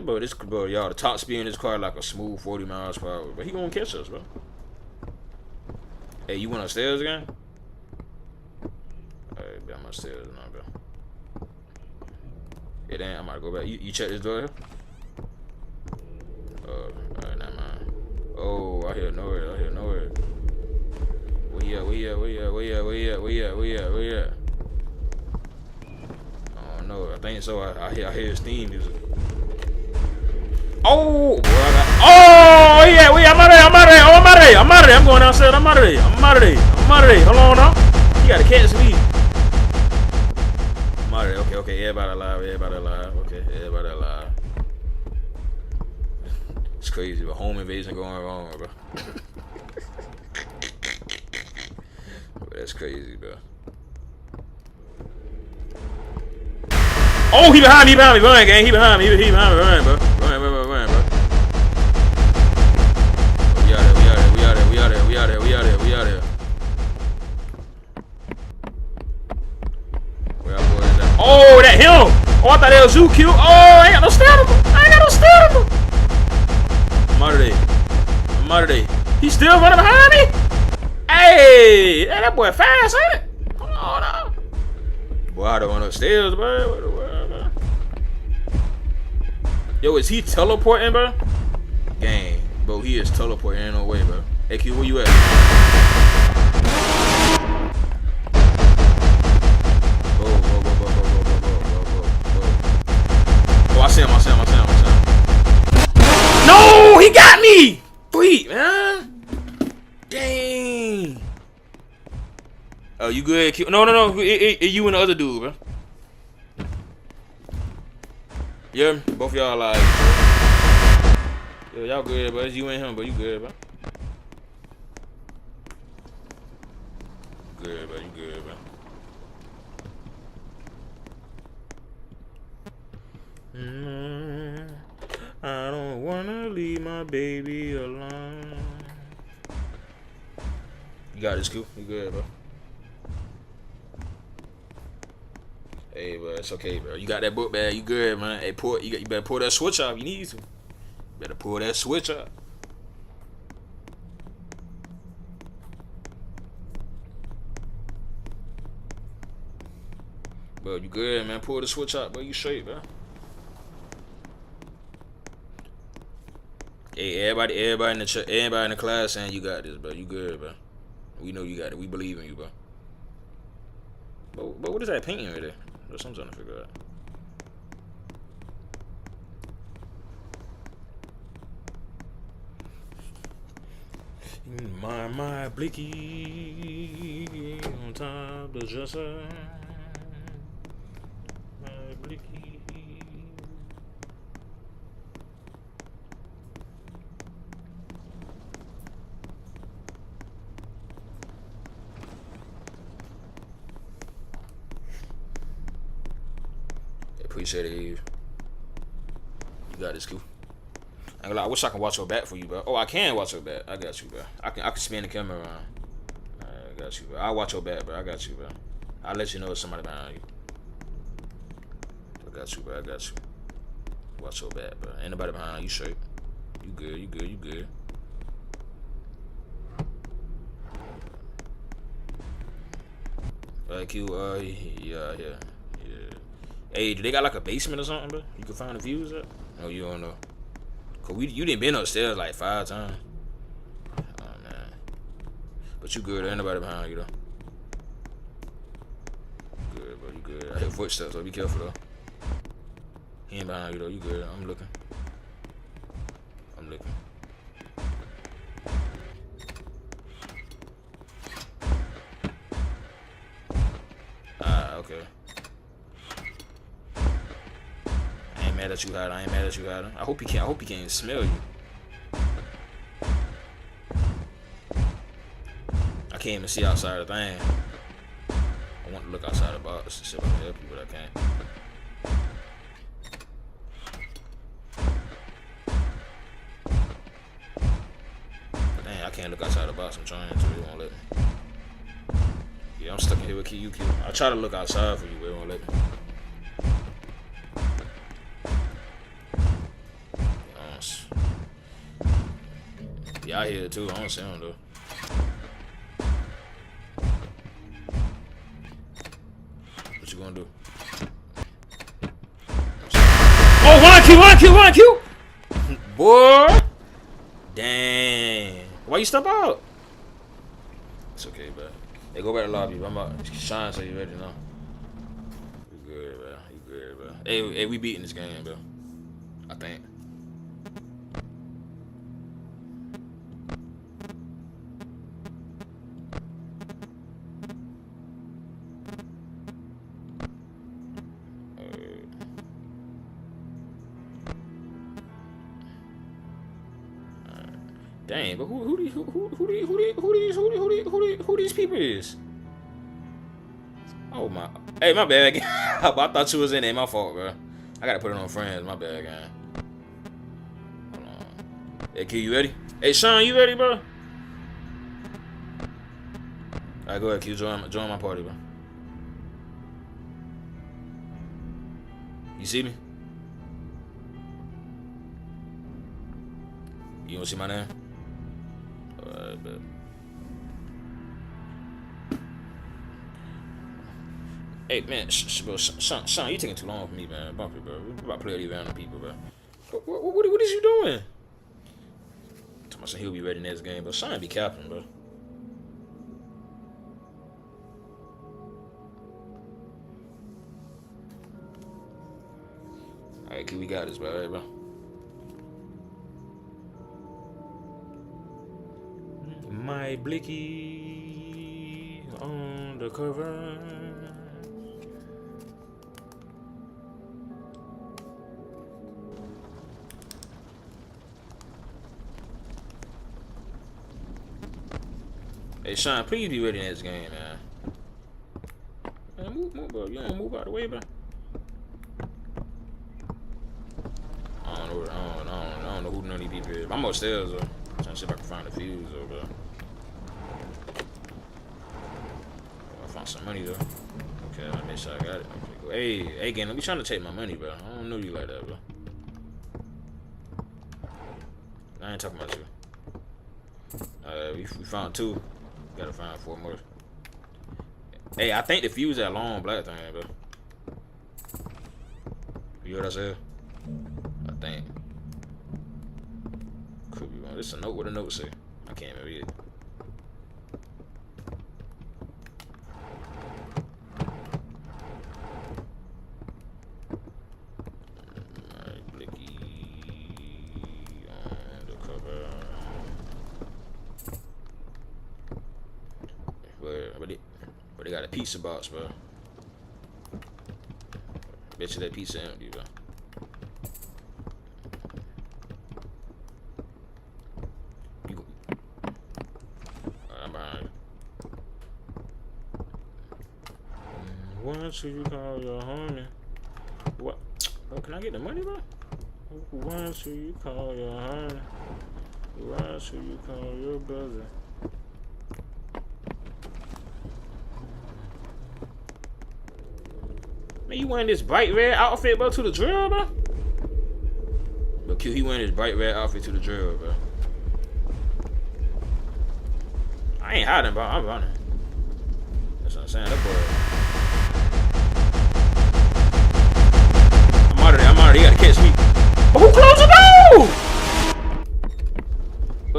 Bro, this, bro, y'all, the top speed in this car like a smooth 40 miles per hour. But he gonna catch us, bro. Hey, you went upstairs again? Alright, I'm upstairs now, bro. Yeah, damn, I'm about to go back. You check this door here? Alright, never mind. Oh, I hear noise. I hear noise. Where you at? Oh no, I think so. I hear steam music. Oh, boy, oh yeah, I'm out of there. I'm going outside. I'm out of there. Hold on now. You gotta catch me. I'm out of there. Okay. Everybody alive. Okay, everybody alive. It's crazy, but home invasion going wrong, bro. That's crazy, bro. Oh, he behind me, run, gang. He behind me, run, bro. Run, bro. We out there. Where our boy is at? Oh, that him! Oh, I thought that was you, Q. Oh, I ain't got no stamina. I'm out of there. He still running behind me? Hey, that boy fast, ain't it? Hold on now. Boy, I don't run upstairs, bro. What the world, bro? Yo, is he teleporting, bro? Gang, bro, he is teleporting. Ain't no way, bro. Hey, Q, where you at? Oh, I see him. No, he got me. Sweet, man. Dang. Oh, you good? Q? No. You and the other dude, bro. Yeah, both y'all alive. Yeah, y'all good, bro. It's you and him, but you good, bro. You good, bro. I don't wanna leave my baby alone. You got this, Q. You good, bro. Hey, bro, it's okay, bro. You got that book bag. You good, man. Hey, you better pull that switch off. You need to. Better pull that switch up. Bro, you good, man. Pull the switch up, bro. You straight, bro. Hey, everybody in the class saying you got this, bro. You good, bro. We know you got it. We believe in you, bro. But what is that painting right there? That's what I'm trying to figure out. My blicky on top of the dresser. My blicky. Appreciate it, Eve. You got this, Q. I wish I could watch your back for you, bro. Oh, I can watch your back. I got you, bro. I can spin the camera around. I got you, bro. I'll watch your back, bro. I got you, bro. I'll let you know if somebody behind you. I got you, bro. Watch your back, bro. Ain't nobody behind you. Straight. You good. Q, yeah. Hey, do they got like a basement or something, bro? You can find the views at? No, you don't know. Cause you done been upstairs like 5 times. Oh man. But you good, ain't nobody behind you though. bro. You good. I hear footsteps, so be careful, though. He ain't behind you, though. You good. I'm looking. I'm looking. Okay. I ain't mad at you, Hada. I ain't mad at you, Hada. I hope he can't even smell you. I can't even see outside the thing. I want to look outside the box to see if I can help you, but I can't. Dang, I can't look outside the box. I'm trying to. It won't let me. Yeah, I'm stuck in here with you. I try to look outside for you, but it won't let me. Yeah, I hear it too. I don't see him though. What you gonna do? Oh, one Q! Boy! Dang. Why you step out? It's okay, bro. Hey, go back to the lobby. I'm about Sean say you ready now. You good, bro. You good, bro. Hey, we beating this game, bro. I think. Dang, but who these people is? Oh my, hey, my bad. I thought you was in there. My fault, bro. I gotta put it on friends. My bad, gang. Hold on. Hey, Q, you ready? Hey, Sean, you ready, bro? Alright, go ahead, Q. Join my party, bro. You see me? You wanna see my name? Alright, bet. Hey, man, bro, Sean, you taking too long for me, man. Bump it, bro. We about to play with these random people, bro. What is you doing? Thomas, he'll be ready next game, but Sean be capping, bro. Alright, Q, we got this, bro. Alright, bro. My blicky on the cover. Hey, Sean, please be ready in this game, man. Man, move, bro. You don't move out of the way, bro. I don't know who none of these people is. I'm upstairs, though. Trying to see if I can find the fuse, though, bro. I found some money, though. Okay, let me make sure I got it. Okay, cool. Hey, again, let me trying to take my money, bro. I don't know you like that, bro. I ain't talking about you. We found 2. Gotta find 4 more. Hey, I think the fuse that long black thing, bro. You heard what I said? I think. Could be wrong. This is a note. What a note say? I can't even read it. Alright, blicky on the cover. But they got a pizza box, bro. Bet you that pizza empty, bro. I'm behind you. What should you call your homie? What? Oh, can I get the money, bro? What should you call your homie? What should you call your brother? Man, you wearing this bright red outfit, bro, to the drill, bro? But Q, he wearing this bright red outfit to the drill, bro. I ain't hiding, bro. I'm running. That's what I'm saying. That boy. I'm out of there. You gotta catch me. But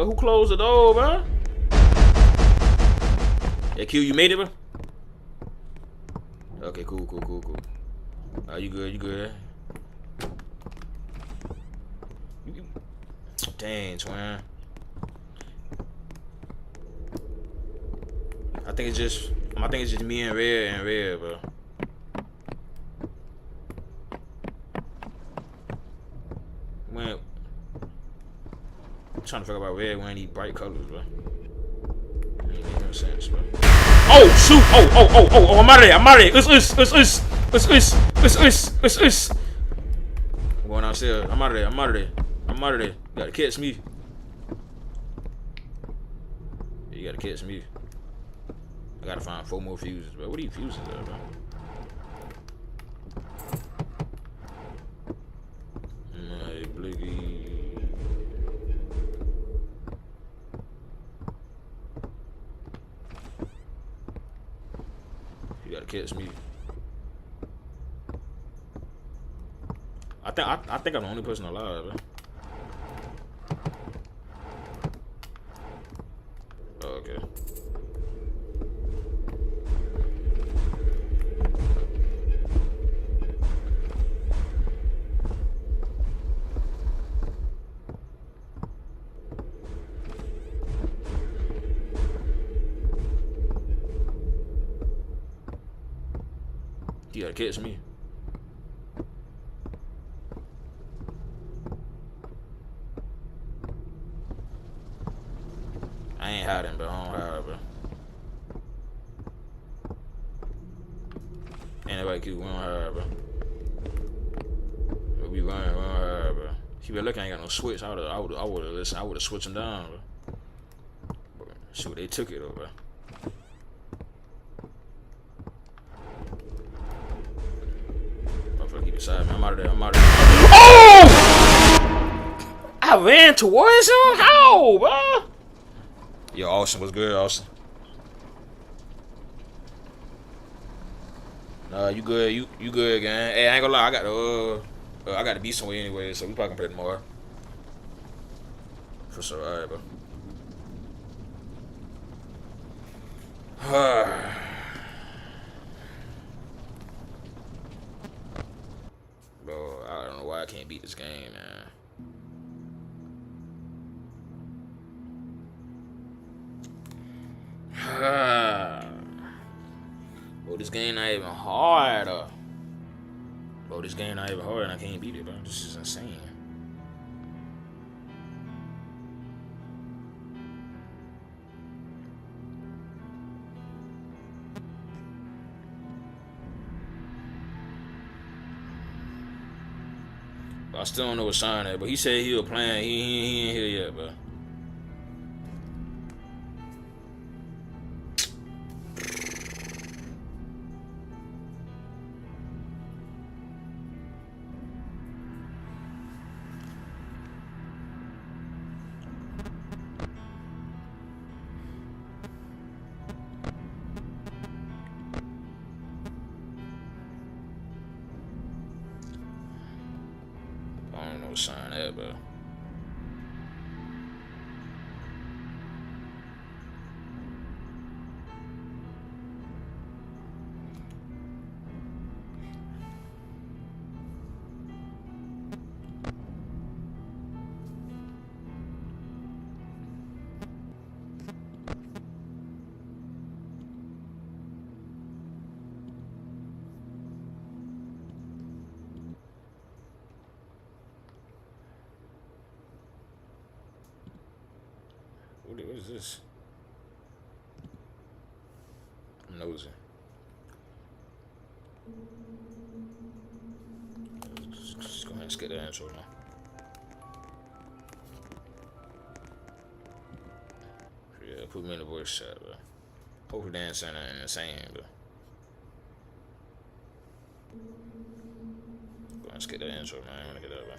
who closed the door? Bro? Yeah, Q, you made it, bro? Okay, cool. You good? Dang, twin. I think it's just me and Red, bro. When I'm trying to figure out Red wearing these bright colors, bro. Ain't making no sense, bro. Oh shoot! Oh! I'm out of there! It's. I'm going downstairs. I'm out of there. You gotta catch me. Yeah, you gotta catch me. I gotta find 4 more fuses, bro. What are these fuses at, bro? My Bliggy. You gotta catch me. I think I'm the only person alive, bro. Oh, okay. You gotta catch me. I ain't hiding, bro. I don't hide, bro. Ain't nobody cute. We don't hide, bro. We running, we don't hide, bro. She been looking, I ain't got no switch. I would've switched them down, bro. Shoot, they took it, though, bro. Motherfucker, keep beside me. I'm out of there. Oh! I ran towards him? How, bro? Yo, Austin, what's good, Austin? Nah, you good? You good, gang? Hey, I ain't gonna lie, I got to be somewhere anyway, so we probably can play tomorrow. For sure, alright, bro. Bro, I don't know why I can't beat this game, man. Bro, this game not even hard. Bro, this game not even hard and I can't beat it, bro. This is insane. But I still don't know what sign at, but he said he was playing. He ain't here yet, bro. I don't know what sign at, bro. What is this? I'm nosy. Just go ahead and skip that intro now. Yeah, put me in the voice chat, bro. Hopefully they ain't saying nothing insane, bro. Go ahead and skip that intro, man. I ain't wanna get that, bro.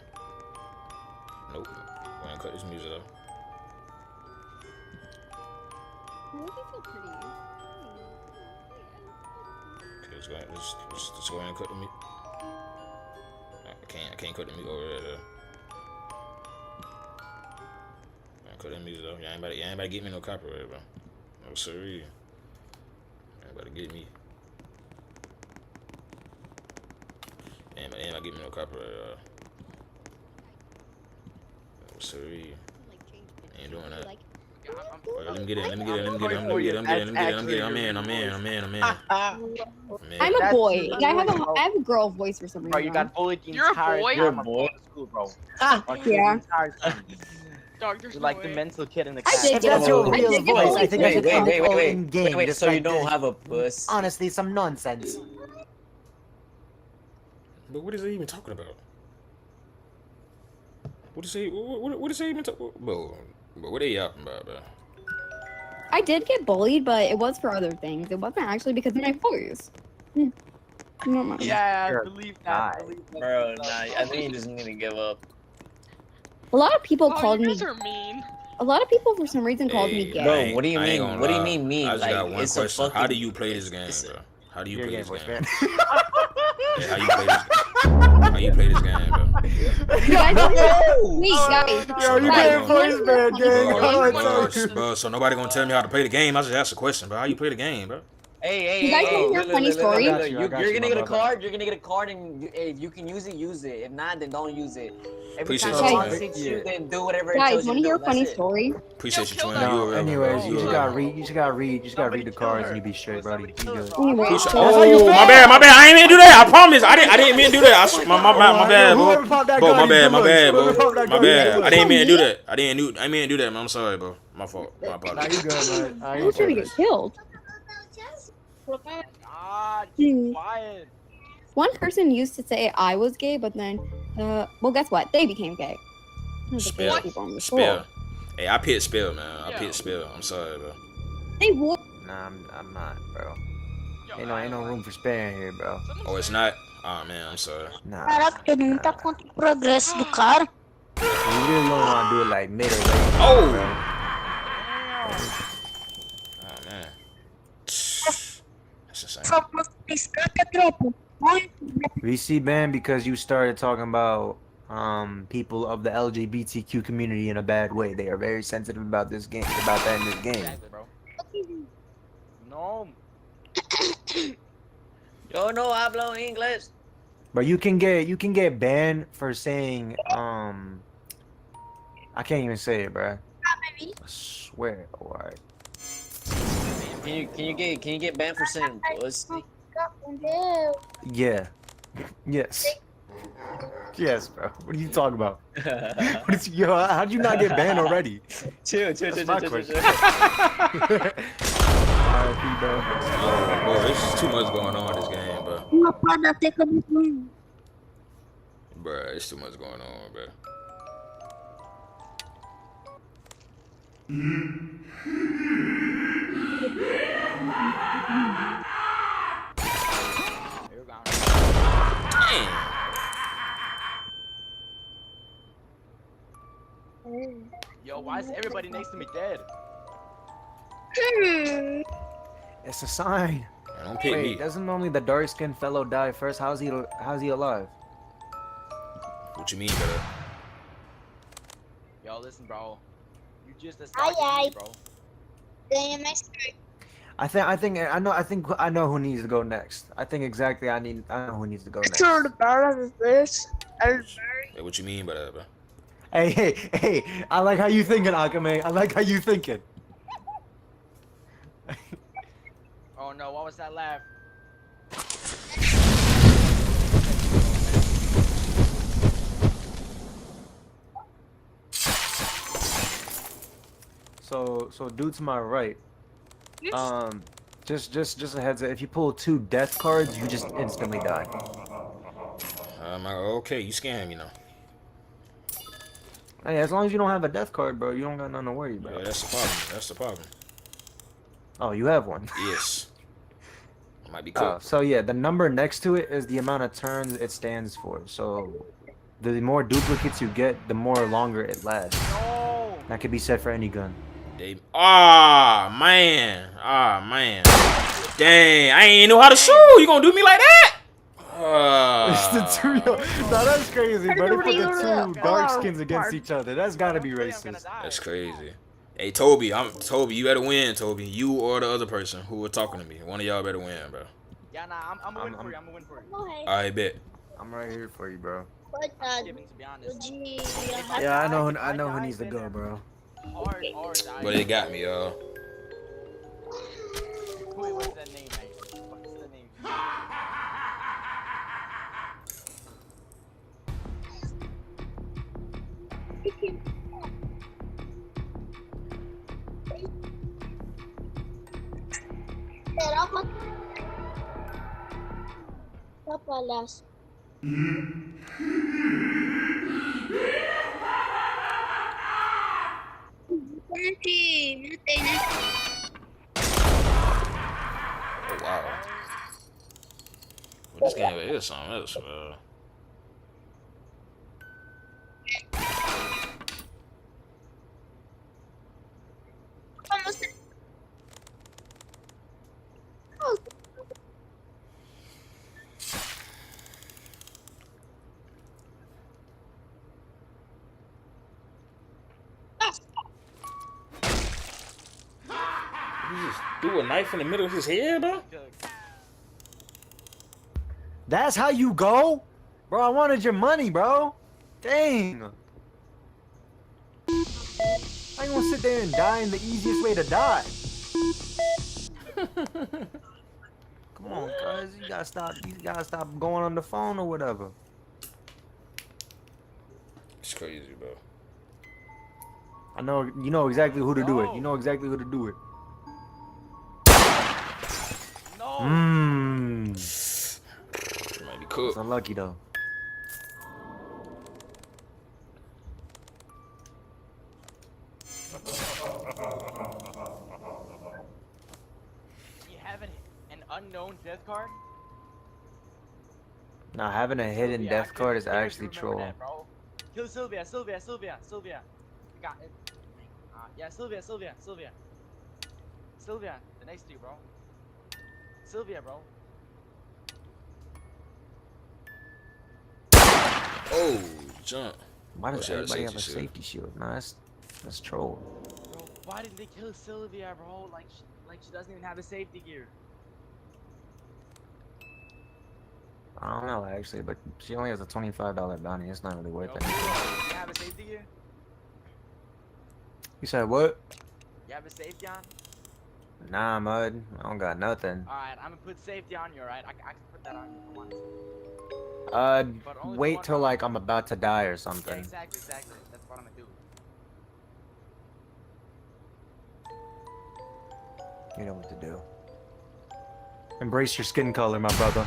Nope. Go ahead and cut this music off. Okay, let's go ahead and cut the meat. I can't cut the meat over there, though. Cut that music off. Y'all ain't about to get me no copyright, bro. No siree. Ain't about to get me. And I give me no copyright. Sorry, ain't doing that. Wait, let me get in. Let me get in. Let me get in. Let me get in. Let me get in. Let me get in. Let me get in. I'm in. I'm in. I'm in. I'm in. I'm in.
I'm a boy. And I have a girl voice for some reason.
Bro, you got bullied the
You're a
entire
boy?
time
You're
I'm going to school, bro.
Yeah.
Dog, there's
You're
no
like
way.
the mental kid in the
I
class.
did
If
get
that's your
I
real
did get
voice,
bullied
I think I should end it all in game.
Wait,
just
so
like
you don't
this.
have a puss?
Honestly, some nonsense.
But what is he even talking about? What is he? What is he even talking? But what are you talking about, bro?
I did get bullied, but it was for other things. It wasn't actually because of my voice. No mind.
Yeah,
I believe that.
Bro, nah, I think you just need to give up.
A lot of people
Oh,
called
you
me.
guys are mean.
A lot of people for some reason called me
Hey,
gay.
Bro, what do you
I ain't
mean?
gonna
What do you
lie.
mean mean?
I just
Like,
got one
it's a
question. How
fucking-
do you play this game,
it's-
bro? How do you
You're
play
a
this
Game Boy
game?
fan.
Yeah, how you play this game? How you play this game, bro?
You guys want to wait, guys.
Yo, you
Guys,
getting voice bad, gang.
Bro,
How I
bro,
tell you?
bro, so nobody gonna tell me how to play the game. I just asked a question, bro. How you play the game, bro?
Hey,
You guys wanna hear a funny story?
Look,
I got
you're
you,
gonna
my
get a
brother.
card. You're gonna get a card, and if you can use it, use it. If not, then don't use it. Every
Appreciate
time
you,
someone
man.
seeks
Yeah.
you, then do whatever it
Guys,
tells you
want
to
to hear
do.
a funny
That's it.
story?
Appreciate you,
kill
twin.
that.
No,
You a real
anyways,
bro.
you just
a
gotta
real
read. You just gotta read. You just gotta read the cards, and you be straight, buddy. You good.
Anyway, so
Oh, my bad. I ain't mean to do that. I promise. I didn't mean to do that. My bad, bro.
Whoever popped that
Bro,
gun,
my
you
bad,
good
my
looks.
bad,
Whoever
bro.
popped that
My
gun, you
bad.
good
I didn't
looks.
mean to do that. I didn't mean to do that, man. I'm sorry, bro. My fault. My
Nah,
apologies.
you good, man. I
I
ain't
was trying to
tripping.
get killed.
Ah,
Hmm.
quiet.
One person used to say I was gay, but then, well, guess what? They became gay. There's a few
Spell.
people on the
Spell.
floor.
Hey, I picked spell, man. I
Yo.
picked spell. I'm sorry, bro.
They wore.
Nah, I'm not, bro.
Yo,
Ain't no room for sparing here, bro.
Oh, it's not? Oh, man, I'm sorry.
Nah.
Pergunta quanto o progresso do cara.
You really don't want to do it like mid or late.
Oh!
Bro.
Oh, man. That's insane.
Só posso piscar que é tropa. Oi?
We see ban because you started talking about people of the LGBTQ community in a bad way. They are very sensitive about this game, about that in this game.
Exactly, bro. No.
Yo no hablo inglés.
But you can get banned for saying I can't even say it, bro. I swear. Alright.
Can you get banned for saying pussy?
Yeah. Yes. Yes, bro. What are you talking about? Yo, how'd you not get banned already?
Chill.
That's my question. RIP, bro.
Bro, there's too much going on in this game, bro.
Uma padateca do mundo.
Bro, it's too much going on, bro.
You're gone.
Damn.
Yo, why is everybody next to me dead?
It's a sign.
Don't pick
Wait,
me.
doesn't normally the dark-skinned fellow die first? How's he alive?
What you mean, bro?
Yo, listen, bro. You just
Ai,
attacked
ai.
me, bro.
Ganha mais tarde.
I know who needs to go next. I think exactly I know who needs to go next.
Sure, the barrel is this.
Hey, what you mean by that, bro?
Hey, I like how you thinking, Akame. I like how you thinking.
Oh no, what was that laugh?
So dude to my right. Just a heads up. If you pull 2 death cards, you just instantly die.
Okay, you scaring me now.
Hey, as long as you don't have a death card, bro, you don't got nothing to worry
Yeah,
about.
that's the problem. That's the problem.
Oh, you have one.
Yes. I might be
Oh,
cooked.
so yeah, the number next to it is the amount of turns it stands for. So the more duplicates you get, the more longer it lasts.
No.
That could be set for any gun.
Man. Dang, I ain't know how to shoot. You gonna do me like that?
It's the two. Now that's crazy, bro. They put the 2 dark skins against each other. That's gotta be racist.
That's crazy. Hey, Toby, Toby. You better win, Toby. You or the other person who was talking to me. One of y'all better win, bro.
Yeah, nah, I'm gonna win for you. I'm gonna win for you.
I bet.
I'm right here for you, bro.
Coitado.
Skipping, to be honest.
De
Yeah, I know.
If
I know who
died,
needs to
then
go, bro.
hard died.
But it got me, y'all.
Wait, what's that name, actually? What's the name?
Será uma... Tá palhaço. Gente, matei, né?
Oh wow. Well, this game is something else, bro.
Como você...
He just threw a knife in the middle of his head, bro.
That's how you go, bro. I wanted your money, bro. Dang. I ain't gonna sit there and die in the easiest way to die. Come on, guys. You gotta stop. You gotta stop going on the phone or whatever.
It's crazy, bro.
I know. You know exactly who to do it. You know exactly who to do it.
No.
Mmm.
Might be cooked.
It's unlucky though.
You have an unknown death card?
Now having a hidden
Sylvia,
death
I
card is
couldn't bear to
actually
remember
troll.
that, bro. Kill Sylvia. I got it. Yeah, Sylvia. Sylvia, the next to you, bro. Sylvia, bro.
Oh, jump.
Why does
she had a
everybody have a
safety shield.
safety shield? Nah, that's troll.
Bro, why did they kill Sylvia, bro? Like she doesn't even have a safety gear.
I don't know actually, but she only has a $25 bounty. It's not really worth
Bro,
it.
you have a safety gear?
You said what?
You have a safety on?
Nah, mud. I don't got nothing.
Alright, I'm gonna put safety on you, alright? I can put that on you if I want to. But only for
Wait
one
till
round.
like I'm about to die or
Yeah,
something.
exactly. That's what I'm gonna do.
You know what to do. Embrace your skin color, my brother.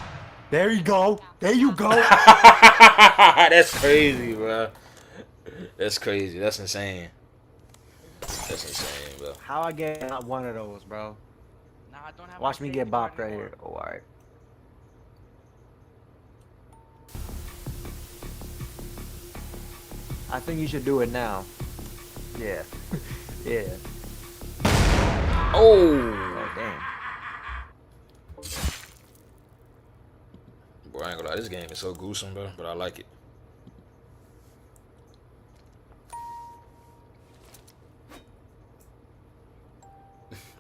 There you go. There you go.
That's crazy, bro. That's crazy. That's insane. That's insane, bro.
How I get not one of those, bro?
Nah, I don't have
Watch
my
me get
safety card
bopped right
anymore.
here. Oh, alright. I think you should do it now. Yeah. Yeah.
Oh.
Damn.
Bro, I ain't gonna lie. This game is so gruesome, bro. But I like it.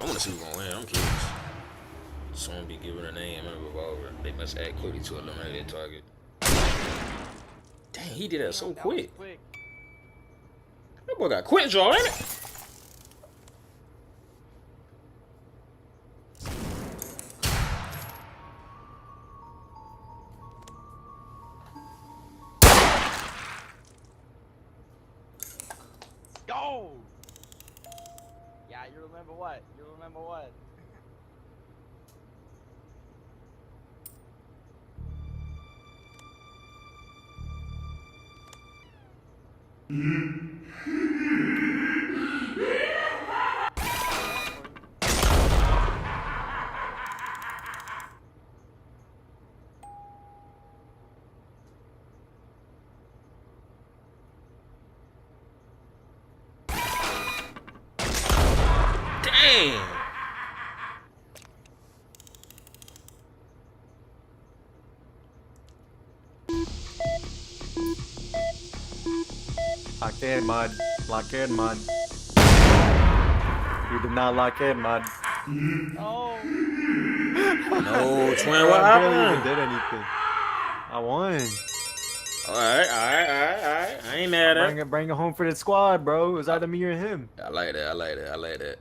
I wanna see who's gonna win. I'm curious. Someone be given a name and a revolver. They must act quickly to eliminate their target. Dang, he did that so
That was
quick.
quick.
That boy got quick draw, ain't it?
Go! Yeah, you remember what? You remember what?
Dang.
Lock in, mud. Lock in, mud. You did not lock in, mud.
Oh!
No, twin, what
I barely even
happened?
did anything. I won.
Alright. I ain't mad at it.
Bring it home for the squad, bro. It was either me or him.
I like that.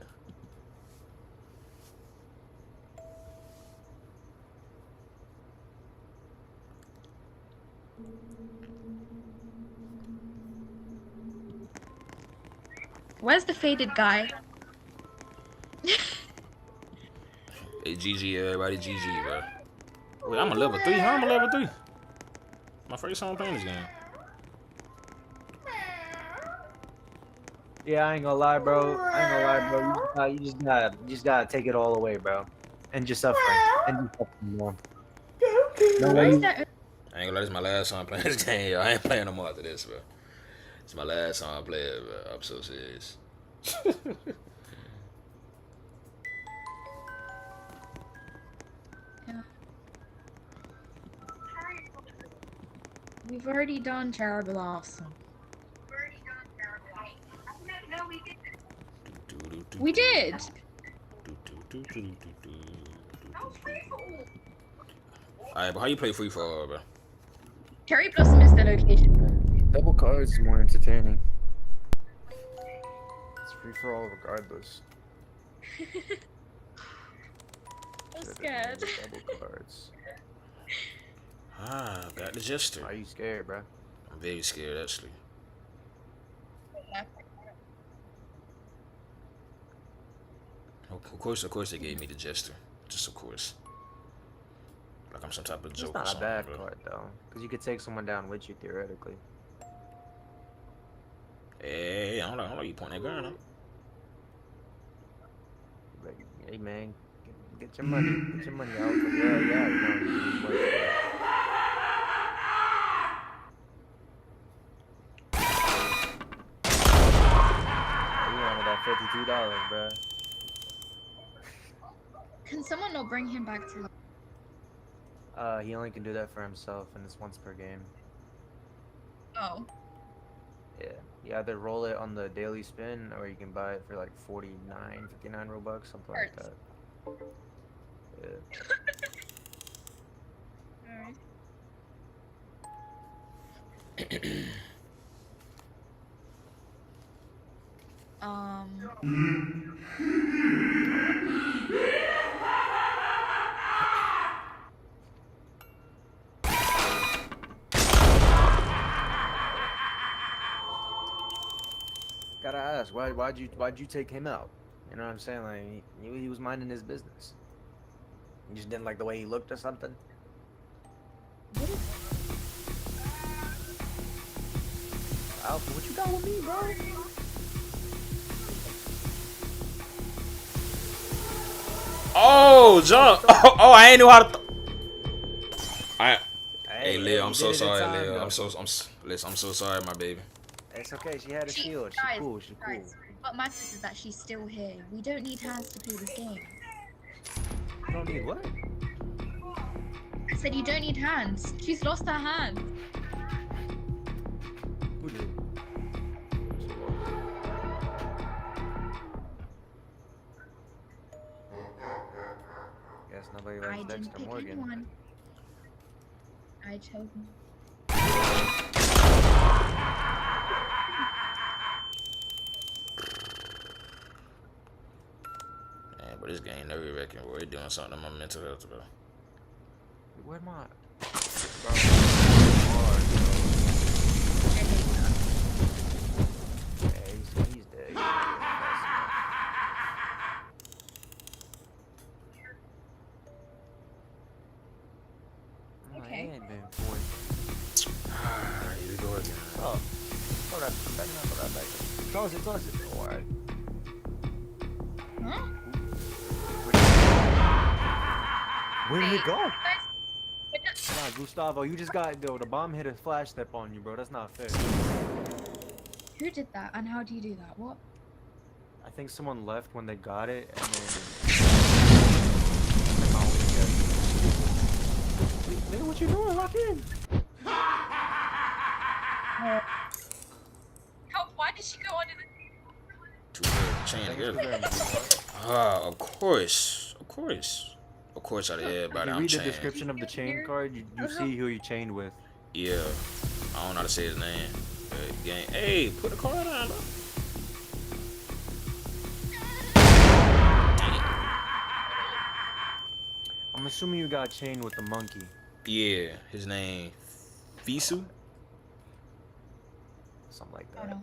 Where's the faded guy?
Hey, GG, everybody, GG, bro. Wait, I'm a level 3? How I'm a level 3? My first time playing this game.
Yeah, I ain't gonna lie, bro. You just gotta take it all away, bro. And just suffering. Bro. No way.
I ain't gonna lie, this is my last time playing this game, yo. I ain't playing no more after this, bro. It's my last time playing, bro. I'm so serious.
We've already done terrible awesome. We did.
Alright, but how you play free for all, bro?
Cherry Blossom is the location.
Double cards is more entertaining. It's free for all regardless.
I'm scared.
Double cards.
Ah, got the jester.
Why are you scared, bro?
I'm very scared, actually. Of course they gave me the jester. Just of course. Like I'm some type of joke or
It's not
something,
a bad
bro.
card though, because you could take someone down with you theoretically.
Hey, I don't know you point that gun, huh?
Like, hey man, get your money out. Yeah, you know, you work for it. You wanted that $52, bro.
Can someone not bring him back to life?
He only can do that for himself, and it's once per game.
Oh.
Yeah, you either roll it on the daily spin, or you can buy it for like 59 Robux, something like that. Yeah. Gotta ask, why'd you take him out? You know what I'm saying? Like, he was minding his business. You just didn't like the way he looked or something? Alpha, what you got with me, bro?
Oh, jump! Oh, I ain't knew how to. Hey, Leo, I'm so sorry, Leo. I'm so sorry, my baby.
It's okay. She had a shield. She's cool. She's cool.
What matters is that she's still here. We don't need hands to play this game.
You don't need what?
I said you don't need hands. She's lost her hand.
Who did? Guess nobody
I
likes
didn't
Dexter
pick
Morgan.
anyone. I chose him.
Man, but this game never wrecking, bro. They doing something to my mental health, bro.
Where am I? Yeah, he's dead.
Okay.
He ain't been forced.
Here we go again.
Oh, throw that back. Toss it. Oh, alright.
Huh?
Where did it go? Nah, Gustavo, you just got the bomb hit a flash step on you, bro. That's not fair.
Who did that and how do you do that? What?
I think someone left when they got it, and then. Nigga, what you doing? Lock in.
Help! Why did she go under the?
Chain together. Ah, of course. course, out of everybody,
If you
I'm
read the
chained.
description of the chain card, you see who you chained with.
Yeah, I don't know how to say his name. Gang, hey, put the card on. Bro.
I'm assuming you got chained with the monkey.
Yeah, his name Fisu.
Something like that.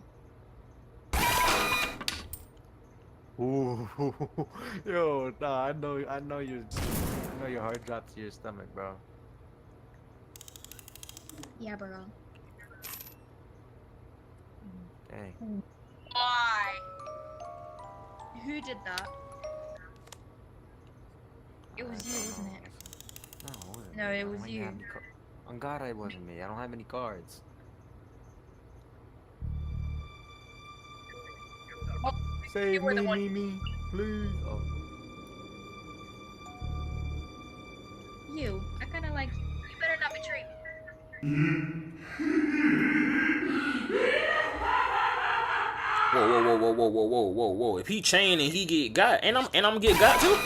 Ooh, yo, nah, I know your heart dropped to your stomach, bro.
Yeah, bro.
Dang.
Why? Who did that? It was you, wasn't it?
No, it wasn't
No,
me.
it
I don't
was
even
you.
have any on God, it wasn't me. I don't have any cards. Save
you were the one.
me, please. Oh.
You. I kind of like you. You better not betray
Whoa. If he chain and he get got, and I'm get got too.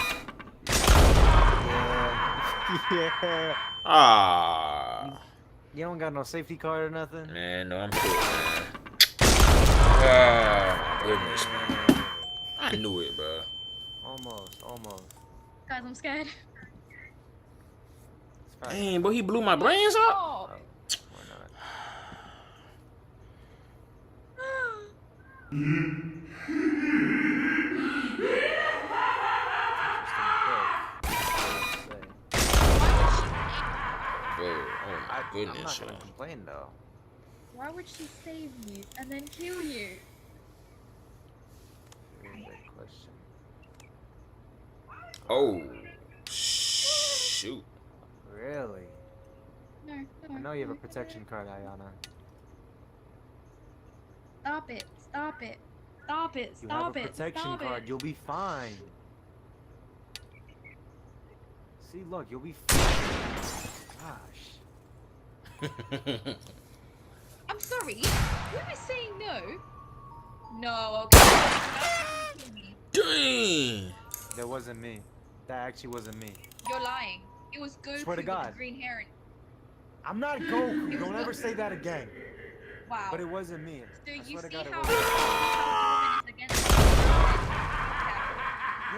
Yeah.
Ah.
You don't got no safety card or nothing?
Man, no, I'm cool, man. Ah, goodness, man. I knew it, bro.
Almost.
Guys, I'm scared.
Dang, but he blew my brains up.
Oh.
Oh my goodness,
I'm not gonna
yo.
complain though.
Why would she save you and then kill you?
Very good question.
Oh, shoot.
Really?
No.
I know you have a protection card, Ayana.
Stop it. Stop it. Stop it.
You have
Stop
a
it.
protection
Stop
card.
it.
You'll be fine. See, look, you'll be fine. Gosh.
I'm sorry. You were saying no. No, okay.
Dang.
That wasn't me. That actually wasn't me.
You're lying. It was Goku
Swear to
with
God.
the green hair.
I'm not Goku. Don't ever say that again.
Wow.
But it wasn't me.
So
I
you
swear to
see
God, it
how
wasn't me.
the woman is against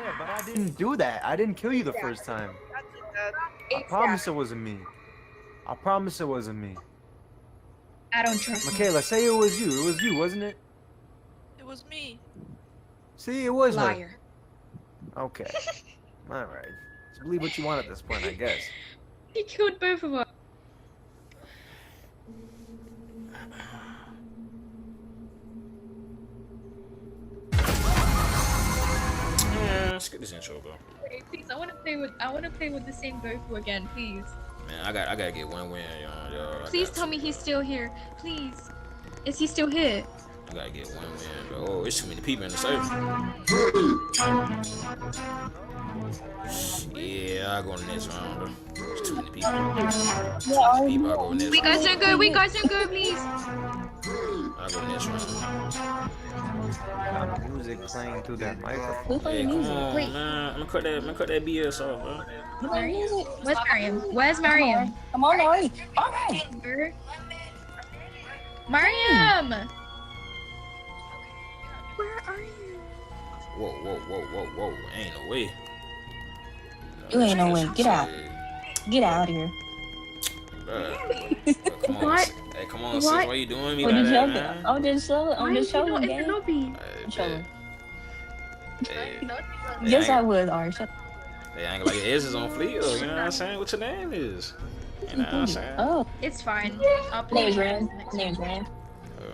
Yeah, but I didn't do that. I didn't kill you the first time. I promise it wasn't me. I promise it wasn't me.
I don't trust you.
Michaela, say it was you. It was you, wasn't it?
It was me.
See, it was
Liar.
her. Okay. All right. Just believe what you want at this point, I guess.
He killed both of us.
Man, let's get this intro, bro.
Wait, please, I want to play with the same Goku again, please.
Man, I gotta get one win, yo.
Please tell me he's still here. Please. Is he still here?
I gotta get one win, bro. Oh, there's too many people in the server. Yeah, I'll go next round, bro. There's too many people. I'll go next
We guys
round.
don't go. We guys don't go, please.
I'll go next round.
Music playing through that microphone.
Hey, come on,
Wait.
man. I'm gonna cut that BS off, bro.
Where's Mariam? Where's Mariam?
Come on, Ari. All right.
Mariam! Where are you?
Whoa. Ain't no way.
You ain't no way. Get out. Get out of here.
Bruh, come on.
What?
Hey, come on, sis.
What?
Why you doing me
What
like
did
that,
you
man?
I'm just showing. I'm just showing
in the
game.
lobby.
Hey, hey,
Yes,
I
I
ain't-
would, Ari. Shut
Hey, I ain't like your edge is on fleek, though. You know what I'm saying? What your name is? You know what I'm saying?
Oh,
It's fine. I'll play
name's
with
Ram.
you next
Name's
time.
Ram.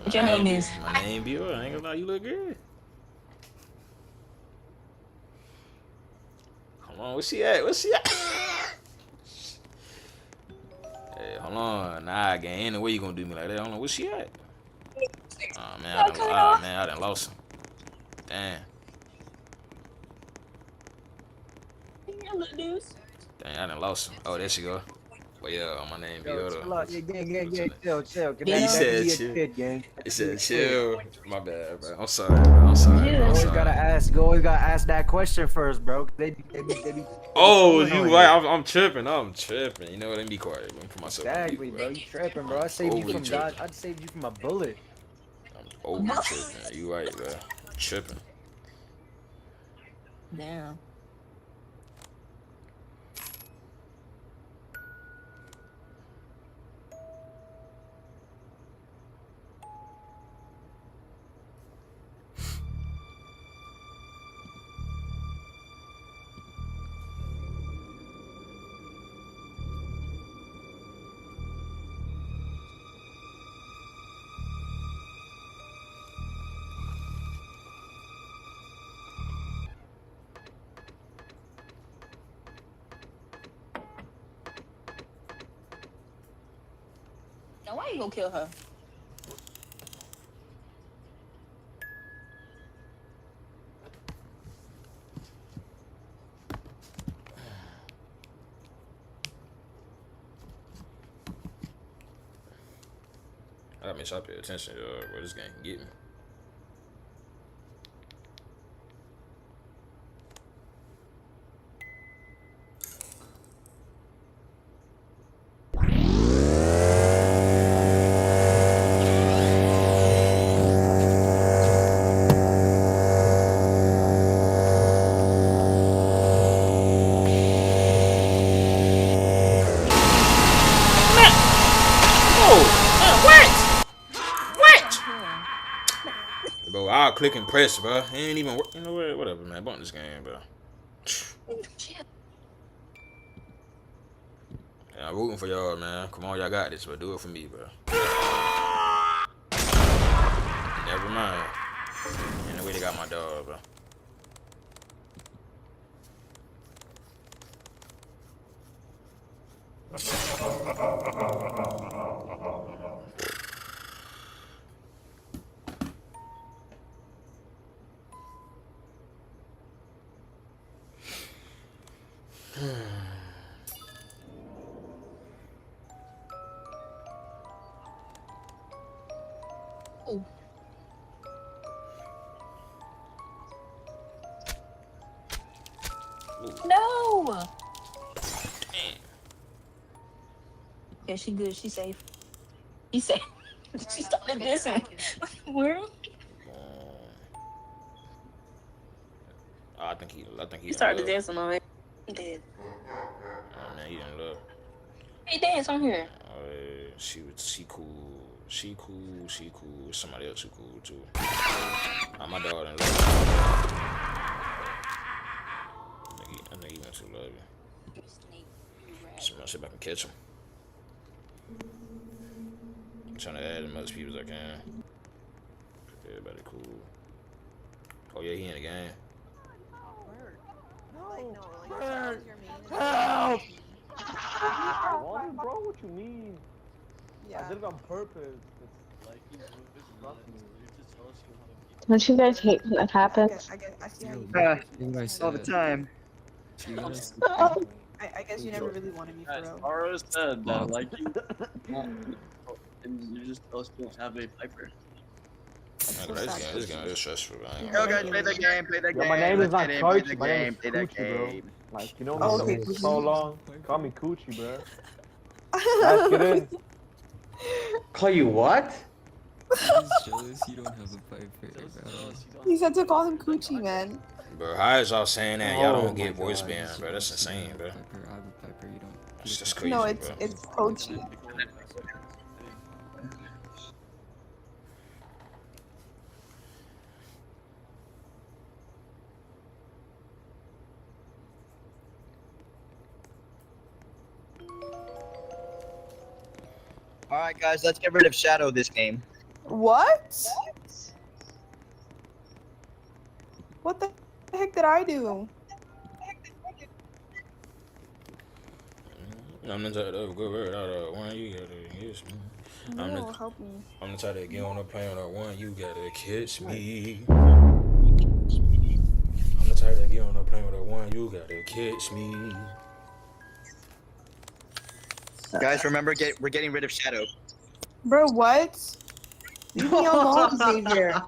What your name is?
My name, Bill. I ain't gonna lie, you look good. Come on, where's she at? Hey, hold on. Nah, gang. Ain't no way you gonna do me like that. Hold on, where's she at? Oh, man, I done lost him. Damn. Dang, I done lost him. Oh, there she go. But yeah, my name
Yo,
Yoda.
chill out. Yeah, gang, chill. Can
He
that
said
be a
chill.
kid, gang?
He
That be a
said
kid.
chill. My bad, bro. I'm sorry, bro. I'm sorry, bro.
You
I'm
always gotta
sorry.
ask. You always gotta ask that question first, bro. They be
Oh,
trolling
you
on
right.
you.
I'm tripping. I'm tripping. You know what? Let me be quiet. Let me put myself on mute,
Exactly,
bro.
bro. You tripping, bro. I
I'm
saved you
overly
from
tripping.
I'd saved you from a bullet.
I'm overly tripping. You right, bro. I'm tripping.
Damn. Now why you gonna kill her?
I gotta make sure I pay attention, where this game can get me. Bro, I'll click and press, bro. It ain't even work. You know what? Whatever, man. Bump this game, bro. Yeah, I'm rooting for y'all, man. Come on, y'all got this, but do it for me, bro. Never mind. And the way they got my dog, bro.
No. Yeah, she good. She safe. She safe. She started dancing. Where?
I think he
He started
love.
dancing on it. He did.
Oh man, he didn't love.
He dance on here.
She cool. She cool. Somebody else who cool too. My dog didn't love. I think he went too love. Somebody see if I can catch him. I'm trying to add as much people as I can. Everybody cool. Oh yeah, he in the game.
Help! Bro, what you mean?
Yeah.
I did it on purpose. It's like he's disrupting me. You just tell us you want to be.
Don't you guys hate when that happens?
I see how all the time.
I guess you never really wanted me for real.
Taro said that, like, and you just tell us you don't have a Piper.
This game is stressful.
Yo, guys, play the game.
My name is not
Play
Coach. My name is Coochie, bro. Like, you know me for so long. Call me Coochie, bro. Let's get in.
Call you what?
He's jealous you don't have a Piper.
He said to call him Coochie, man.
Bro, how is y'all saying that? Y'all don't get voice band, bro. That's insane, bro.
I have a Piper, you don't.
It's just crazy,
No, it's
bro.
it's Coachy.
Alright, guys, let's get rid of Shadow this game.
What? What the heck did I do?
I'm the type of good word out of one you gotta kiss me.
No, help me.
I'm the type to get on the plane with one you gotta kiss me. I'm the type to get on the plane with one you gotta kiss me.
Guys, remember, we're getting rid of Shadow.
Bro, what? Leave me alone, Xavier.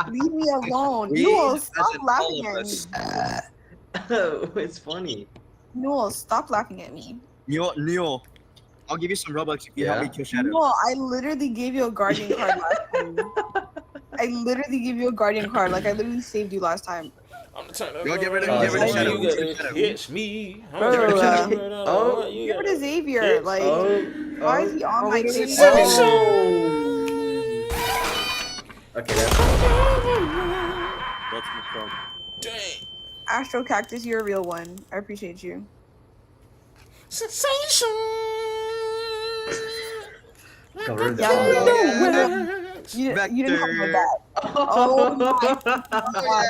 Leave me alone.
We,
Newell,
as
stop
in all
laughing
of
at me.
us.
It's funny.
Newell, stop laughing at me.
Newell, I'll give you some Robux if you help me kill Shadow.
Newell, I literally gave you a guardian card last time. I literally gave you a guardian card. Like, I literally saved you last time.
I'm the type of
Yo, get rid of
Shadow.
Shadow.
You gotta hit me.
Bro, get rid of Xavier. Like, why is he on my team?
Okay, that's
That's my problem.
Dang.
Astro Cactus, you're a real one. I appreciate you.
Sensation.
cover the
You didn't have my back. Oh my god.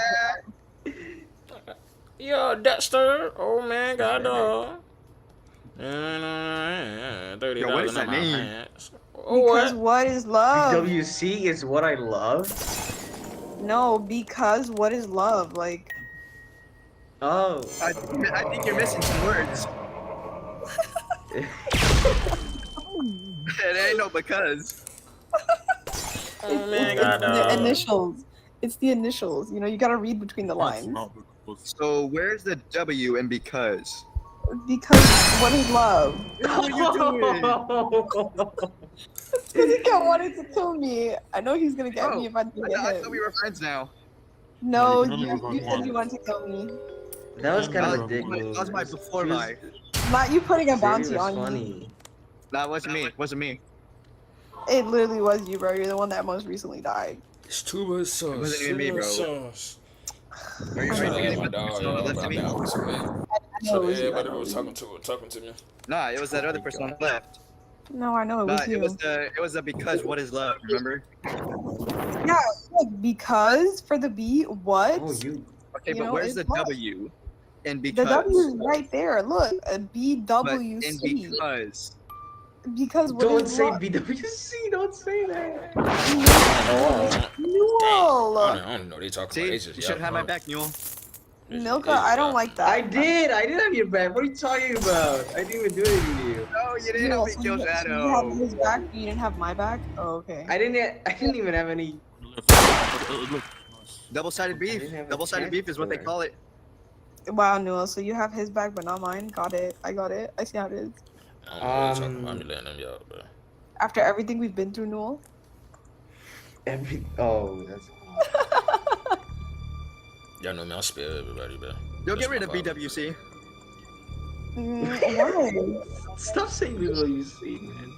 Yo, Dexter. Oh man, got dog. $30
Yo, what does that
in my
mean?
pants. Oh,
Because what is love?
WC is what I love.
No, because what is love? Like,
Oh.
I think you're missing some words. It ain't no because.
Oh man,
it's
got
the
dog.
initials. It's the initials. You know, you gotta read between the lines.
So where's the W in because?
Because what is love?
What are you doing?
Because he kept wanting to kill me. I know he's gonna get me if I do get
I
him.
thought we were friends now.
No, you said you wanted to kill me.
That was kind of a dick move.
That was my before life.
Not you putting a bounty
Xavier was
on me.
funny.
That wasn't me. Wasn't me.
It literally was you, bro. You're the one that most recently died.
It's too much sauce.
It wasn't even me, bro.
Sauce.
Are you trying to get my dog? Left to me?
I know it was you. I
Everybody
know it
was
was
talking to me.
Nah, it was that other person on the left.
you. No, I know it was
Nah,
you.
it was the because what is love? Remember?
Yeah, like, because for the B, what?
Oh, you.
Okay,
You
but
know,
where's
it's
the
love.
W? In
The
because.
W is right there. Look, a
But
BWC.
in because.
Because what
Don't
is
say
love?
BWC. Don't say that.
Newell.
I don't know. They talking
See,
about. They
you
just
should have my back, Newell.
Milka, I don't like that.
I did have your back. What are you talking about? I didn't even do anything to you.
No, you didn't
Newell,
help me
so
kill
you had
Shadow.
his back, but you didn't have my back? Oh, okay.
I didn't even have any.
Double-sided beef.
didn't have a
Double-sided
chance
beef is what they
for it.
call it.
Wow, Newell, so you have his back, but not mine? Got it. I got it. I see how it is.
I'm just letting them y'all, bro.
After everything we've been through, Newell?
Oh, that's.
Y'all know me. I'll spare everybody, bro.
Yo,
That's
get rid
my
of
fault.
BWC.
Why?
Stop saying BWC, man.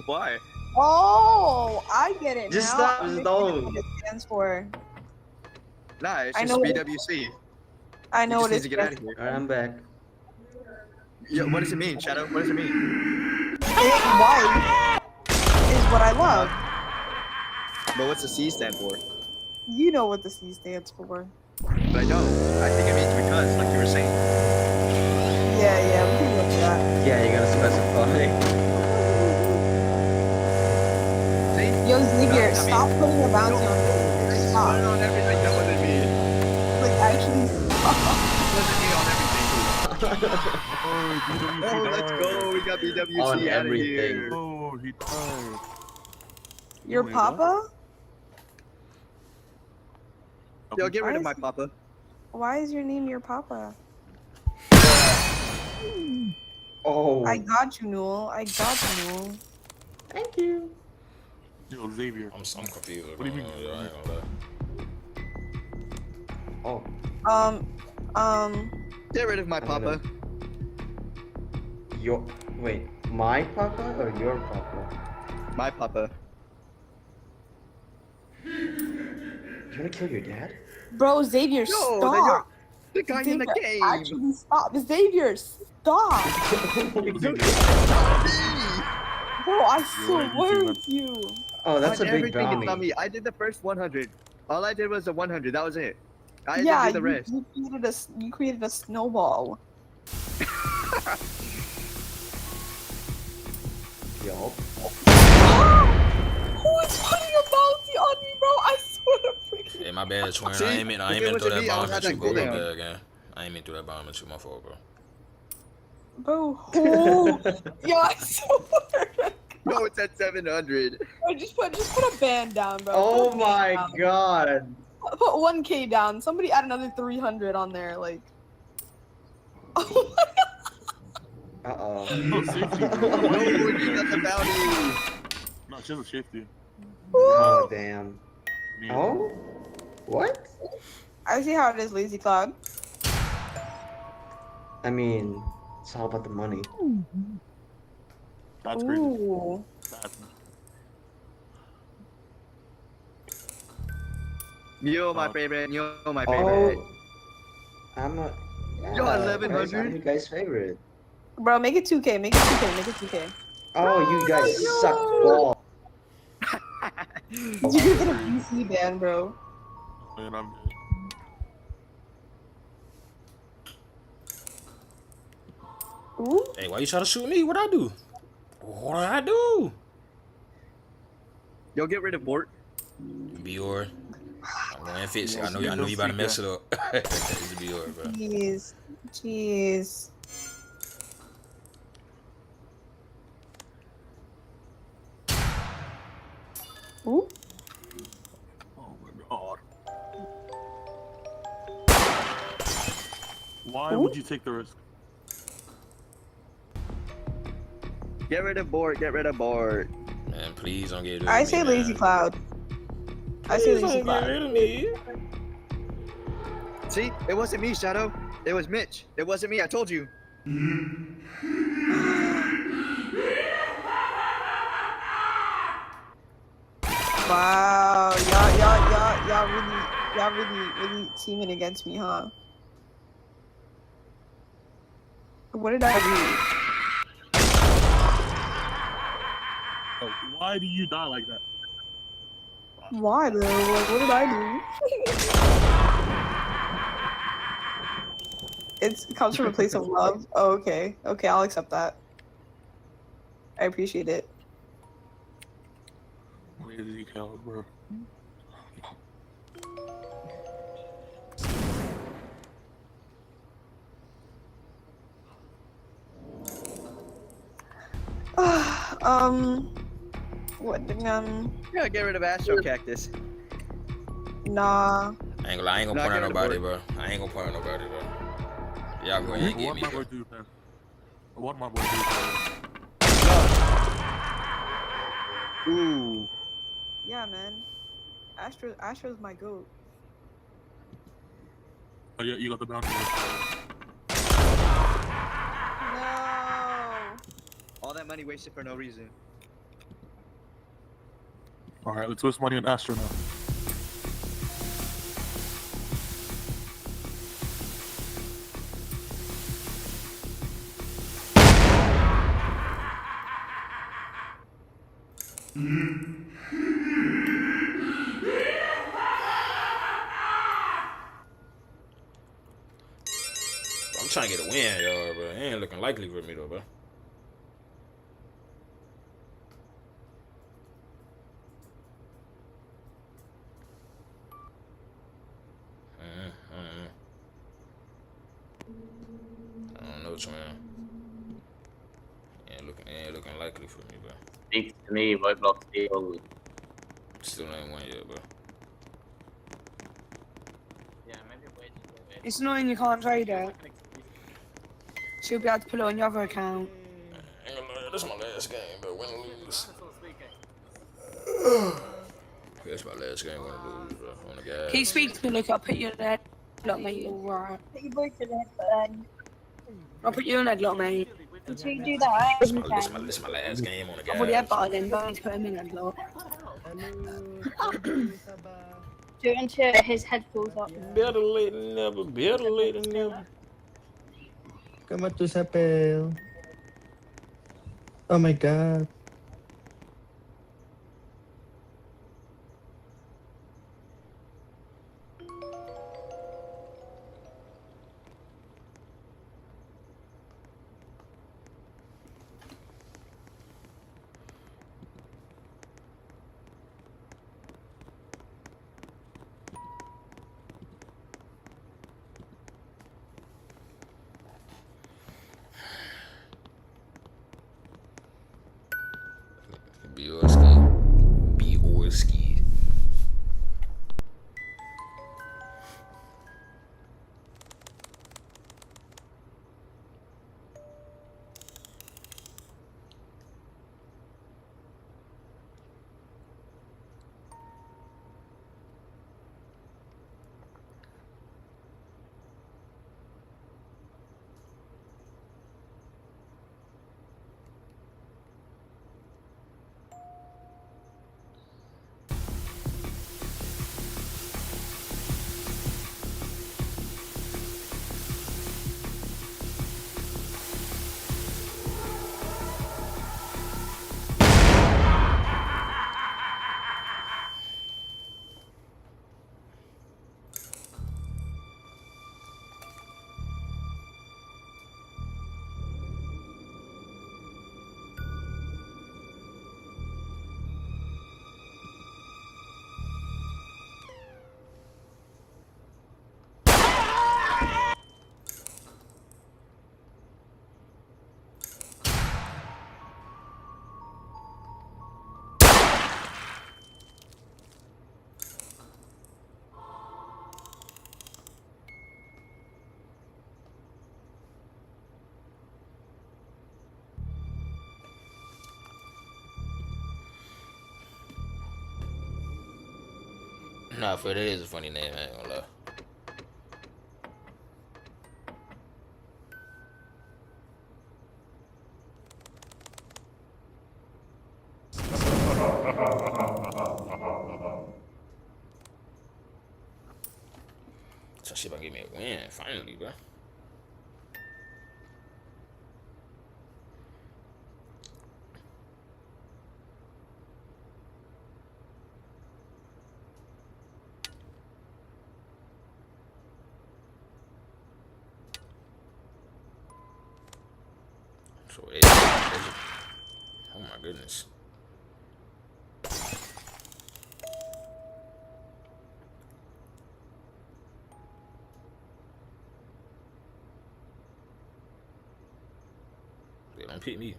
Why?
Oh, I get it
Just
now.
stop,
I
just
understand
don't.
what it stands for.
Nah, it's
I
just
know what-
BWC.
I know
You
what
just
it
need to get out
stands
of here.
Alright, I'm back.
Yo, what does it mean, Shadow? What does it mean?
White is what I love.
But what's the C stand for?
You know what the C stands for.
But I don't. I think it means because, like you were saying.
Yeah, we can look at that.
Yeah, you gotta specify.
See?
Yo, Xavier,
I mean-
stop putting a bounty on me.
Put
Stop.
it on everything. That wasn't me.
Like, actually, stop.
Wasn't me on everything. Oh, let's go. We got BWC
On
out of
everything.
here.
Oh, he died.
Your papa?
Yo, get rid
Why
of
is
my
he-
papa.
Why is your name your papa?
Oh.
I got you, Newell. I got you, Newell.
Thank you.
Yo, Xavier.
I'm confused.
What do you mean?
I ain't gonna lie.
Oh.
Get rid of my papa.
Your wait, my papa or your papa?
My papa.
You wanna kill your dad?
Bro, Xavier,
Yo,
stop.
the guy in the
Xavier,
game.
actually stop. Xavier, stop. Bro, I swear it's you.
Oh, that's a
On
big
everything it's
bounty.
on me. I did the first 100. All I did was the 100. That was it. I
Yeah,
didn't do the rest.
you created a snowball.
Yup.
Who is putting a bounty on me, bro? I swear to freaking.
Hey, my bad, Twin.
See?
I ain't mean
If
to
it
throw
wasn't
that
me, I
bomb
would
at
have
you,
that
bro. My
cooldown.
bad, again. I ain't mean to throw that bomb at you, my fault, bro.
Bro, oh, yo, I swear.
No, it's at 700.
Bro, just put a band down, bro.
Oh
Put a band
my
down.
god.
Put 1K down. Somebody add another 300 on there, like.
Uh-oh.
No safety, bro.
No, you got the bounty.
No, she has a safety.
Oh, damn.
Yeah.
Oh? What?
I see how it is, Lazy Cloud.
I mean, it's all about the money.
That's crazy.
Ooh.
That's
Yo, my favorite. Yo, my favorite.
Oh, I'm a. Yeah,
Yo,
I'm
1100.
you guys' favorite.
Bro, make it 2K. Make it 2K. Make it 2K.
Oh, you guys suck balls.
You get a PC ban, bro.
Man, I'm dead.
Ooh.
Hey, why you trying to shoot me? What I do? What did I do?
Yo, get rid of Bort.
Bior. I'm going to fix it. I know you about to mess it up. It's Bior, bro.
Jeez. Jeez. Ooh.
Oh my god. Why
Ooh.
would you take the risk?
Get rid of Bort. Get rid of Bort.
Man, please don't get rid of
I
me,
say
man.
Lazy Cloud. I say Lazy
Please don't get rid
Cloud.
of me.
See, it wasn't me, Shadow. It was Mitch. It wasn't me. I told you.
Wow, y'all really teaming against me, huh? What did I do?
Oh, why do you die like that?
Why though? Like, what did I do? It comes from a place of love. Oh, okay. Okay, I'll accept that. I appreciate it.
Lazy cow, bro.
What?
You gotta get rid of Astro Cactus.
Nah.
I ain't gonna
Not
point at
good
nobody,
board.
bro. I ain't gonna point at nobody, bro. Y'all go ahead and get
What
me,
my
bro.
boy do, man? What my boy do?
Ooh.
Yeah, man. Astro's my goat.
Oh yeah, you got the bounty.
No.
All that money wasted for no reason.
All right, let's waste money on Astro now.
I'm trying to get a win, y'all, bro. It ain't looking likely for me, though, bro. I don't know, twin. Ain't looking likely for me, bro.
Speaks to me, Roblox still.
Still ain't won yet, bro.
Yeah, maybe wait.
It's annoying you can't trade it. She'll be able to put it on your other account.
Ain't gonna lie, this is my last game, but win or lose. That's my last game, win or lose, bro. On the guys.
Can you speak to me? Look, I'll put you in that lock, mate. Alright.
Put your voice in it, but then
I'll put you in that lock, mate.
until you do that,
This is my last game on the
I've already had
guys.
button in, but I need to put him in that lock.
do it until his head falls up.
Better late than never, better late than never.
Come to Sapel. Oh my god.
Biorski. Biorski. Nah, for that is a funny name, I ain't gonna lie. So shit about to give me a win, finally, bro. So oh my goodness. Yeah, don't pick me.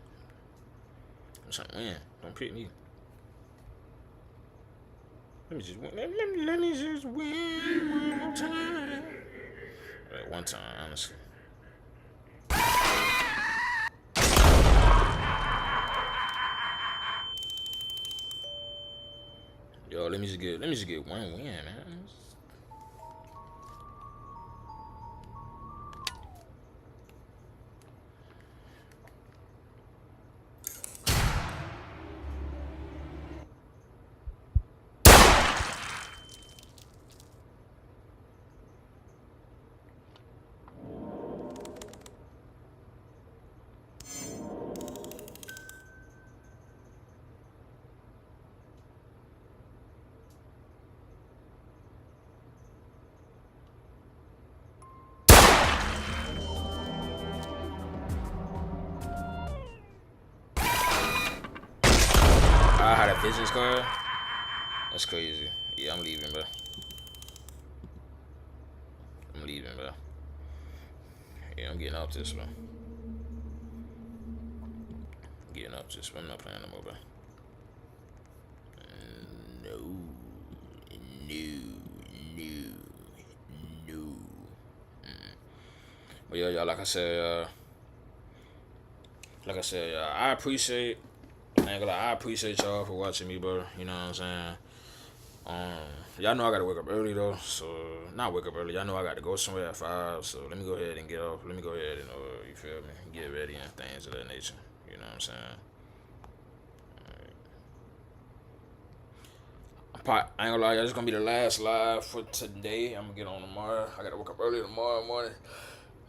I'm trying to win. Don't pick me. Let me just win. Let me just win one more time. Right, one time, honestly. Yo, let me just get one win, man. I had a business card. That's crazy. Yeah, I'm leaving, bro. I'm leaving, bro. Yeah, I'm getting off this, bro. Getting off this, bro. I'm not playing no more, bro. No. But yeah, y'all, like I said, I appreciate. I ain't gonna lie, I appreciate y'all for watching me, bro. You know what I'm saying? Y'all know I gotta wake up early though, so not wake up early. Y'all know I got to go somewhere at 5, so let me go ahead and get off. Let me go ahead and you feel me? Get ready and things of that nature. You know what I'm saying? I ain't gonna lie, y'all, it's gonna be the last live for today. I'm gonna get on tomorrow. I gotta wake up early tomorrow morning.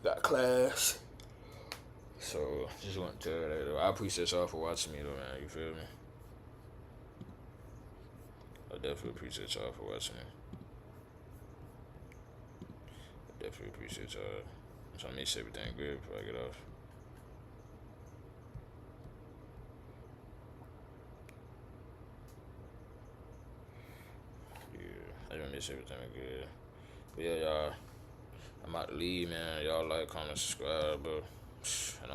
Got class. So just want to tell you that though. I appreciate y'all for watching me though, man. You feel me? I definitely appreciate y'all for watching me. I definitely appreciate y'all. I'm trying to make sure everything good before I get off. Yeah, I want to make sure everything good. But yeah, y'all, I'm about to leave, man. Y'all like, comment, subscribe, bro.